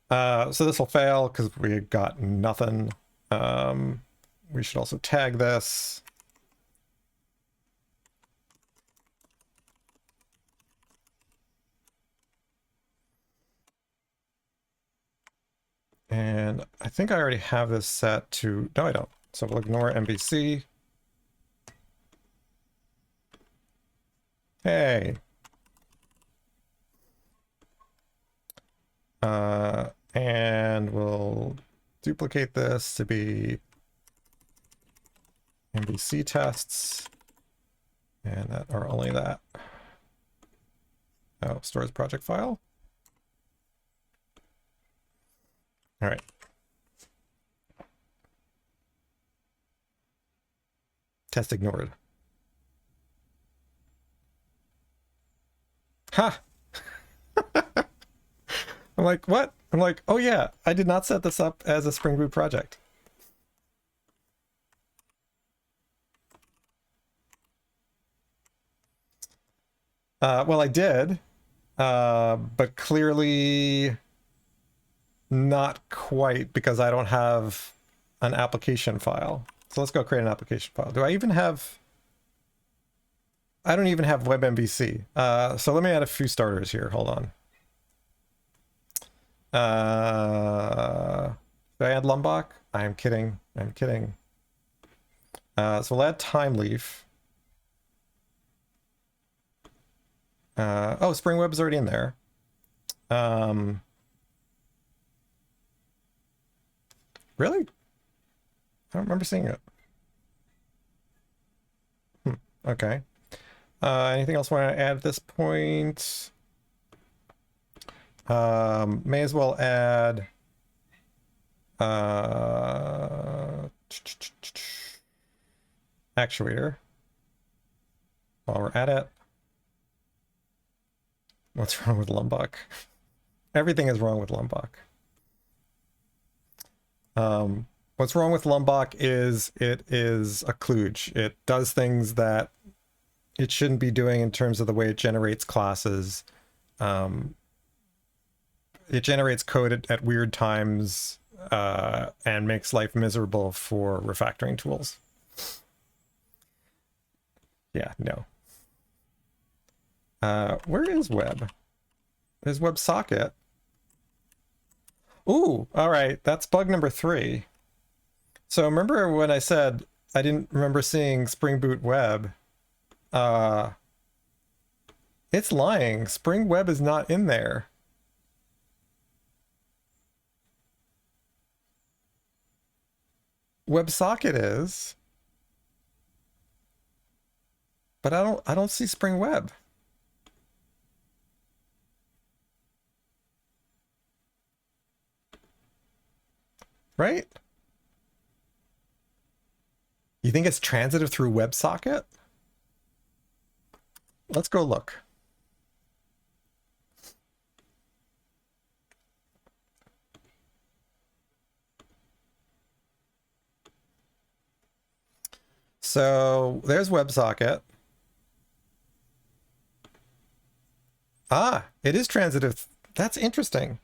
So this will fail because we got nothing. We should also tag this. And I think I already have this set to, no, I don't. So we'll ignore MVC. Hey. And we'll duplicate this to be MVC tests. And that, or only that. Oh, stores project file. All right. Test ignored. Ha! I'm like, what? I'm like, oh yeah, I did not set this up as a Spring Boot project. Well, I did, but clearly not quite because I don't have an application file. So let's go create an application file. Do I even have... I don't even have WebMVC. So let me add a few starters here. Hold on. Did I add Lombok? I'm kidding. I'm kidding. So we'll add time leaf. Oh, Spring Web's already in there. Really? I don't remember seeing it. Okay. Anything else I want to add at this point? May as well add actuator while we're at it. What's wrong with Lombok? Everything is wrong with Lombok. What's wrong with Lombok is it is a kludge. It does things that it shouldn't be doing in terms of the way it generates classes. It generates code at weird times and makes life miserable for refactoring tools. Yeah, no. Where is web? There's WebSocket. Ooh, all right. That's bug number 3. So remember when I said I didn't remember seeing Spring Boot Web? It's lying. Spring Web is not in there. WebSocket is. But I don't see Spring Web. Right? You think it's transitive through WebSocket? Let's go look. So there's WebSocket. Ah, it is transitive. That's interesting.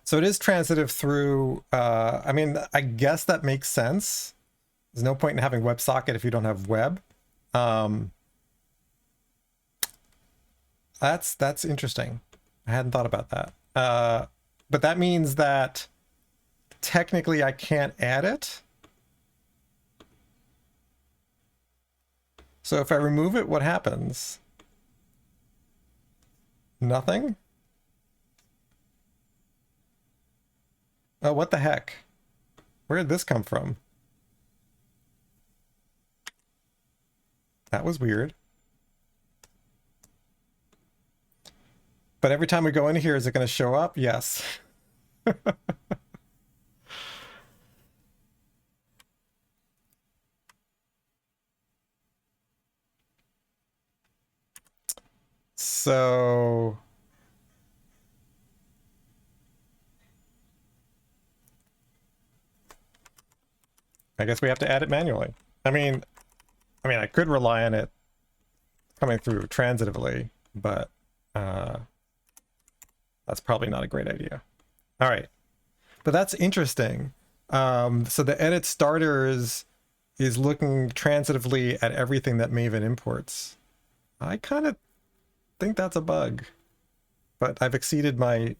So it is transitive through, I mean, I guess that makes sense. There's no point in having WebSocket if you don't have web. That's interesting. I hadn't thought about that. But that means that technically I can't add it. So if I remove it, what happens? Nothing? Oh, what the heck? Where did this come from? That was weird. But every time we go in here, is it going to show up? Yes. So I guess we have to add it manually. I mean, I could rely on it coming through transitively, but that's probably not a great idea. All right, but that's interesting. So the edit starters is looking transitively at everything that Maven imports. I kind of think that's a bug, but I've exceeded my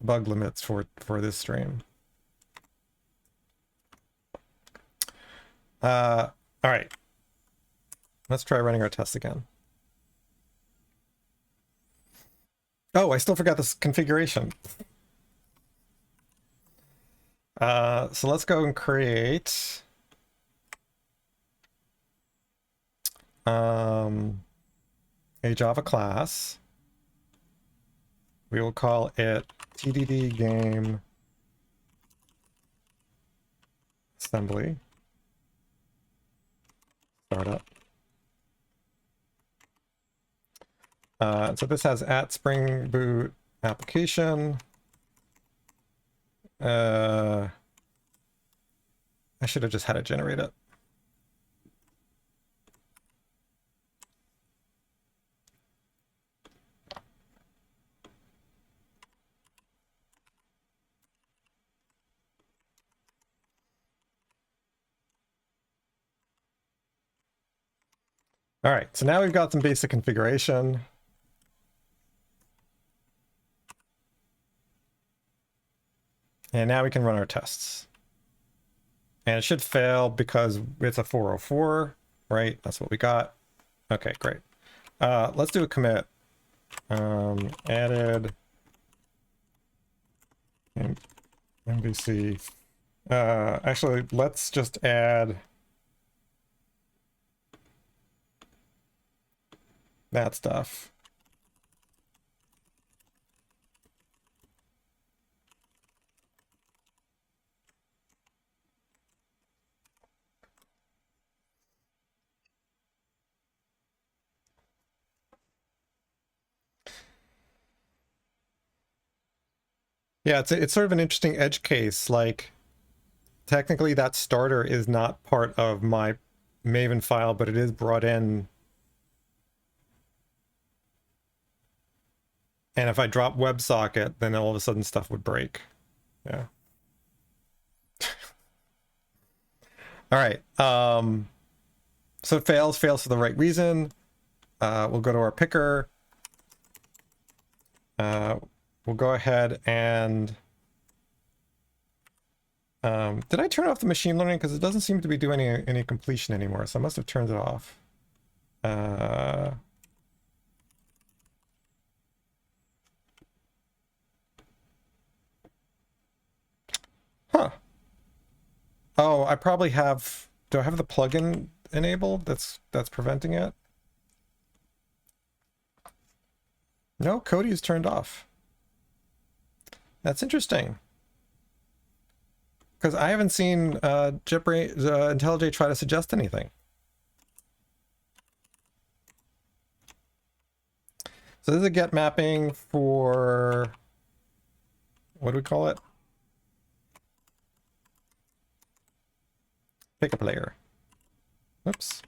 bug limits for this stream. All right, let's try running our test again. Oh, I still forgot this configuration. So let's go and create a Java class. We will call it TDD game assembly startup. So this has at Spring Boot application. I should have just had it generate it. All right, so now we've got some basic configuration. And now we can run our tests. And it should fail because it's a 404, right? That's what we got. Okay, great. Let's do a commit. Added MVC. Actually, let's just add that stuff. Yeah, it's sort of an interesting edge case. Like, technically that starter is not part of my Maven file, but it is brought in. And if I drop WebSocket, then all of a sudden stuff would break. Yeah. All right. So it fails for the right reason. We'll go to our picker. We'll go ahead and did I turn off the machine learning? Because it doesn't seem to be doing any completion anymore, so I must have turned it off. Huh. Oh, I probably have. Do I have the plugin enabled that's preventing it? No, Cody is turned off. That's interesting. Because I haven't seen IntelliJ try to suggest anything. So this is a get mapping for, what do we call it? Pickup layer. Oops.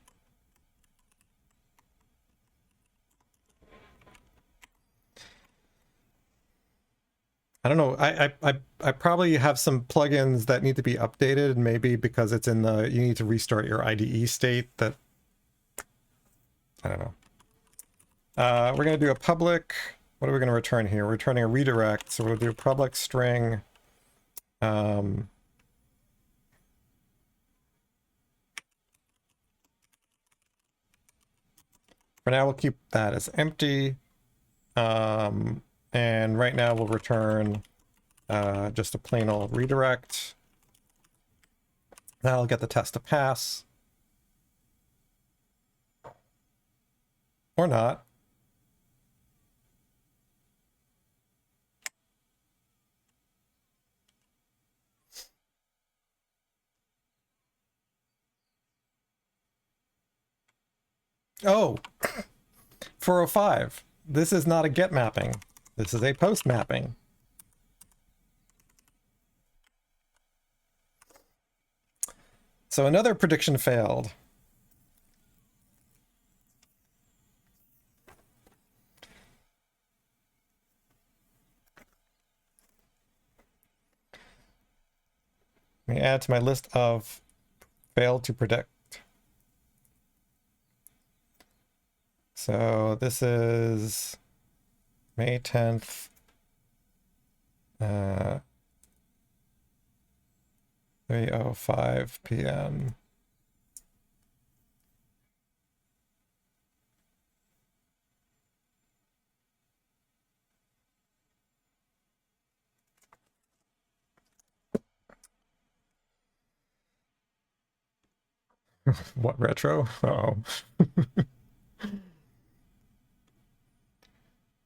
I don't know. I probably have some plugins that need to be updated, maybe because it's in the, you need to restart your IDE state. That, I don't know. We're going to do a public. What are we going to return here? We're returning a redirect. So we'll do a public string. For now, we'll keep that as empty. And right now we'll return just a plain old redirect. That'll get the test to pass. Or not. Oh, 405. This is not a get mapping. This is a post mapping. So another prediction failed. Let me add to my list of failed to predict. So this is May 10th. 3:05 p.m. What retro? Oh.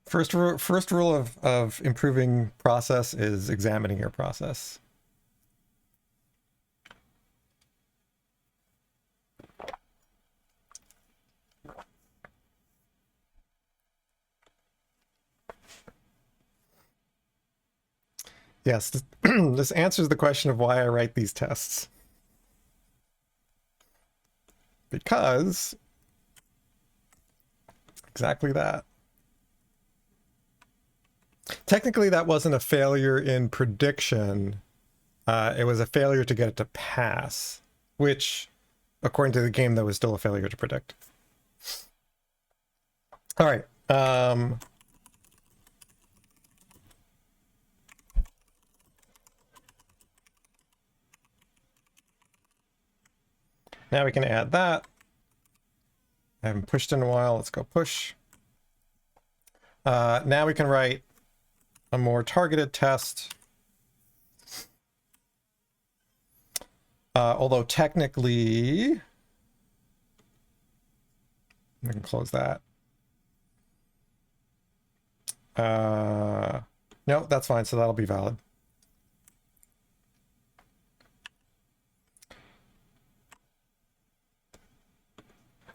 First rule of improving process is examining your process. Yes, this answers the question of why I write these tests. Because exactly that. Technically, that wasn't a failure in prediction. It was a failure to get it to pass, which, according to the game, that was still a failure to predict. All right. Now we can add that. I haven't pushed in a while. Let's go push. Now we can write a more targeted test. Although technically, we can close that. No, that's fine. So that'll be valid.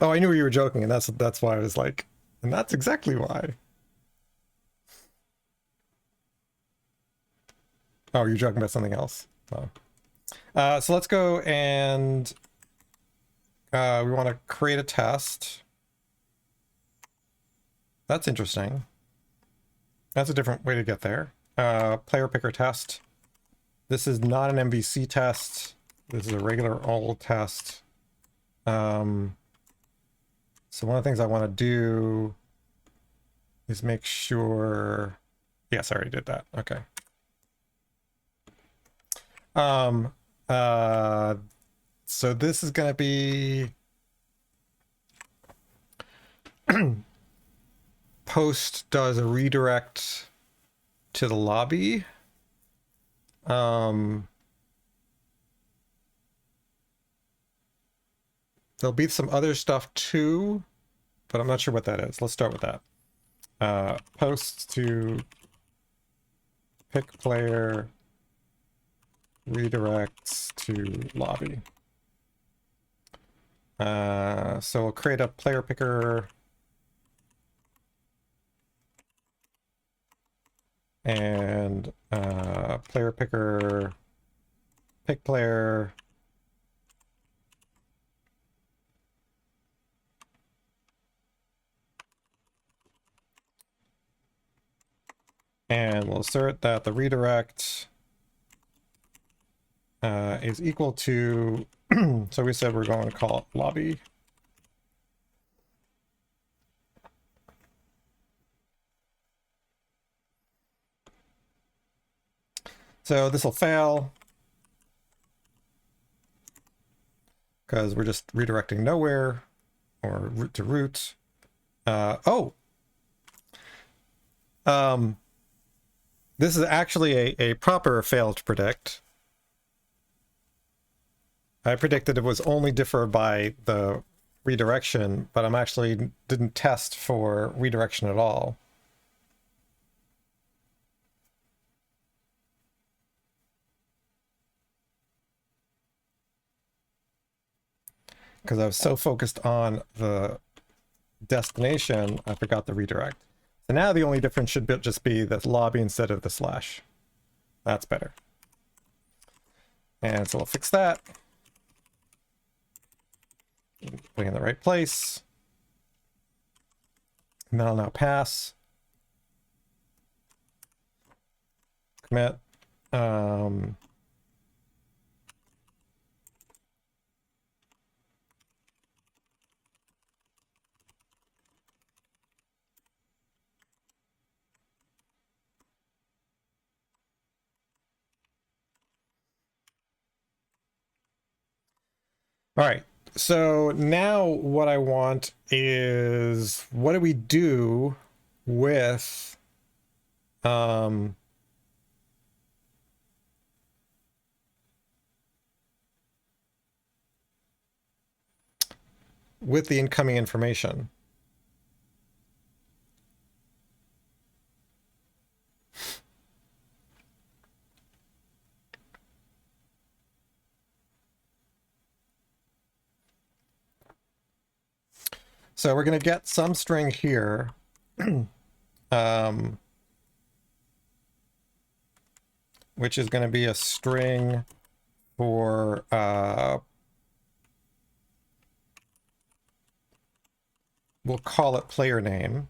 Oh, I knew you were joking, and that's why I was like, and that's exactly why. Oh, you're joking about something else. Oh. So let's go and we want to create a test. That's interesting. That's a different way to get there. Player picker test. This is not an MVC test. This is a regular old test. So one of the things I want to do is make sure, yes, I already did that. Okay. So this is going to be post does a redirect to the lobby. There'll be some other stuff too, but I'm not sure what that is. Let's start with that. Post to pick player redirects to lobby. So we'll create a player picker and player picker pick player And we'll assert that the redirect is equal to, so we said we're going to call it lobby. So this will fail because we're just redirecting nowhere or root to root. This is actually a proper fail to predict. I predicted it was only differ by the redirection, but I'm actually didn't test for redirection at all. Because I was so focused on the destination, I forgot the redirect. So now the only difference should just be the lobby instead of the slash. That's better. And so we'll fix that. Put it in the right place. And then I'll now pass. Commit. All right, so now what I want is, what do we do with with the incoming information? So we're going to get some string here. Which is going to be a string for we'll call it player name.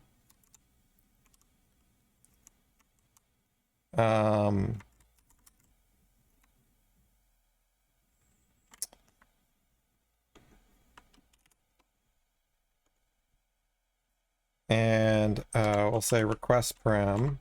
And we'll say request param.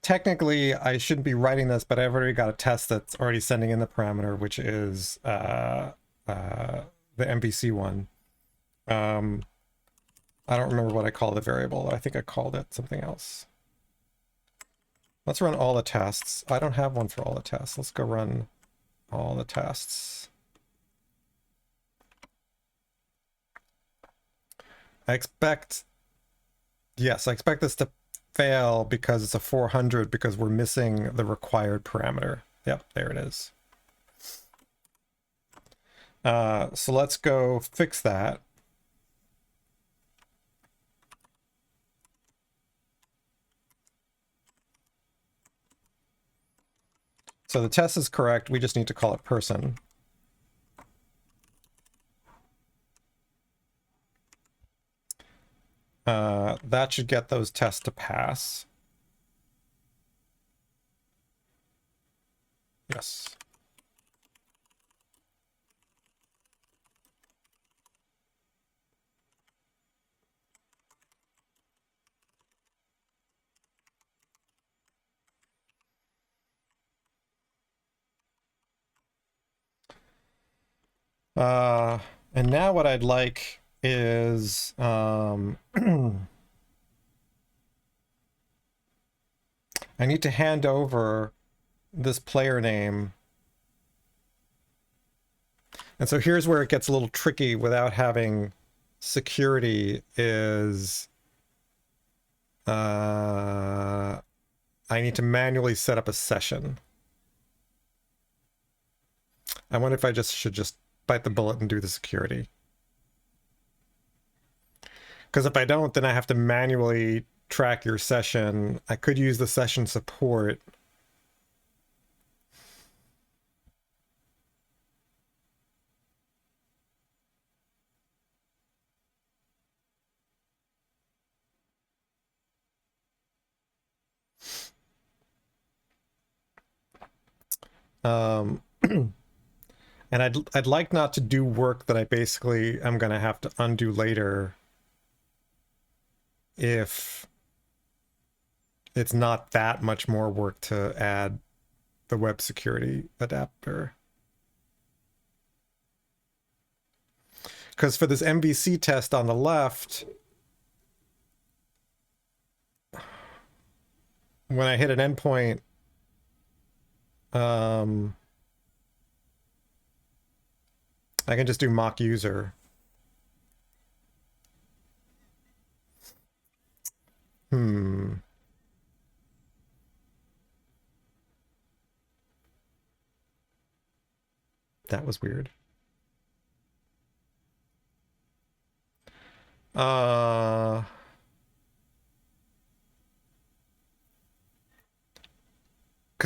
Technically, I shouldn't be writing this, but I've already got a test that's already sending in the parameter, which is the MVC one. I don't remember what I called the variable. I think I called it something else. Let's run all the tests. I don't have one for all the tests. Let's go run all the tests. I expect this to fail because it's a 400 because we're missing the required parameter. Yep, there it is. So let's go fix that. So the test is correct. We just need to call it person. That should get those tests to pass. Yes. And now what I'd like is I need to hand over this player name. And so here's where it gets a little tricky without having security is I need to manually set up a session. I wonder if I should just bite the bullet and do the security. Because if I don't, then I have to manually track your session. I could use the session support. Um, and I'd like not to do work that I basically am going to have to undo later if it's not that much more work to add the web security adapter. Because for this MVC test on the left, when I hit an endpoint, I can just do mock user. That was weird. Because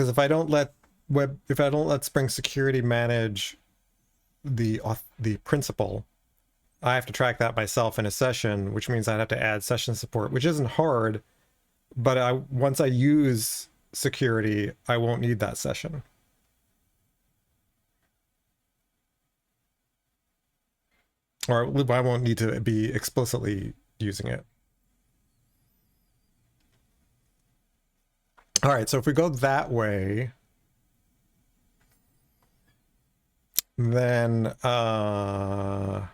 if I don't let Spring Security manage the principal, I have to track that myself in a session, which means I'd have to add session support, which isn't hard, but once I use security, I won't need that session. Or I won't need to be explicitly using it. All right, so if we go that way, then I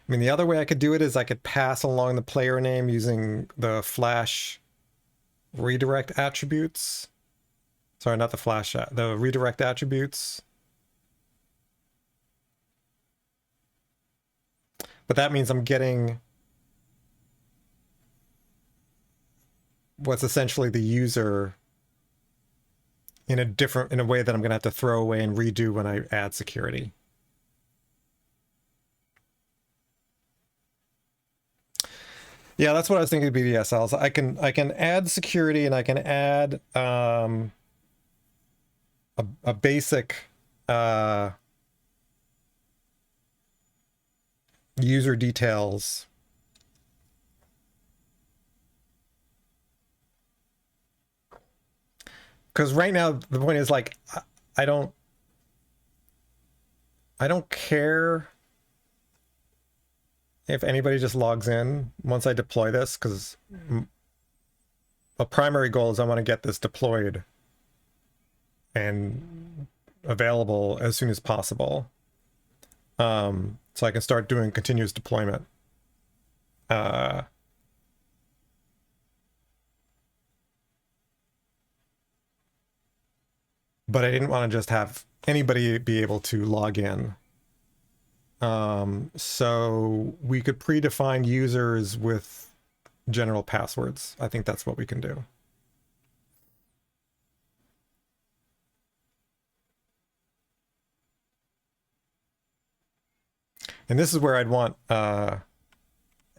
mean, the other way I could do it is I could pass along the player name using the Flash redirect attributes. Sorry, not the Flash, the redirect attributes. But that means I'm getting what's essentially the user in a way that I'm going to have to throw away and redo when I add security. Yeah, that's what I was thinking of BDSLs. I can add security and I can add a basic user details. Because right now the point is like I don't care if anybody just logs in once I deploy this, because a primary goal is I want to get this deployed and available as soon as possible, so I can start doing continuous deployment. But I didn't want to just have anybody be able to log in. So we could predefine users with general passwords. I think that's what we can do. And this is where I'd want AI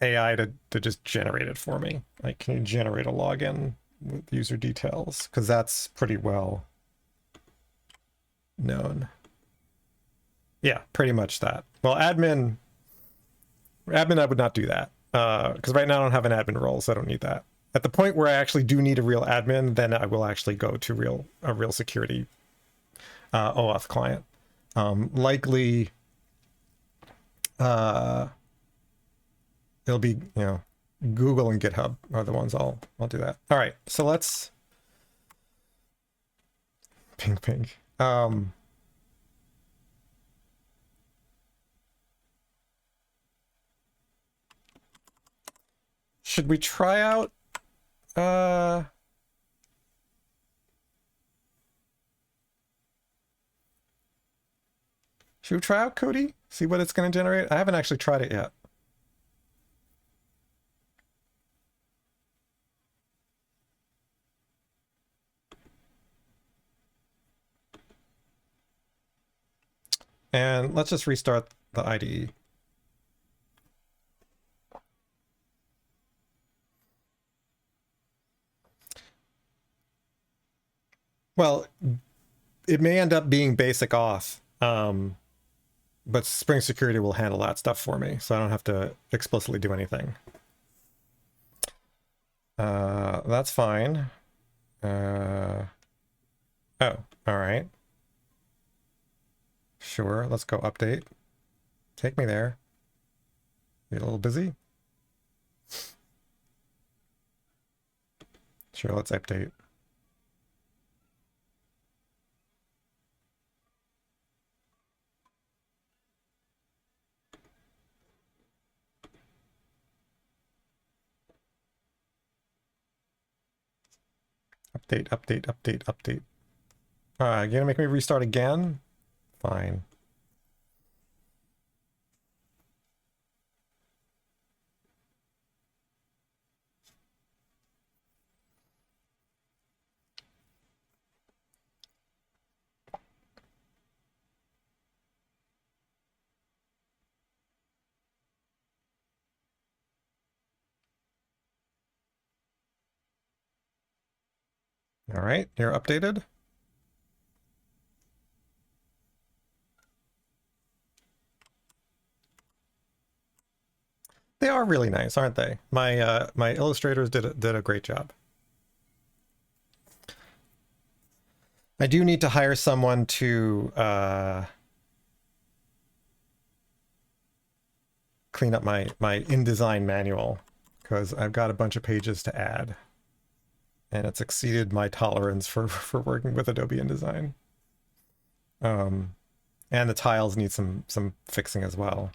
to just generate it for me. Like, can you generate a login with user details? Because that's pretty well known. Yeah, pretty much that. Well, admin, I would not do that. Because right now I don't have an admin role, so I don't need that. At the point where I actually do need a real admin, then I will actually go to a real security OAuth client. Likely, it'll be, Google and GitHub are the ones I'll do that. All right, so let's ping. Should we try out Cody? See what it's going to generate? I haven't actually tried it yet. And let's just restart the IDE. Well, it may end up being basic auth. But Spring Security will handle that stuff for me, so I don't have to explicitly do anything. That's fine. Oh, all right. Sure, let's go update. Take me there. Get a little busy. Sure, let's update. Update, update, update, update. You're gonna make me restart again? Fine. All right, you're updated. They are really nice, aren't they? My illustrators did a great job. I do need to hire someone to clean up my InDesign manual, because I've got a bunch of pages to add, and it's exceeded my tolerance for working with Adobe InDesign. And the tiles need some fixing as well.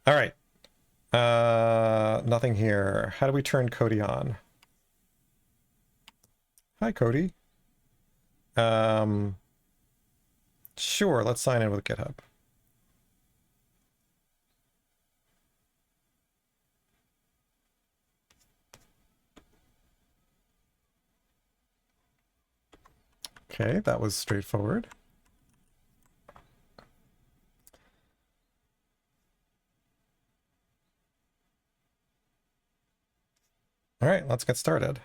All right. Nothing here. How do we turn Cody on? Hi, Cody. Sure, let's sign in with GitHub. Okay, that was straightforward. All right, let's get started.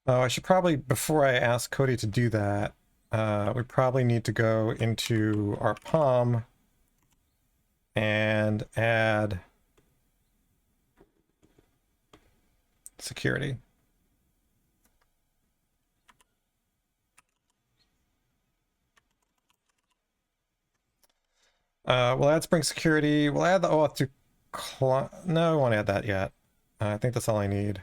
Oh, I should probably, before I ask Cody to do that, we probably need to go into our POM and add security. We'll add Spring Security. We'll add the OAuth to no, I won't add that yet. I think that's all I need.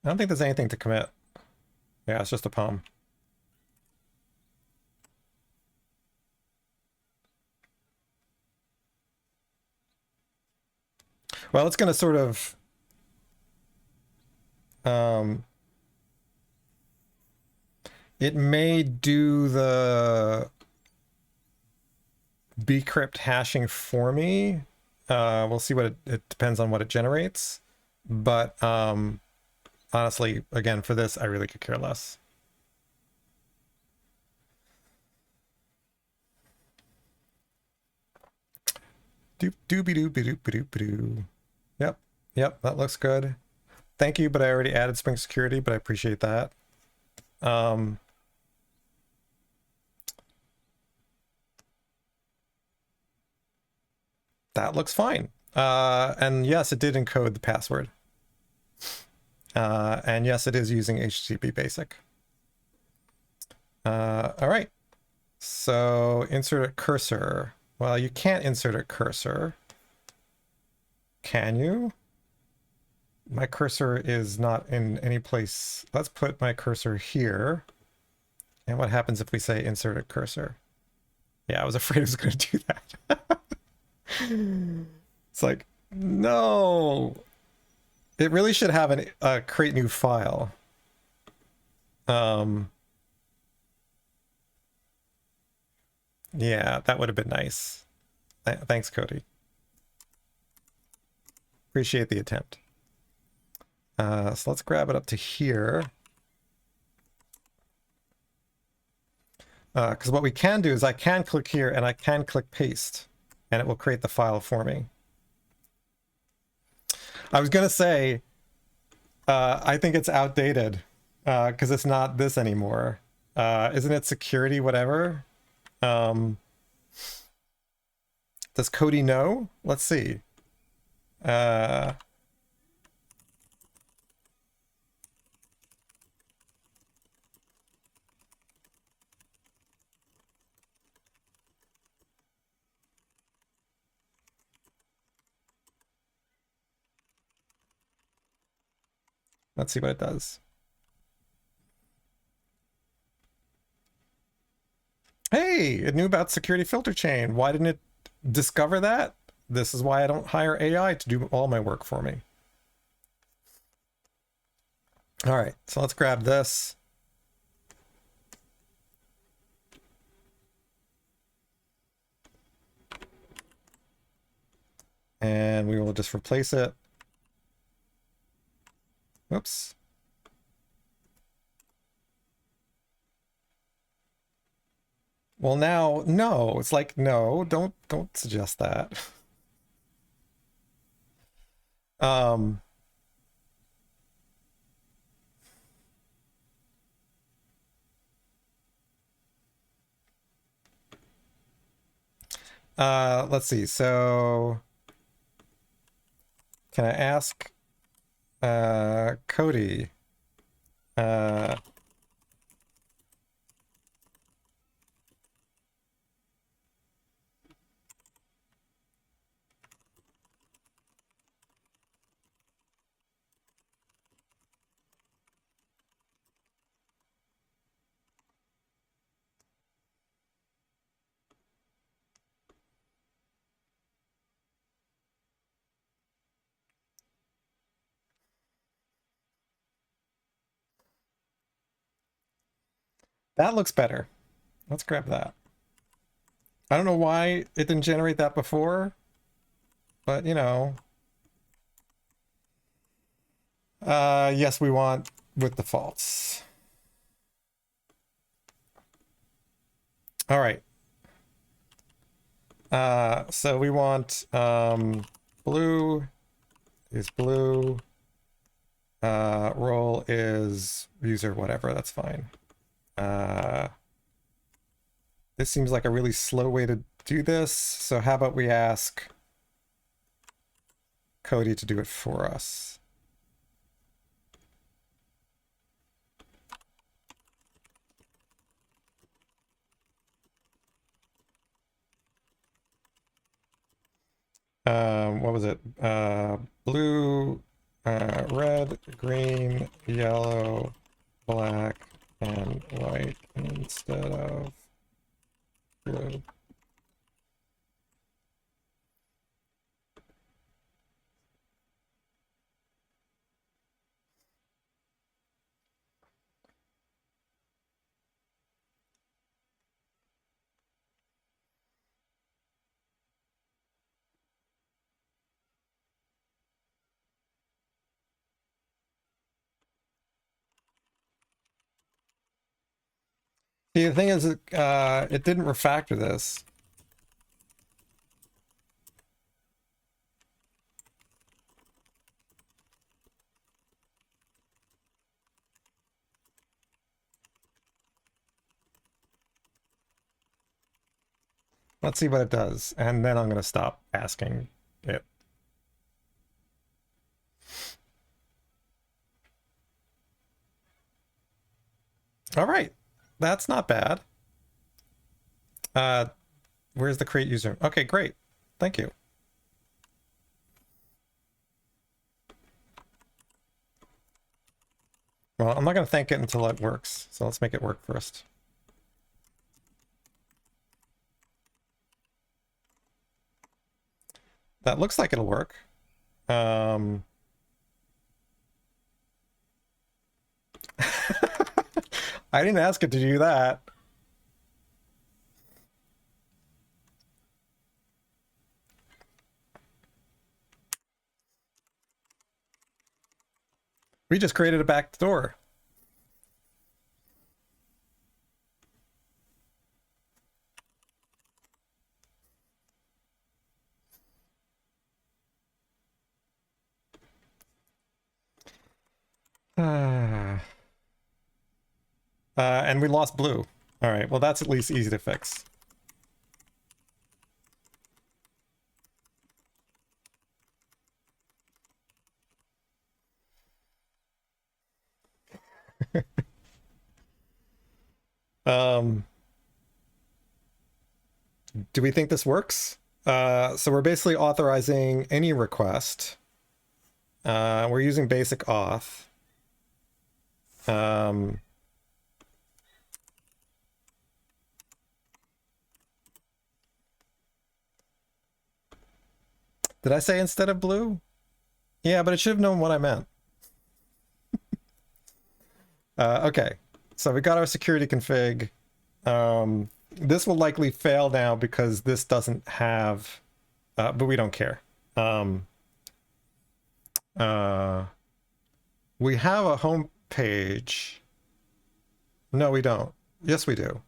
I don't think there's anything to commit. Yeah, it's just a POM. Well, it's going to sort of it may do the bcrypt hashing for me. We'll see what it depends on what it generates. But honestly, again, for this, I really could care less. Doop-doopy-doop-doop-doop-doo. Yep, that looks good. Thank you, but I already added Spring Security, but I appreciate that. That looks fine. And yes, it did encode the password. And yes, it is using HTTP basic. All right. So insert a cursor. Well, you can't insert a cursor. Can you? My cursor is not in any place. Let's put my cursor here. And what happens if we say insert a cursor? Yeah, I was afraid it was going to do that. It's like, No. It really should have a create new file. Yeah, that would have been nice. Thanks, Cody. Appreciate the attempt. So let's grab it up to here. Because what we can do is I can click here and I can click paste, and it will create the file for me. I was going to say, I think it's outdated because it's not this anymore. Isn't it security whatever? Does Cody know? Let's see. Let's see what it does. Hey, it knew about security filter chain. Why didn't it discover that? This is why I don't hire AI to do all my work for me. All right, so let's grab this. And we will just replace it. Whoops. Well, now, no, it's like, no, don't suggest that. Let's see. So can I ask Cody that looks better. Let's grab that. I don't know why it didn't generate that before, but you know. Yes, we want with defaults. All right. So we want blue is blue. Role is user whatever, that's fine. This seems like a really slow way to do this, so how about we ask Cody to do it for us. What was it? Blue, red, green, yellow, black, and white instead of blue. See, the thing is, it didn't refactor this. Let's see what it does, and then I'm going to stop asking it. All right, that's not bad. Where's the create user? Okay, great. Thank you. Well, I'm not going to thank it until it works, so let's make it work first. That looks like it'll work. I didn't ask it to do that. We just created a back door. And we lost blue. All right, well, that's at least easy to fix. Do we think this works? So we're basically authorizing any request. We're using basic auth. Did I say instead of blue? Yeah, but it should have known what I meant. Okay, so we got our security config. This will likely fail now because this doesn't have, but we don't care. We have a home page. No, we don't. Yes, we do.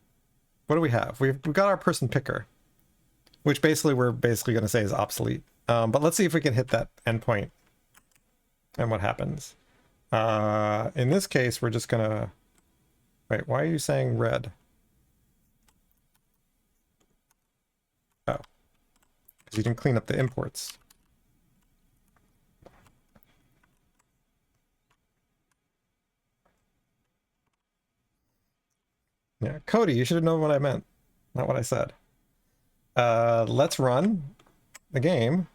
What do we have? We've got our person picker, which basically we're basically going to say is obsolete. But let's see if we can hit that endpoint and what happens. In this case, we're just going to... Wait, why are you saying red? Oh, because you didn't clean up the imports. Yeah, Cody, you should have known what I meant, not what I said. Let's run the game.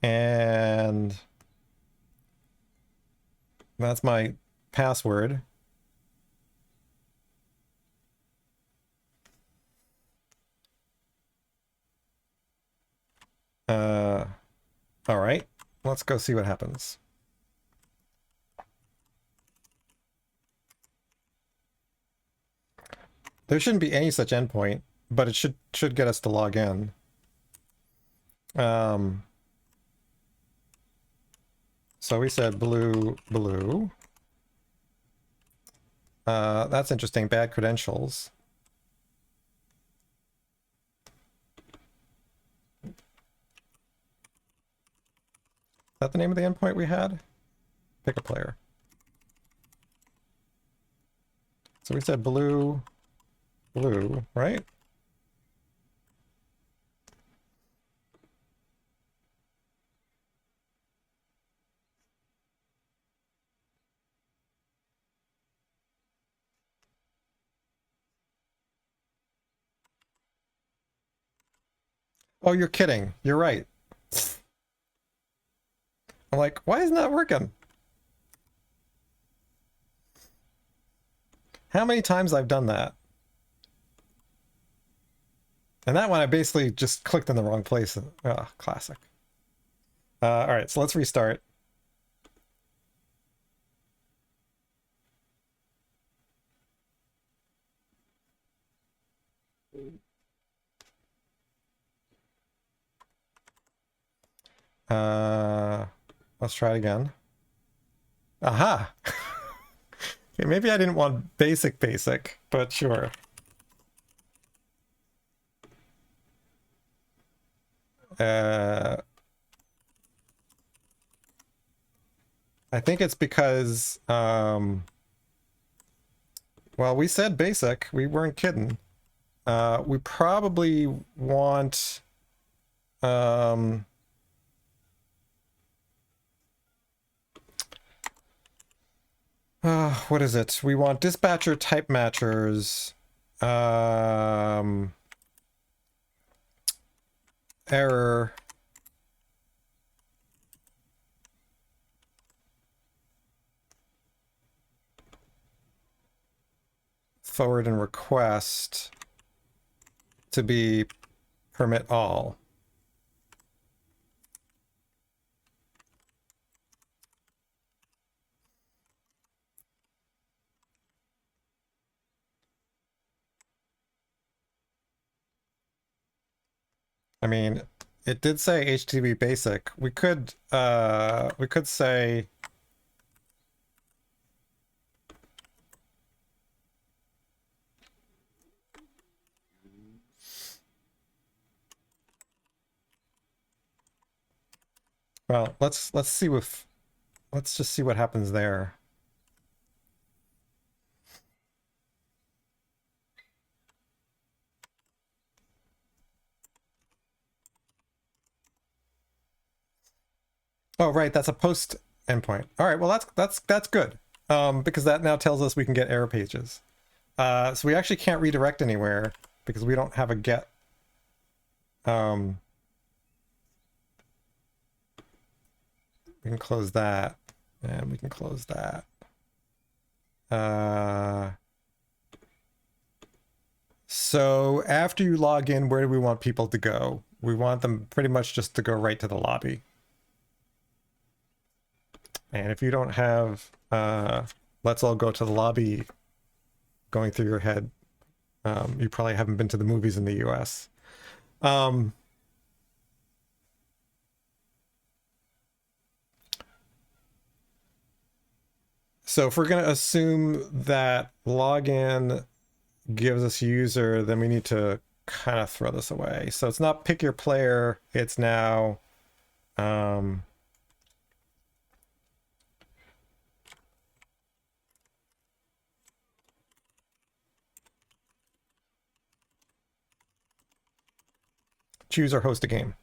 And that's my password. All right, let's go see what happens. There shouldn't be any such endpoint, but it should get us to log in. So we said blue. That's interesting. Bad credentials. Is that the name of the endpoint we had? Pick a player. So we said blue, right? Oh, you're kidding. You're right. I'm like, why isn't that working? How many times I've done that? And that one I basically just clicked in the wrong place. Oh, classic. All right, so let's restart. Let's try it again. Aha! Okay, maybe I didn't want basic, but sure. I think it's because, well, we said basic. We weren't kidding. We probably want, what is it? We want dispatcher type matchers. Error. forward and request to be permit all. I mean, it did say HTTP basic. We could say well, let's just see what happens there. Oh, right, that's a post endpoint. All right, well that's good. Because that now tells us we can get error pages. So we actually can't redirect anywhere because we don't have a get. We can close that, and we can close that. So after you log in, where do we want people to go? We want them pretty much just to go right to the lobby. And if you don't have let's all go to the lobby going through your head, you probably haven't been to the movies in the US. So if we're going to assume that login gives us user, then we need to kind of throw this away. So it's not pick your player, it's now choose or host a game.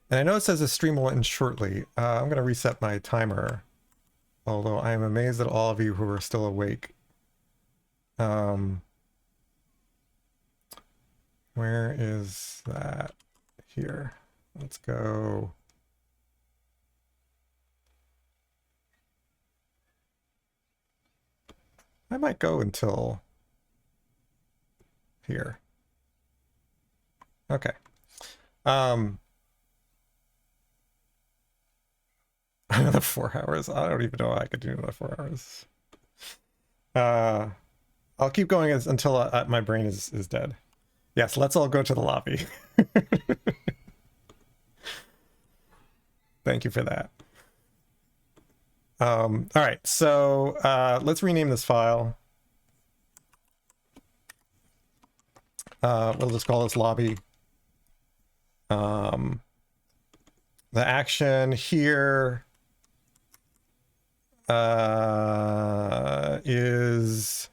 And I know it says the stream will end shortly. I'm going to reset my timer, although I am amazed at all of you who are still awake. Where is that? Here. Let's go. I might go until here. Okay. Another 4 hours. I don't even know how I could do another 4 hours. I'll keep going until my brain is dead. Yes, let's all go to the lobby. Thank you for that. All right, so let's rename this file. We'll just call this lobby. The action here is,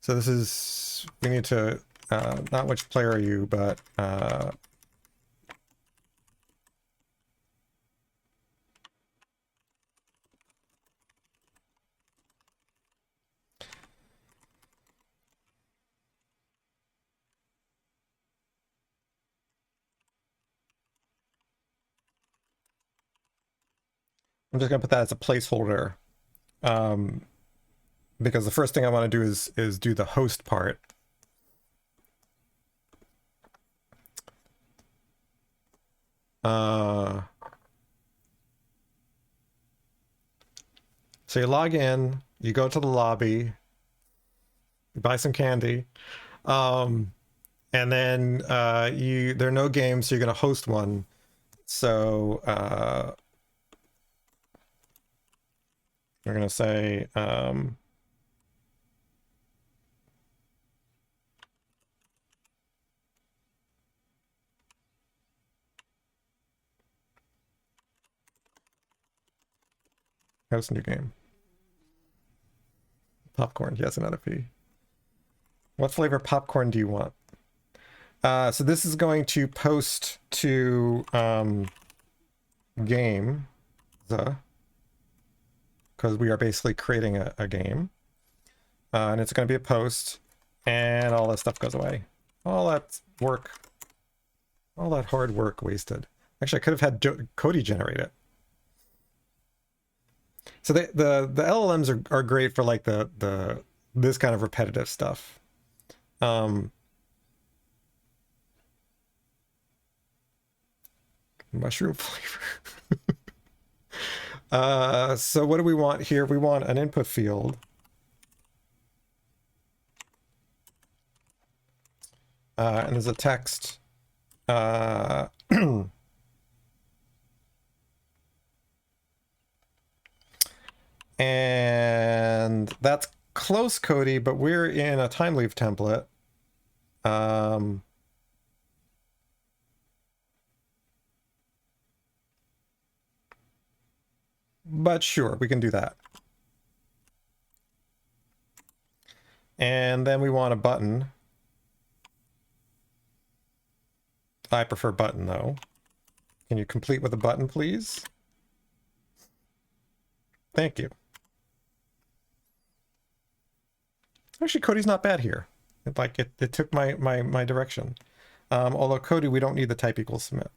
so this is, we need to, not which player are you, but I'm just gonna put that as a placeholder, because the first thing I want to do is do the host part. So you log in, you go to the lobby, you buy some candy, and then there are no games, so you're gonna host one. So we're gonna say host new game. Popcorn, yes, another P. What flavor popcorn do you want? So this is going to post to game, because we are basically creating a game. And it's going to be a post, and all that stuff goes away. All that work, all that hard work wasted. Actually, I could have had Cody generate it. So the LLMs are great for like the this kind of repetitive stuff. Mushroom flavor. So what do we want here? We want an input field. And there's a text. And that's close, Cody, but we're in a time leave template. But sure, we can do that. And then we want a button. I prefer button, though. Can you complete with a button, please? Thank you. Actually, Cody's not bad here. It took my direction. Although Cody, we don't need the type equals submit.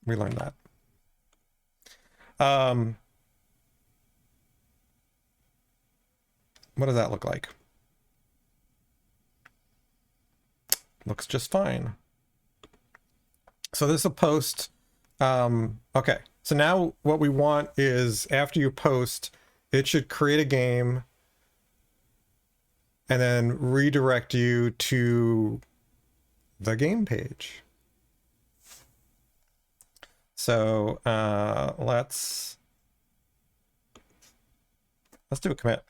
We learned that. What does that look like? Looks just fine. So this is a post. Okay, so now what we want is after you post, it should create a game and then redirect you to the game page. So let's do a commit.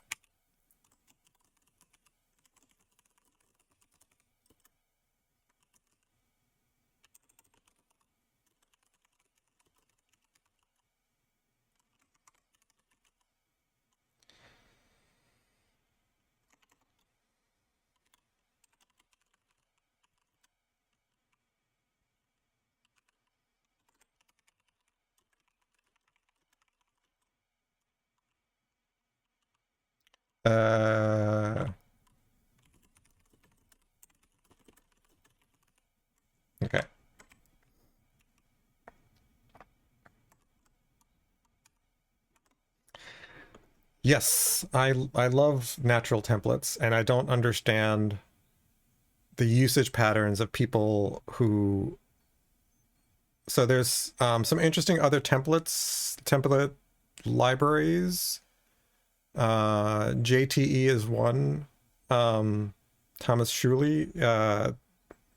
Okay. Yes, I love natural templates, and I don't understand the usage patterns of people who. So there's some interesting other template libraries. JTE is one. Thomas Schuley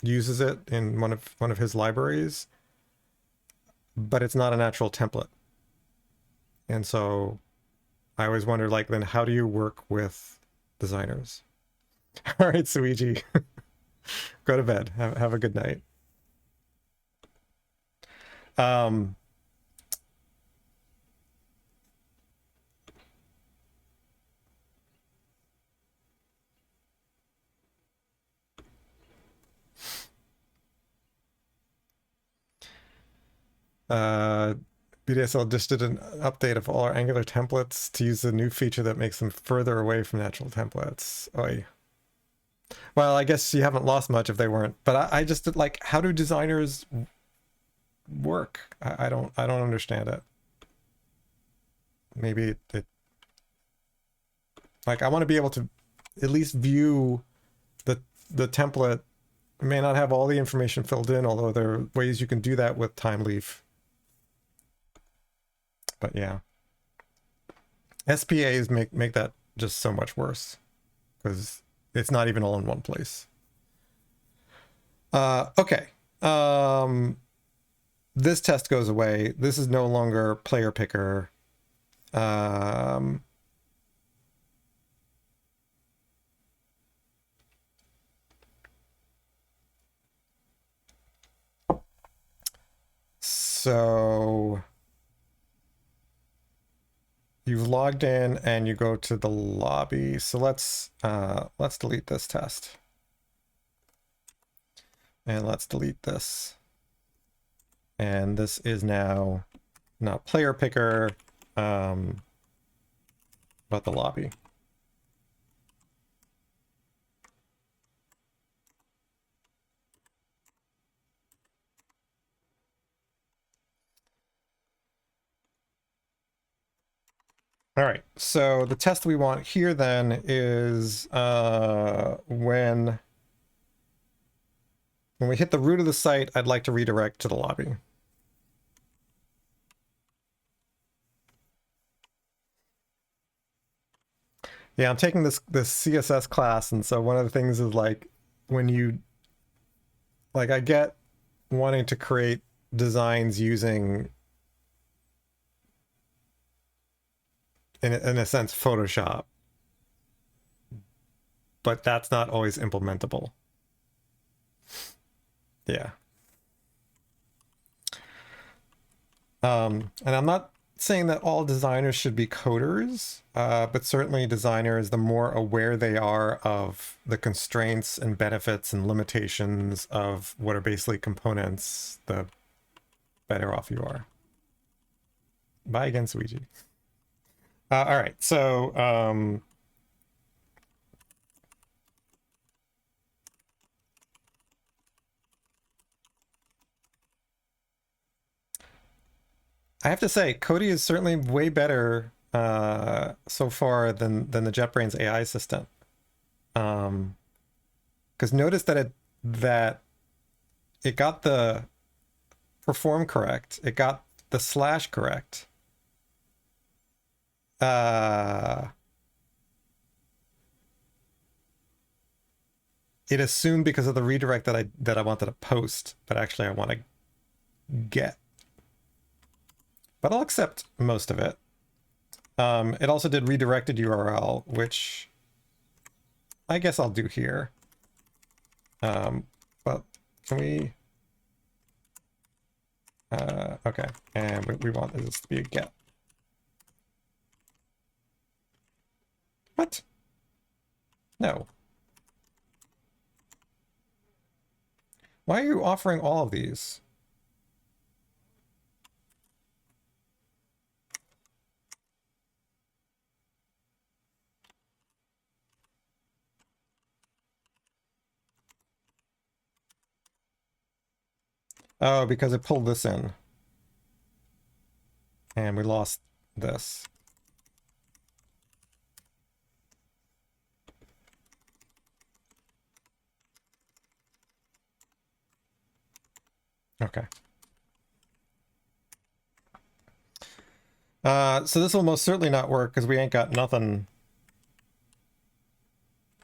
uses it in one of his libraries, but it's not a natural template. And so I always wonder, like, then how do you work with designers? All right, Suiji, go to bed. Have a good night. BDSL just did an update of all our Angular templates to use the new feature that makes them further away from natural templates. Oy. Well, I guess you haven't lost much if they weren't, but I just like, how do designers work? I don't understand it. Maybe it like, I want to be able to at least view the template. It may not have all the information filled in, although there are ways you can do that with time leaf. But yeah, SPAs make that just so much worse because it's not even all in one place. Okay. This test goes away. This is no longer player picker. So you've logged in and you go to the lobby. So let's delete this test. And let's delete this. And this is now not player picker, but the lobby. All right, so the test we want here then is when we hit the root of the site, I'd like to redirect to the lobby. Yeah, I'm taking this CSS class, and so one of the things is like when you I get wanting to create designs using in a sense Photoshop, but that's not always implementable. Yeah. And I'm not saying that all designers should be coders, but certainly designers, the more aware they are of the constraints and benefits and limitations of what are basically components, the better off you are. Bye again, Luigi. All right, so I have to say, Cody is certainly way better so far than the JetBrains AI assistant. Because notice that it got the perform correct. It got the slash correct. It assumed because of the redirect that I wanted to post, but actually I want to get. But I'll accept most of it. It also did redirected URL, which I guess I'll do here. But can we? Okay, and we want this to be a get. What? No. Why are you offering all of these? Oh, because it pulled this in. And we lost this. Okay. So this will most certainly not work because we ain't got nothing.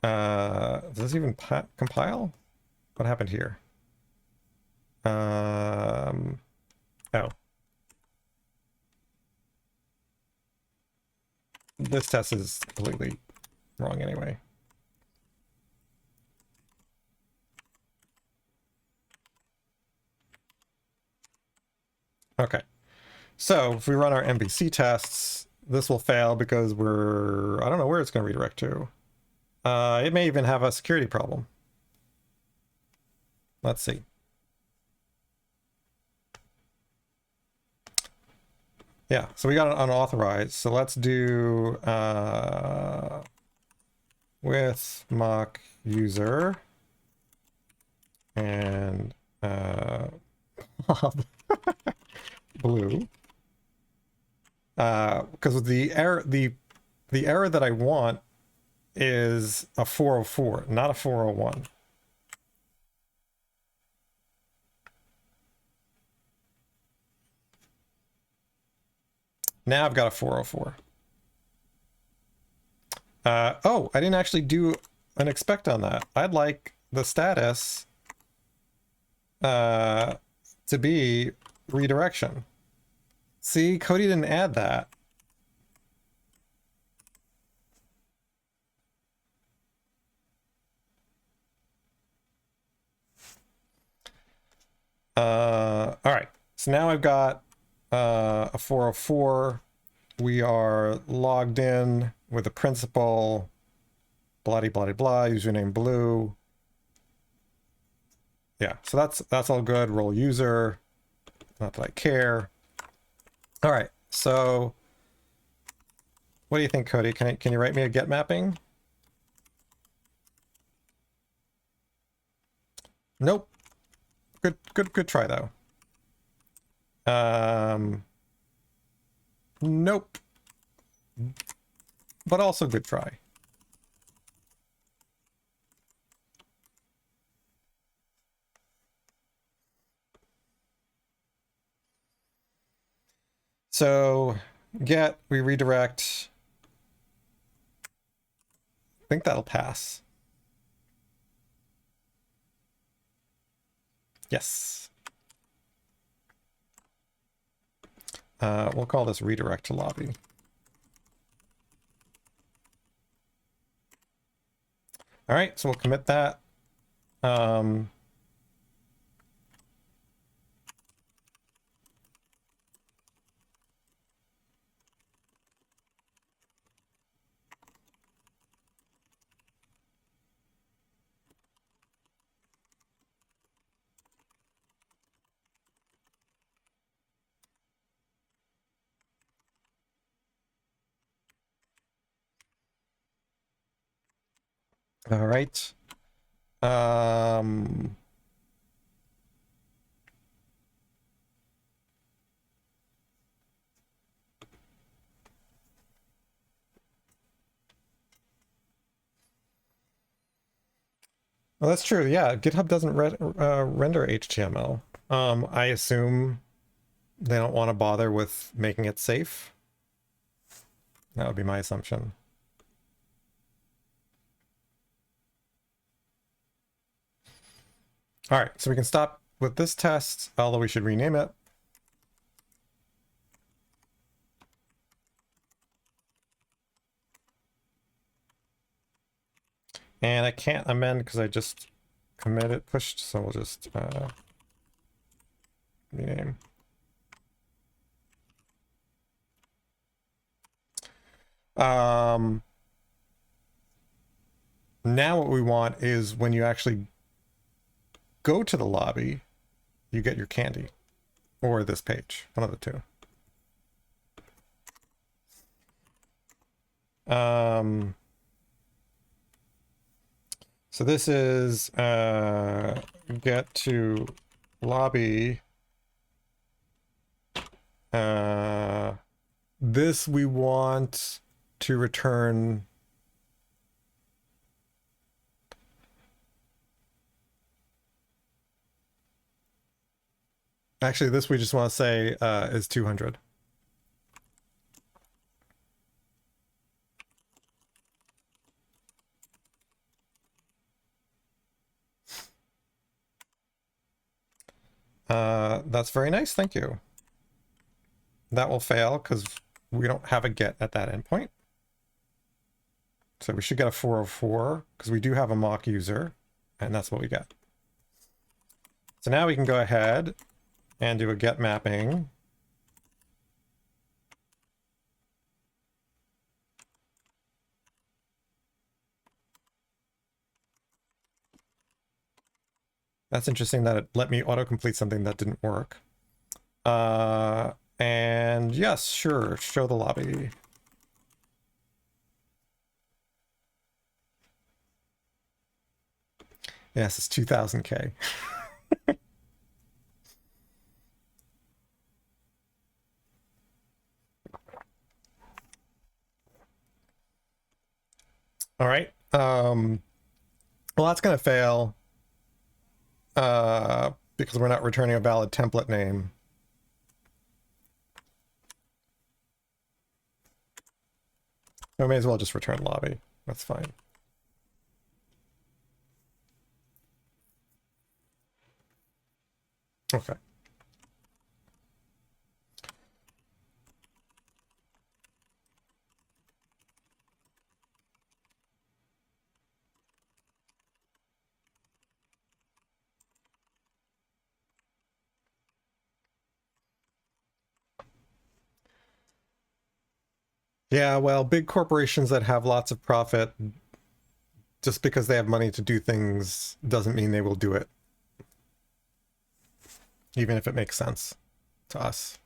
Does this even compile? What happened here? Oh. This test is completely wrong anyway. Okay. So if we run our MVC tests, this will fail because I don't know where it's going to redirect to. It may even have a security problem. Let's see. Yeah, so we got an unauthorized. So let's do with mock user and blue. Because the error that I want is a 404, not a 401. Now I've got a 404. Oh, I didn't actually do an expect on that. I'd like the status to be redirection. See, Cody didn't add that. All right, so now I've got a 404. We are logged in with the principal, blah blah blah, username blue. Yeah, so that's all good. Role user, not that I care. All right, so what do you think, Cody? Can you write me a get mapping? Nope. Good try though. Nope. but also good try. So get, we redirect. I think that'll pass. Yes. We'll call this redirect to lobby. All right, so we'll commit that. All right. Well, that's true. Yeah, GitHub doesn't render HTML. I assume they don't want to bother with making it safe. That would be my assumption. All right, so we can stop with this test, although we should rename it. And I can't amend because I just committed, pushed, so we'll just rename. Now what we want is when you actually go to the lobby, you get your candy. Or this page, one of the two. So this is get to lobby. This we want to return actually this we just want to say is 200. That's very nice, thank you. That will fail because we don't have a get at that endpoint. So we should get a 404 because we do have a mock user, and that's what we get. So now we can go ahead and do a get mapping. That's interesting that it let me autocomplete something that didn't work. And yes, sure, show the lobby. Yes, it's 2000K. All right. Well, that's going to fail because we're not returning a valid template name. I may as well just return lobby. That's fine. Okay. Yeah, well, big corporations that have lots of profit, just because they have money to do things doesn't mean they will do it. Even if it makes sense to us.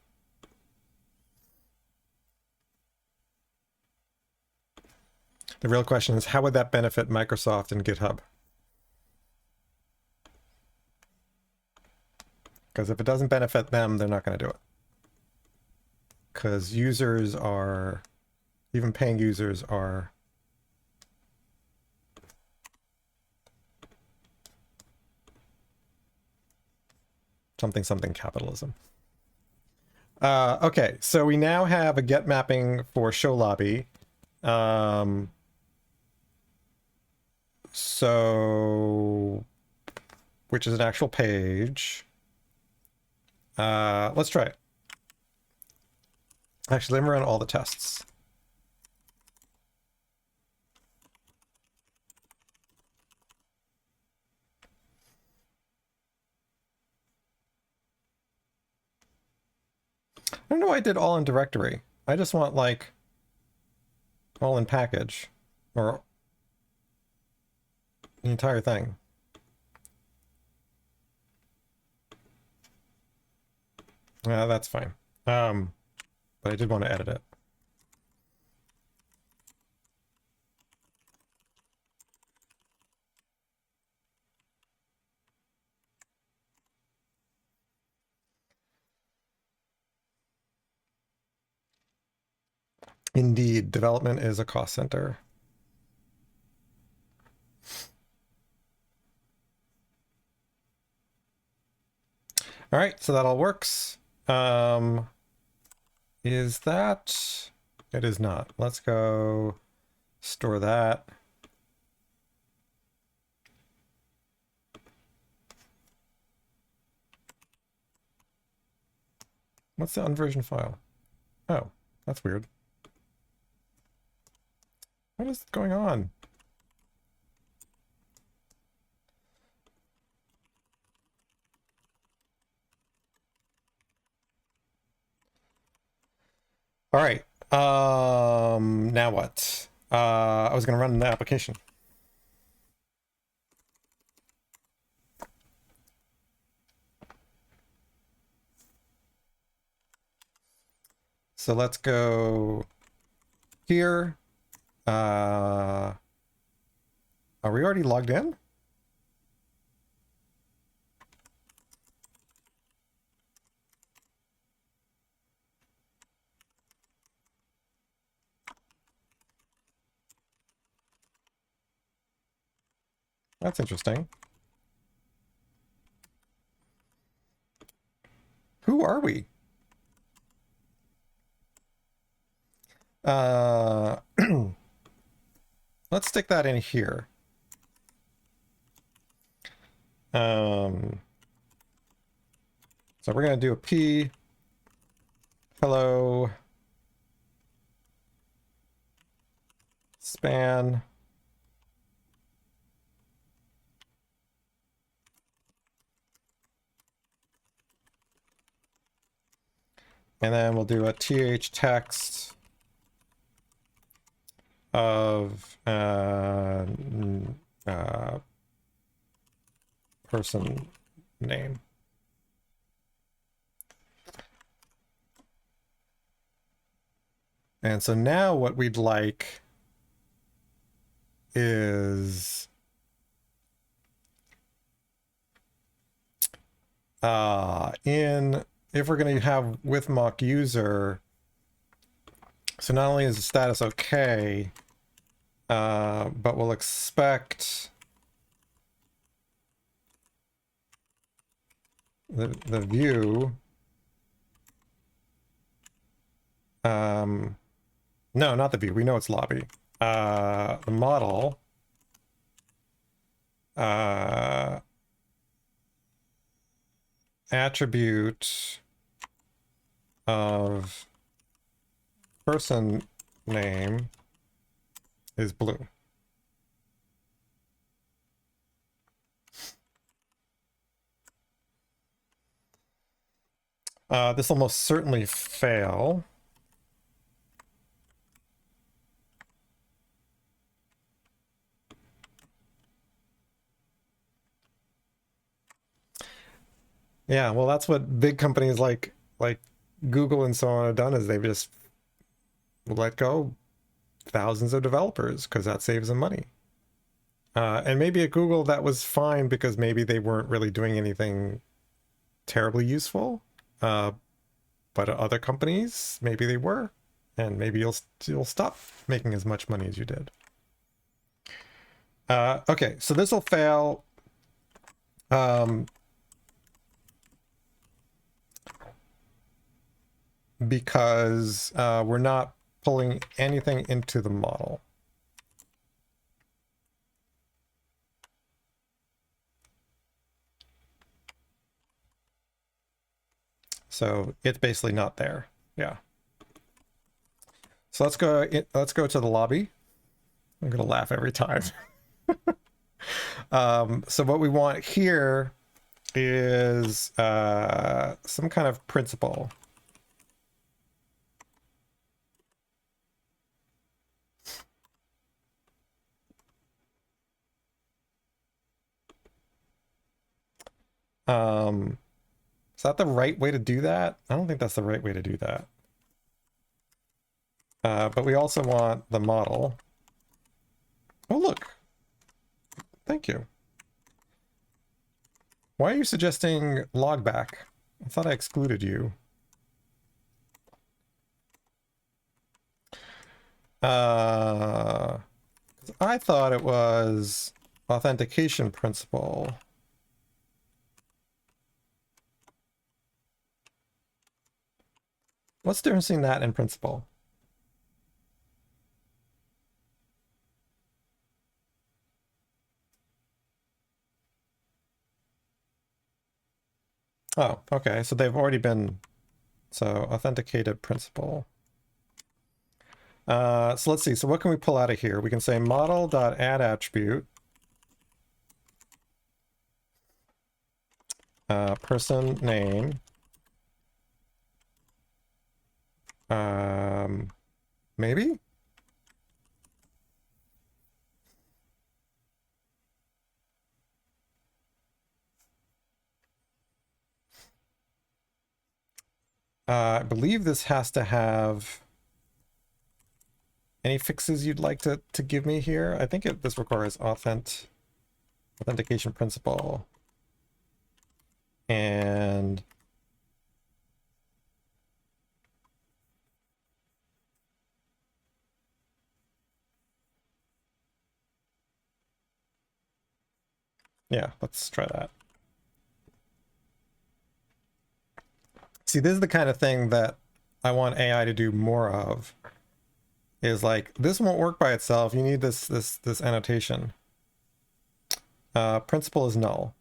The real question is, how would that benefit Microsoft and GitHub? Because if it doesn't benefit them, they're not going to do it. Because users are even paying users are something something capitalism. Okay, so we now have a get mapping for show lobby. So, which is an actual page. Let's try it. Actually, let me run all the tests. I don't know why I did all in directory. I just want like all in package or the entire thing. That's fine. But I did want to edit it. Indeed, development is a cost center. All right, so that all works. Is that? It is not. Let's go store that. What's the unversioned file? Oh, that's weird. What is going on? All right. Now what? I was going to run the application. So let's go here. Are we already logged in? That's interesting. Who are we? Let's stick that in here. So we're going to do a P. Hello. Span. And then we'll do a th text of person name. And so now what we'd like is if we're going to have with mock user, so not only is the status okay, but we'll expect the view. No, not the view. We know it's lobby. The model. Attribute of person name is blue. This will most certainly fail. Yeah, well, that's what big companies like Google and so on have done, is they've just let go thousands of developers because that saves them money. And maybe at Google that was fine because maybe they weren't really doing anything terribly useful. But at other companies, maybe they were. and maybe you'll stop making as much money as you did. Okay, so this will fail. Because we're not pulling anything into the model. So it's basically not there. Yeah. So let's go to the lobby. I'm gonna laugh every time. So what we want here is some kind of principle. Is that the right way to do that? I don't think that's the right way to do that. But we also want the model. Oh, look. Thank you. Why are you suggesting logback? I thought I excluded you. I thought it was authentication principle. What's the difference between that and principle? Oh, okay. So they've already been, so authenticated principle. So let's see. So what can we pull out of here? We can say model.add attribute. Person name. Maybe? I believe this has to have any fixes you'd like to give me here. I think this requires authentication principle. And yeah, let's try that. See, this is the kind of thing that I want AI to do more of. Is like, this won't work by itself. You need this annotation. Principle is null.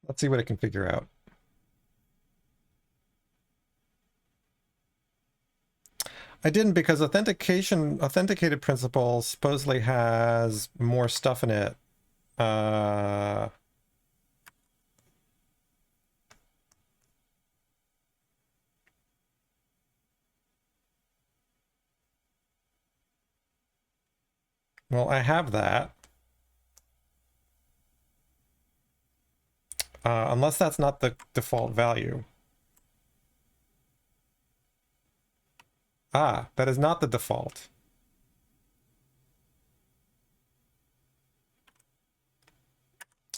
Let's see what it can figure out. I didn't, because authenticated principle supposedly has more stuff in it. Well, I have that. Unless that's not the default value. Ah, that is not the default.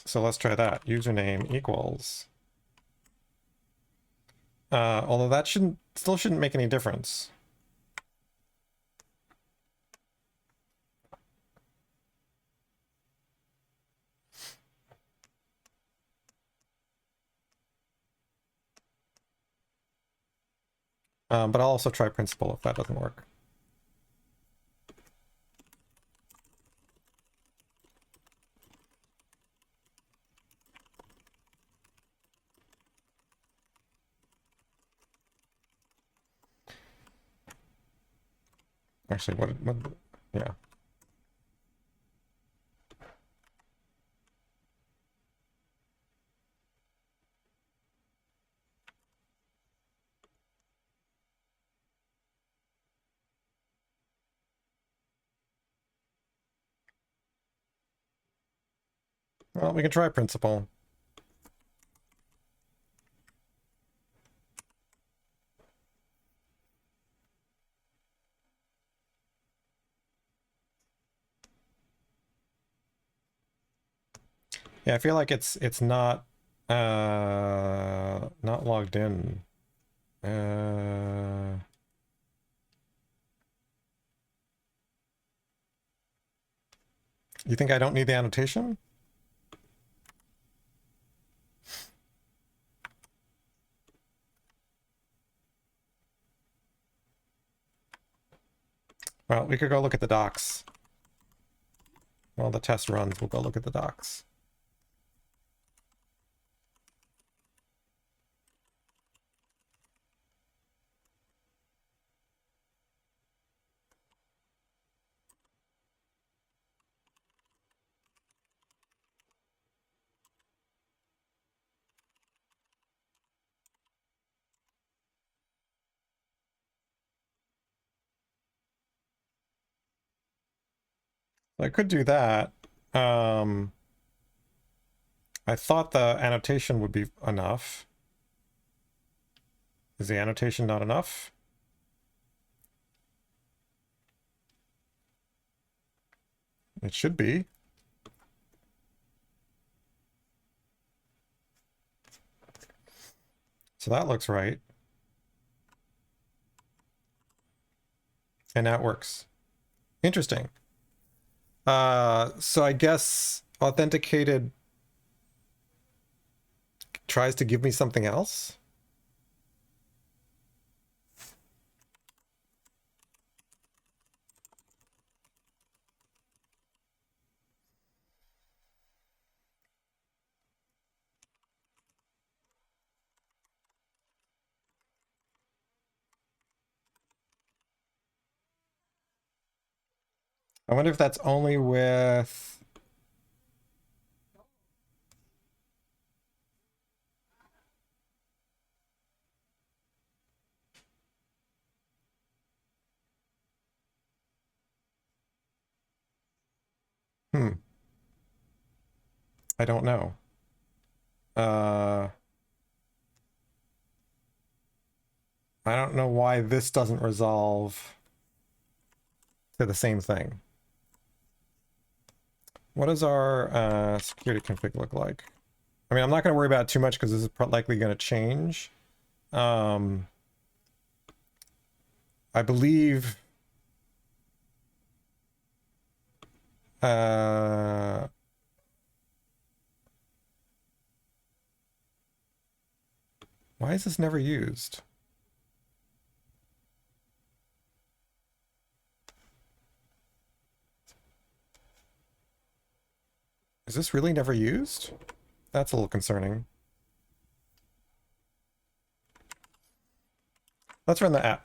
So let's try that. Username equals. Although that still shouldn't make any difference. But I'll also try principle if that doesn't work. Actually, what yeah. Well, we can try principal. Yeah, I feel like it's not logged in. You think I don't need the annotation? Well, we could go look at the docs. While the test runs, we'll go look at the docs. I could do that. I thought the annotation would be enough. Is the annotation not enough? It should be. So that looks right. And that works. Interesting. So I guess authenticated tries to give me something else. I wonder if that's only with... I don't know. I don't know why this doesn't resolve to the same thing. What does our security config look like? I mean, I'm not going to worry about it too much because this is likely going to change. I believe... why is this never used? Is this really never used? That's a little concerning. Let's run the app.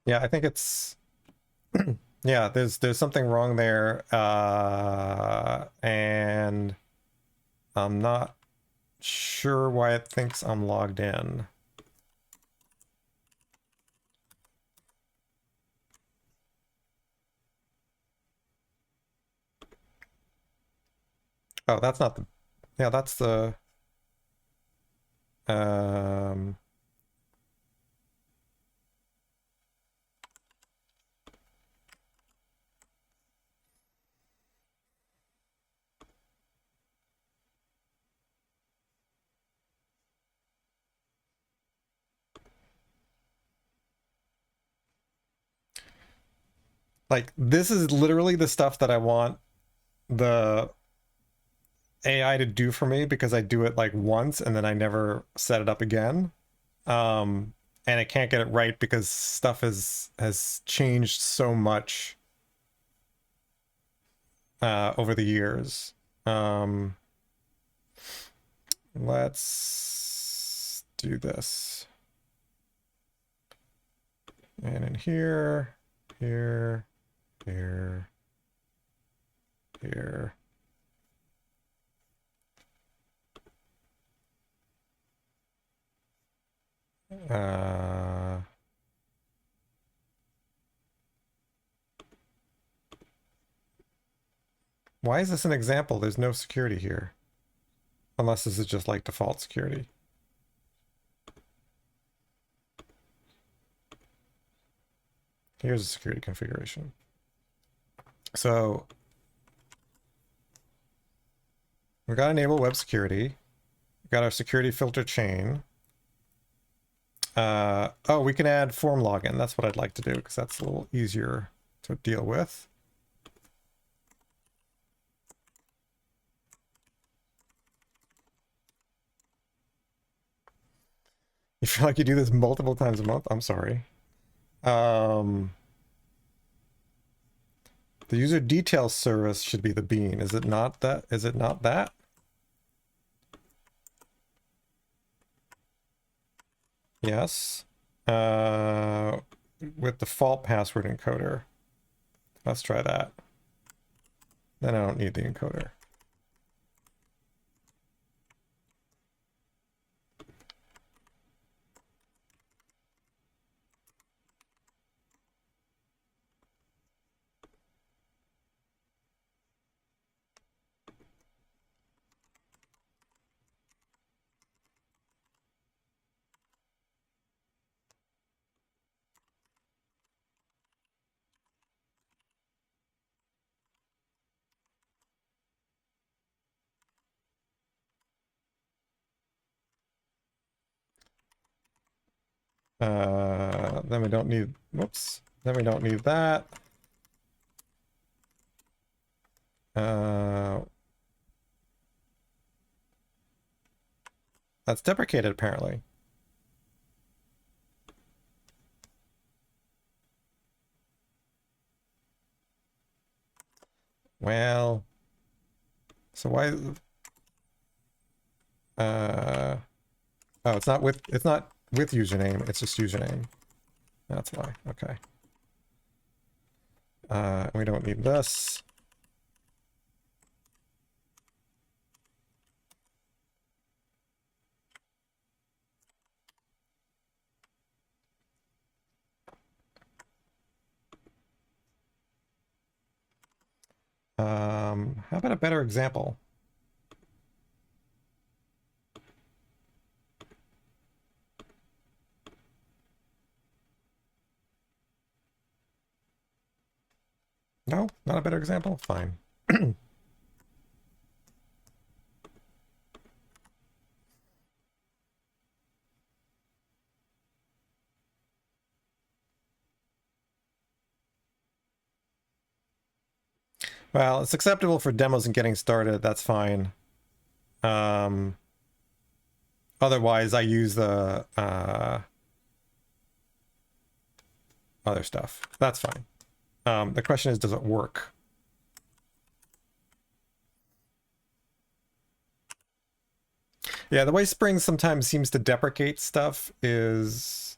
Yeah, I think it's... yeah, there's something wrong there. And I'm not sure why it thinks I'm logged in. Oh, that's not the... yeah, that's the... like, this is literally the stuff that I want the AI to do for me because I do it like once and then I never set it up again. And I can't get it right because stuff has changed so much over the years. Let's do this. And in here, here, here. here. Why is this an example? There's no security here. Unless this is just like default security. Here's a security configuration. So we got enable web security. We got our security filter chain. Oh, we can add form login. That's what I'd like to do because that's a little easier to deal with. You feel like you do this multiple times a month? I'm sorry. The user details service should be the bean. Is it not that? Is it not that? Yes. With default password encoder. Let's try that. Then I don't need the encoder. Then we don't need, whoops. Then we don't need that. That's deprecated apparently. Well, so why, oh, it's not with username, it's just username. That's why, okay. We don't need this. How about a better example? No, not a better example? Fine. Well, it's acceptable for demos and getting started. That's fine. Otherwise, I use the other stuff. That's fine. The question is, does it work? Yeah, the way Spring sometimes seems to deprecate stuff is,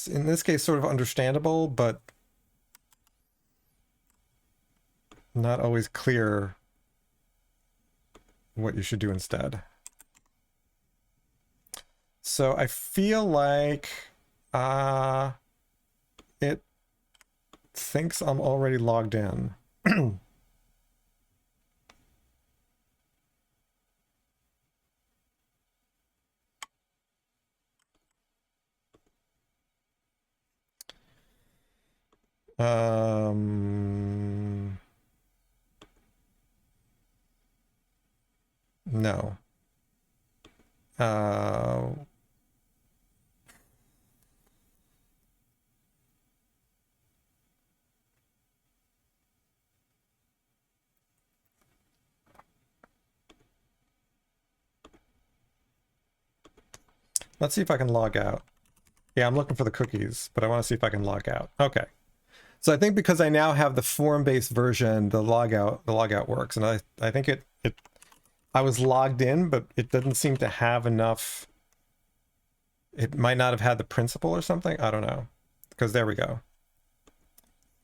in this case, sort of understandable, but not always clear what you should do instead. So I feel like it thinks I'm already logged in. No. Let's see if I can log out. Yeah, I'm looking for the cookies, but I want to see if I can log out. Okay. So I think because I now have the form-based version, the logout works. And I think I was logged in, but it doesn't seem to have enough. It might not have had the principal or something. I don't know. Because there we go.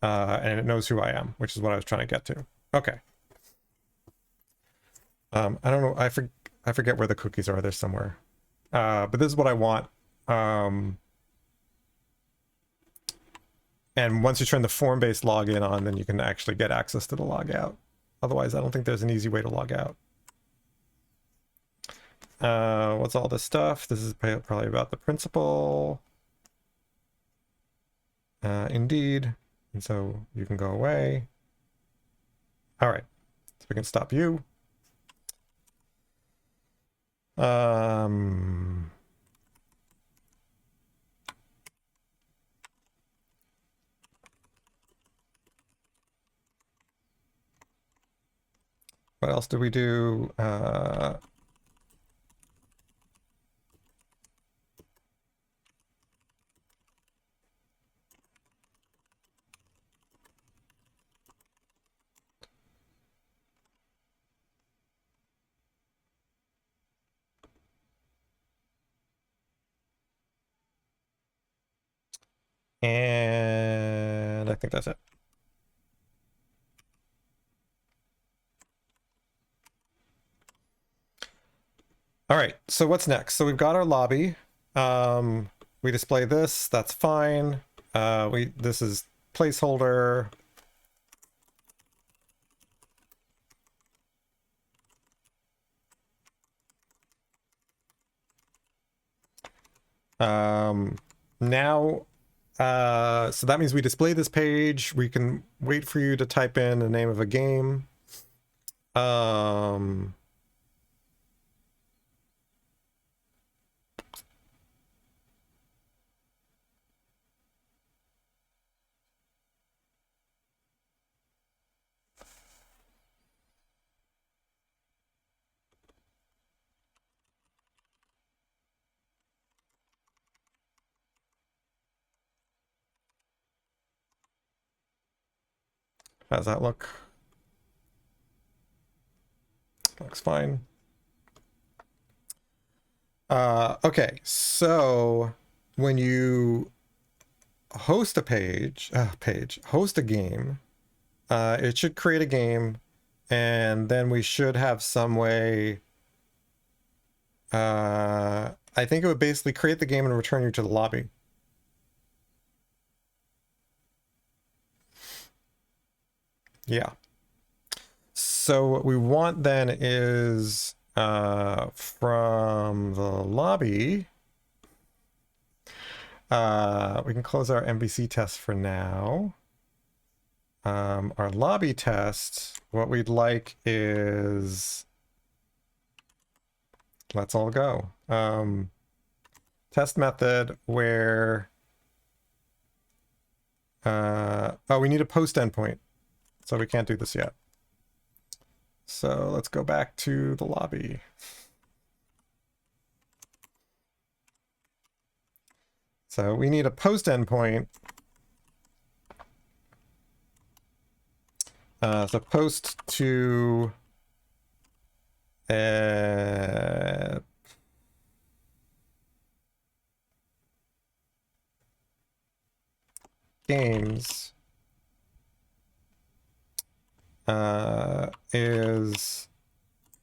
and it knows who I am, which is what I was trying to get to. Okay. I don't know. I forget where the cookies are. They're somewhere. But this is what I want. And once you turn the form-based login on, then you can actually get access to the logout. Otherwise, I don't think there's an easy way to log out. What's all this stuff? This is probably about the principal. Indeed. And so you can go away. All right. So we can stop you. What else do we do? And I think that's it. All right, so what's next? So we've got our lobby. We display this, that's fine. This is placeholder. Now, so that means we display this page. We can wait for you to type in the name of a game. How does that look? Looks fine. Okay, so when you host a host a game, it should create a game, and then we should have some way. I think it would basically create the game and return you to the lobby. Yeah. So what we want then is from the lobby, we can close our MVC test for now. Our lobby test, what we'd like is, let's all go. Test method where, oh, we need a post endpoint. So we can't do this yet. So let's go back to the lobby. So we need a post endpoint. So post to games is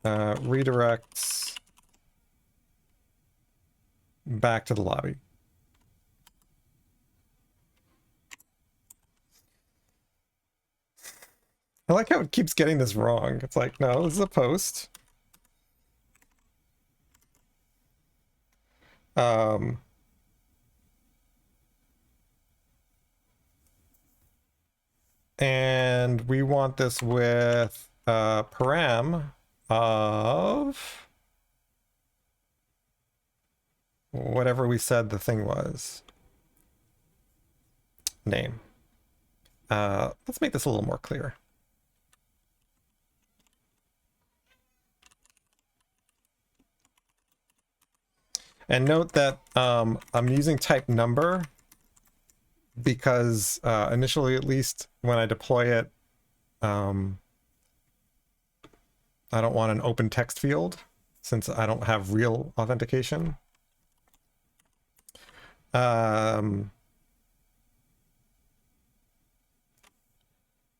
redirects back to the lobby. I like how it keeps getting this wrong. It's like, no, this is a post. And we want this with param of whatever we said the thing was. Name. Let's make this a little more clear. And note that I'm using type number because initially, at least when I deploy it, I don't want an open text field since I don't have real authentication.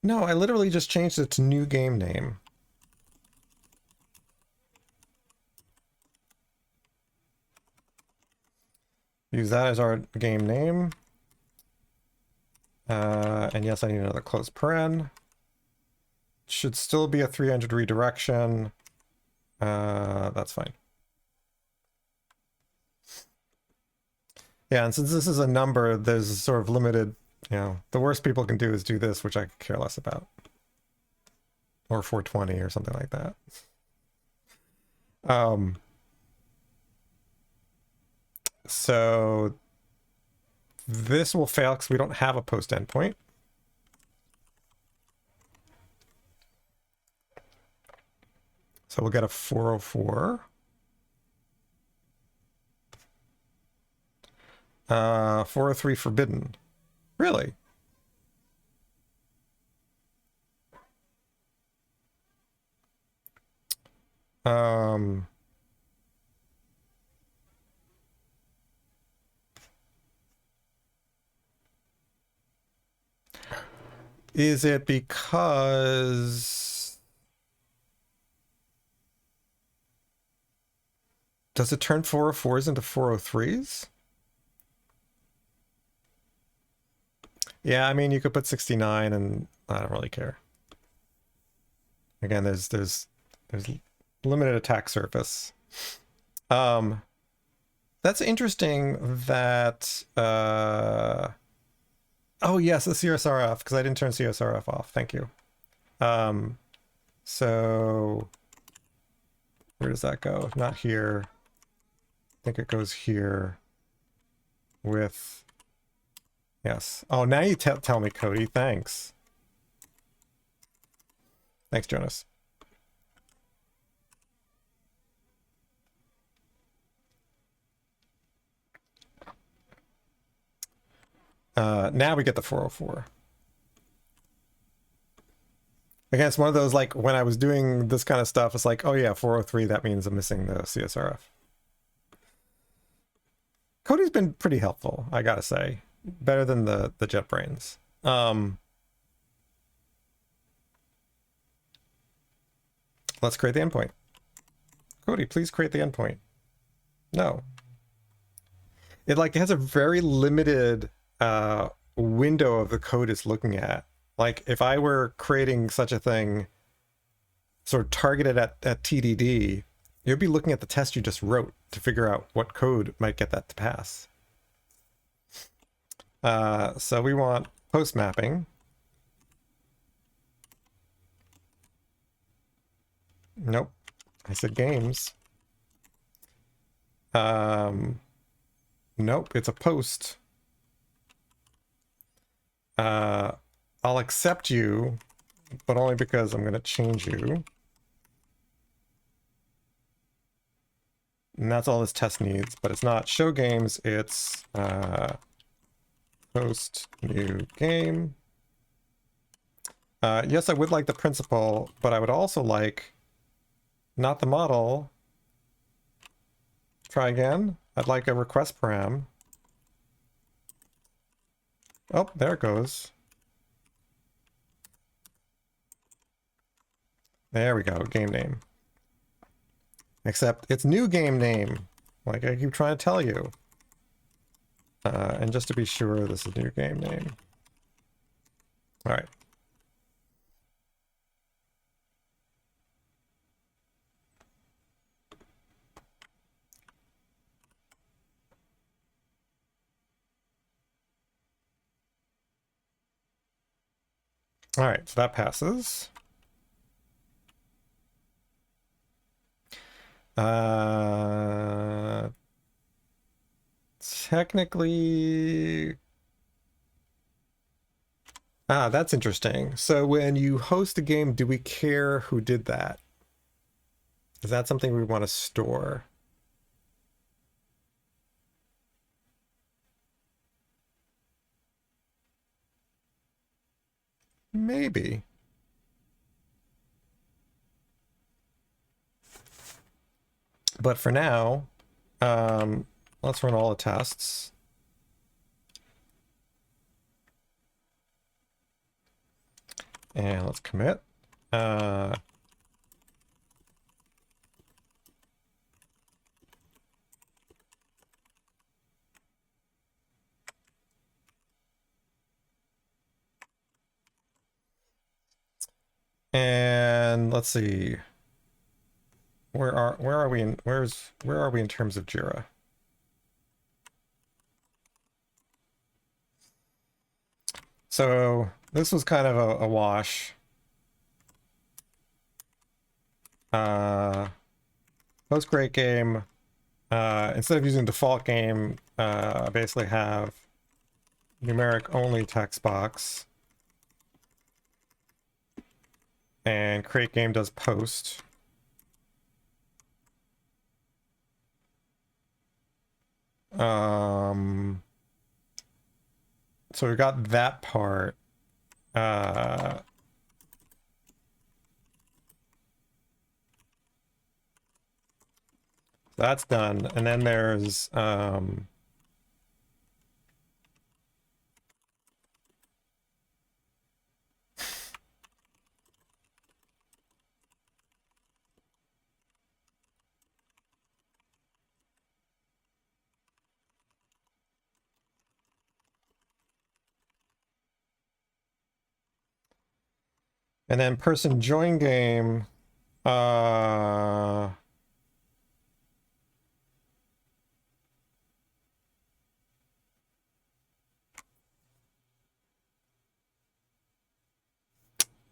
No, I literally just changed it to new game name. Use that as our game name. And yes, I need another close paren. Should still be a 300 redirection. That's fine. Yeah, and since this is a number, there's sort of limited, you know, the worst people can do is do this, which I could care less about. Or 420 or something like that. So this will fail because we don't have a post endpoint. So we'll get a 404. 403 forbidden. Really? Is it because... Does it turn 404s into 403s? Yeah, I mean, you could put 69 and I don't really care. Again, there's limited attack surface. That's interesting that... Oh, yes, the CSRF, because I didn't turn CSRF off. Thank you. So where does that go? Not here. I think it goes here with... Yes. Oh, now you tell me, Cody. Thanks. Thanks, Jonas. Now we get the 404. Again, it's one of those, like, when I was doing this kind of stuff, it's like, oh yeah, 403, that means I'm missing the CSRF. Cody's been pretty helpful, I gotta say. Better than the JetBrains. Let's create the endpoint. Cody, please create the endpoint. No. It has a very limited window of the code it's looking at. Like, if I were creating such a thing sort of targeted at TDD, you'd be looking at the test you just wrote to figure out what code might get that to pass. So we want post mapping. Nope. I said games. Nope, it's a post. I'll accept you, but only because I'm going to change you. And that's all this test needs, but it's not show games, it's post new game. Yes, I would like the principal, but I would also like not the model. Try again. I'd like a request param. Oh, there it goes. There we go, game name. Except it's new game name, like I keep trying to tell you. And just to be sure, this is new game name. All right. All right, so that passes. Technically... Ah, that's interesting. So when you host a game, do we care who did that? Is that something we want to store? Maybe. But for now, let's run all the tests. And let's commit. And let's see. Where are we in where are we in terms of Jira? So this was kind of a wash. Post create game. Instead of using default game, I basically have numeric only text box. And create game does post. So we got that part. That's done. And then there's and then person join game.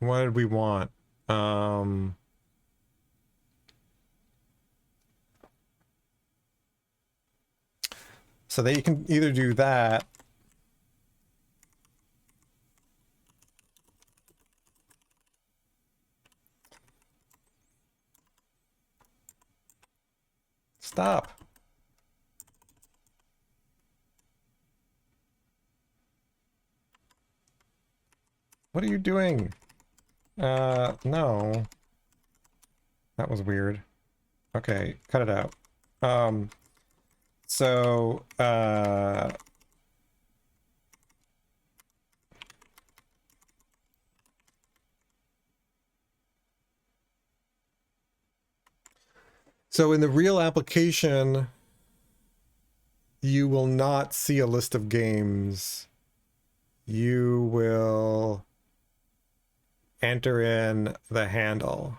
What did we want? So that you can either do that. Stop. What are you doing? No. That was weird. Okay, cut it out. So, so in the real application, you will not see a list of games. You will enter in the handle.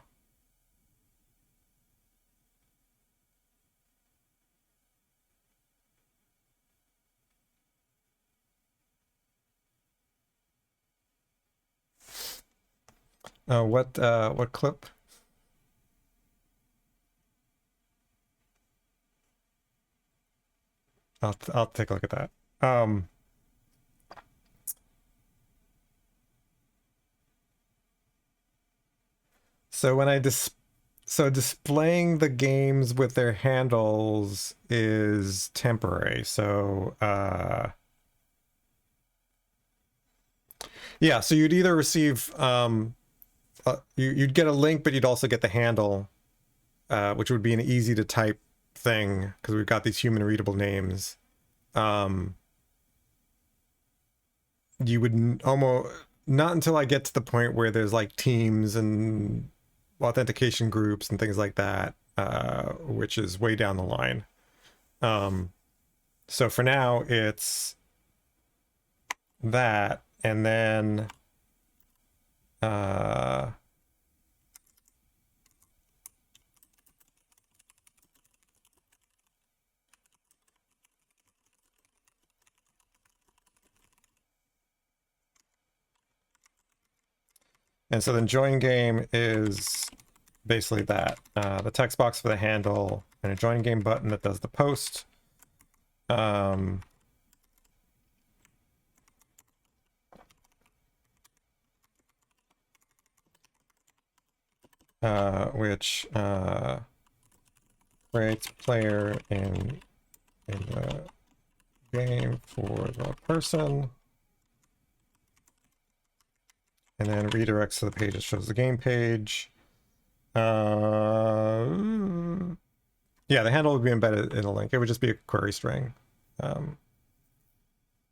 What clip? I'll take a look at that. So when I displaying the games with their handles is temporary. So yeah, so you'd either receive you'd get a link, but you'd also get the handle, which would be an easy to type thing because we've got these human readable names. You would almost not until I get to the point where there's like teams and authentication groups and things like that, which is way down the line. So for now it's that, and then and so then join game is basically that, the text box for the handle and a join game button that does the post. Which creates player in the game for the person, and then redirects to the page that shows the game page. Yeah, the handle would be embedded in a link. It would just be a query string.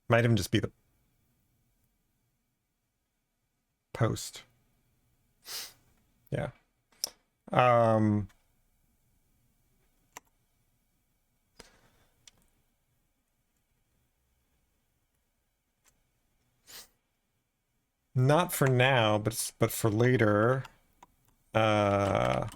Might even just be the post. Yeah. Not for now, but for later. I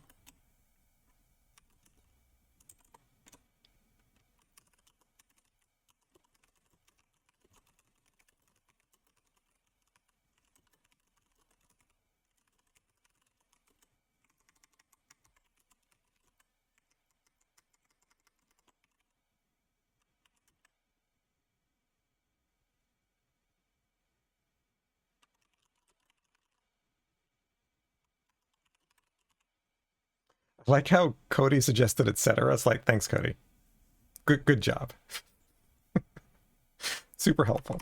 like how Cody suggested etc. It's like, thanks, Cody. Good job. Super helpful.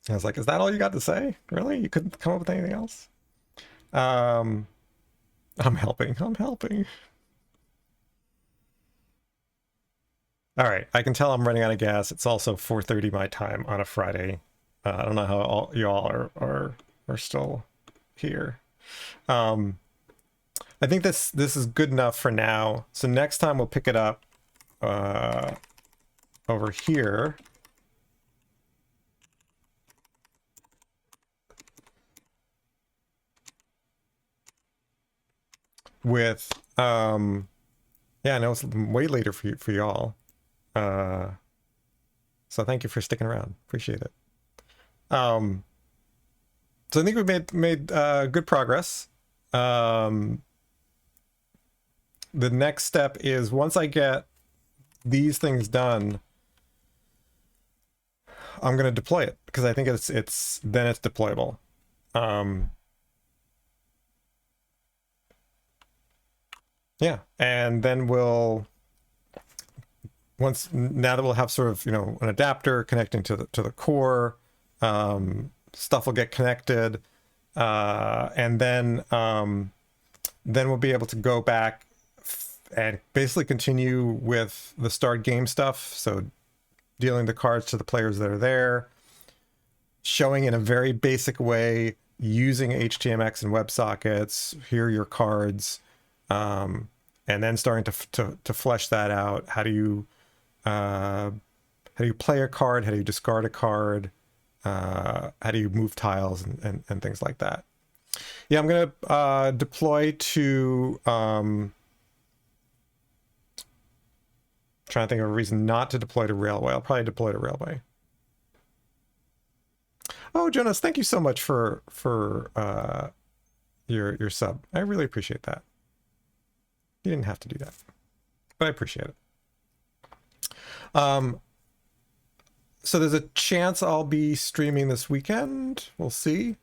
I was like, is that all you got to say? Really? You couldn't come up with anything else? I'm helping. I'm helping. All right. I can tell I'm running out of gas. It's also 4:30 my time on a Friday. I don't know how all y'all are still here. I think this is good enough for now. So next time we'll pick it up over here. With yeah, I know it's way later for y'all. So thank you for sticking around. Appreciate it. So I think we've made good progress. The next step is once I get these things done, I'm gonna deploy it because I think it's deployable. Yeah, and then now that we'll have sort of, you know, an adapter connecting to the core, stuff will get connected, and then we'll be able to go back and basically continue with the start game stuff. So dealing the cards to the players that are there, showing in a very basic way, using HTMX and WebSockets, here are your cards, and then starting to flesh that out. How do you play a card? How do you discard a card? How do you move tiles and things like that? Yeah, I'm gonna deploy to trying to think of a reason not to deploy to Railway. I'll probably deploy to Railway. Oh, Jonas, thank you so much for your sub. I really appreciate that. You didn't have to do that, but I appreciate it. So there's a chance I'll be streaming this weekend. We'll see.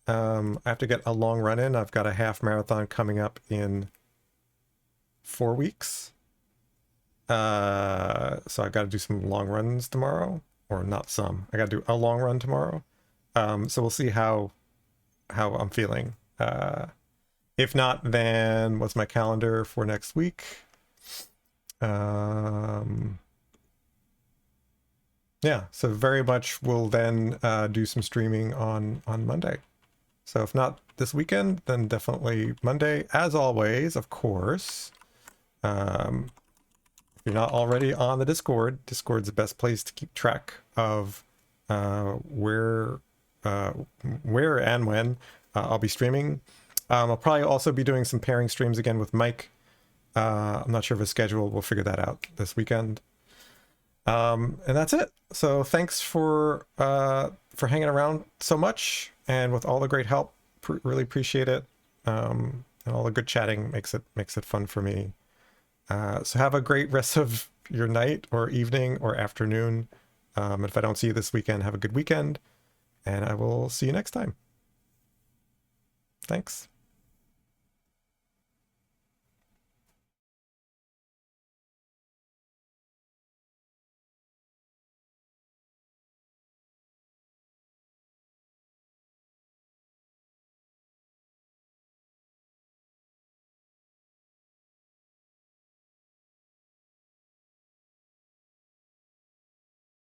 I have to get a long run in. I've got a half marathon coming up in 4 weeks. So I got to do some long runs tomorrow, or not some. I got to do a long run tomorrow. So we'll see how I'm feeling. If not, then what's my calendar for next week? Yeah, so very much we'll then do some streaming on Monday. So if not this weekend, then definitely Monday. As always, of course, if you're not already on the Discord's the best place to keep track of where and when I'll be streaming. I'll probably also be doing some pairing streams again with Mike. I'm not sure of his schedule. We'll figure that out this weekend. And that's it. So thanks for hanging around so much and with all the great help. Really appreciate it. And all the good chatting makes it fun for me. So have a great rest of your night or evening or afternoon. And if I don't see you this weekend, have a good weekend, and I will see you next time. Thanks.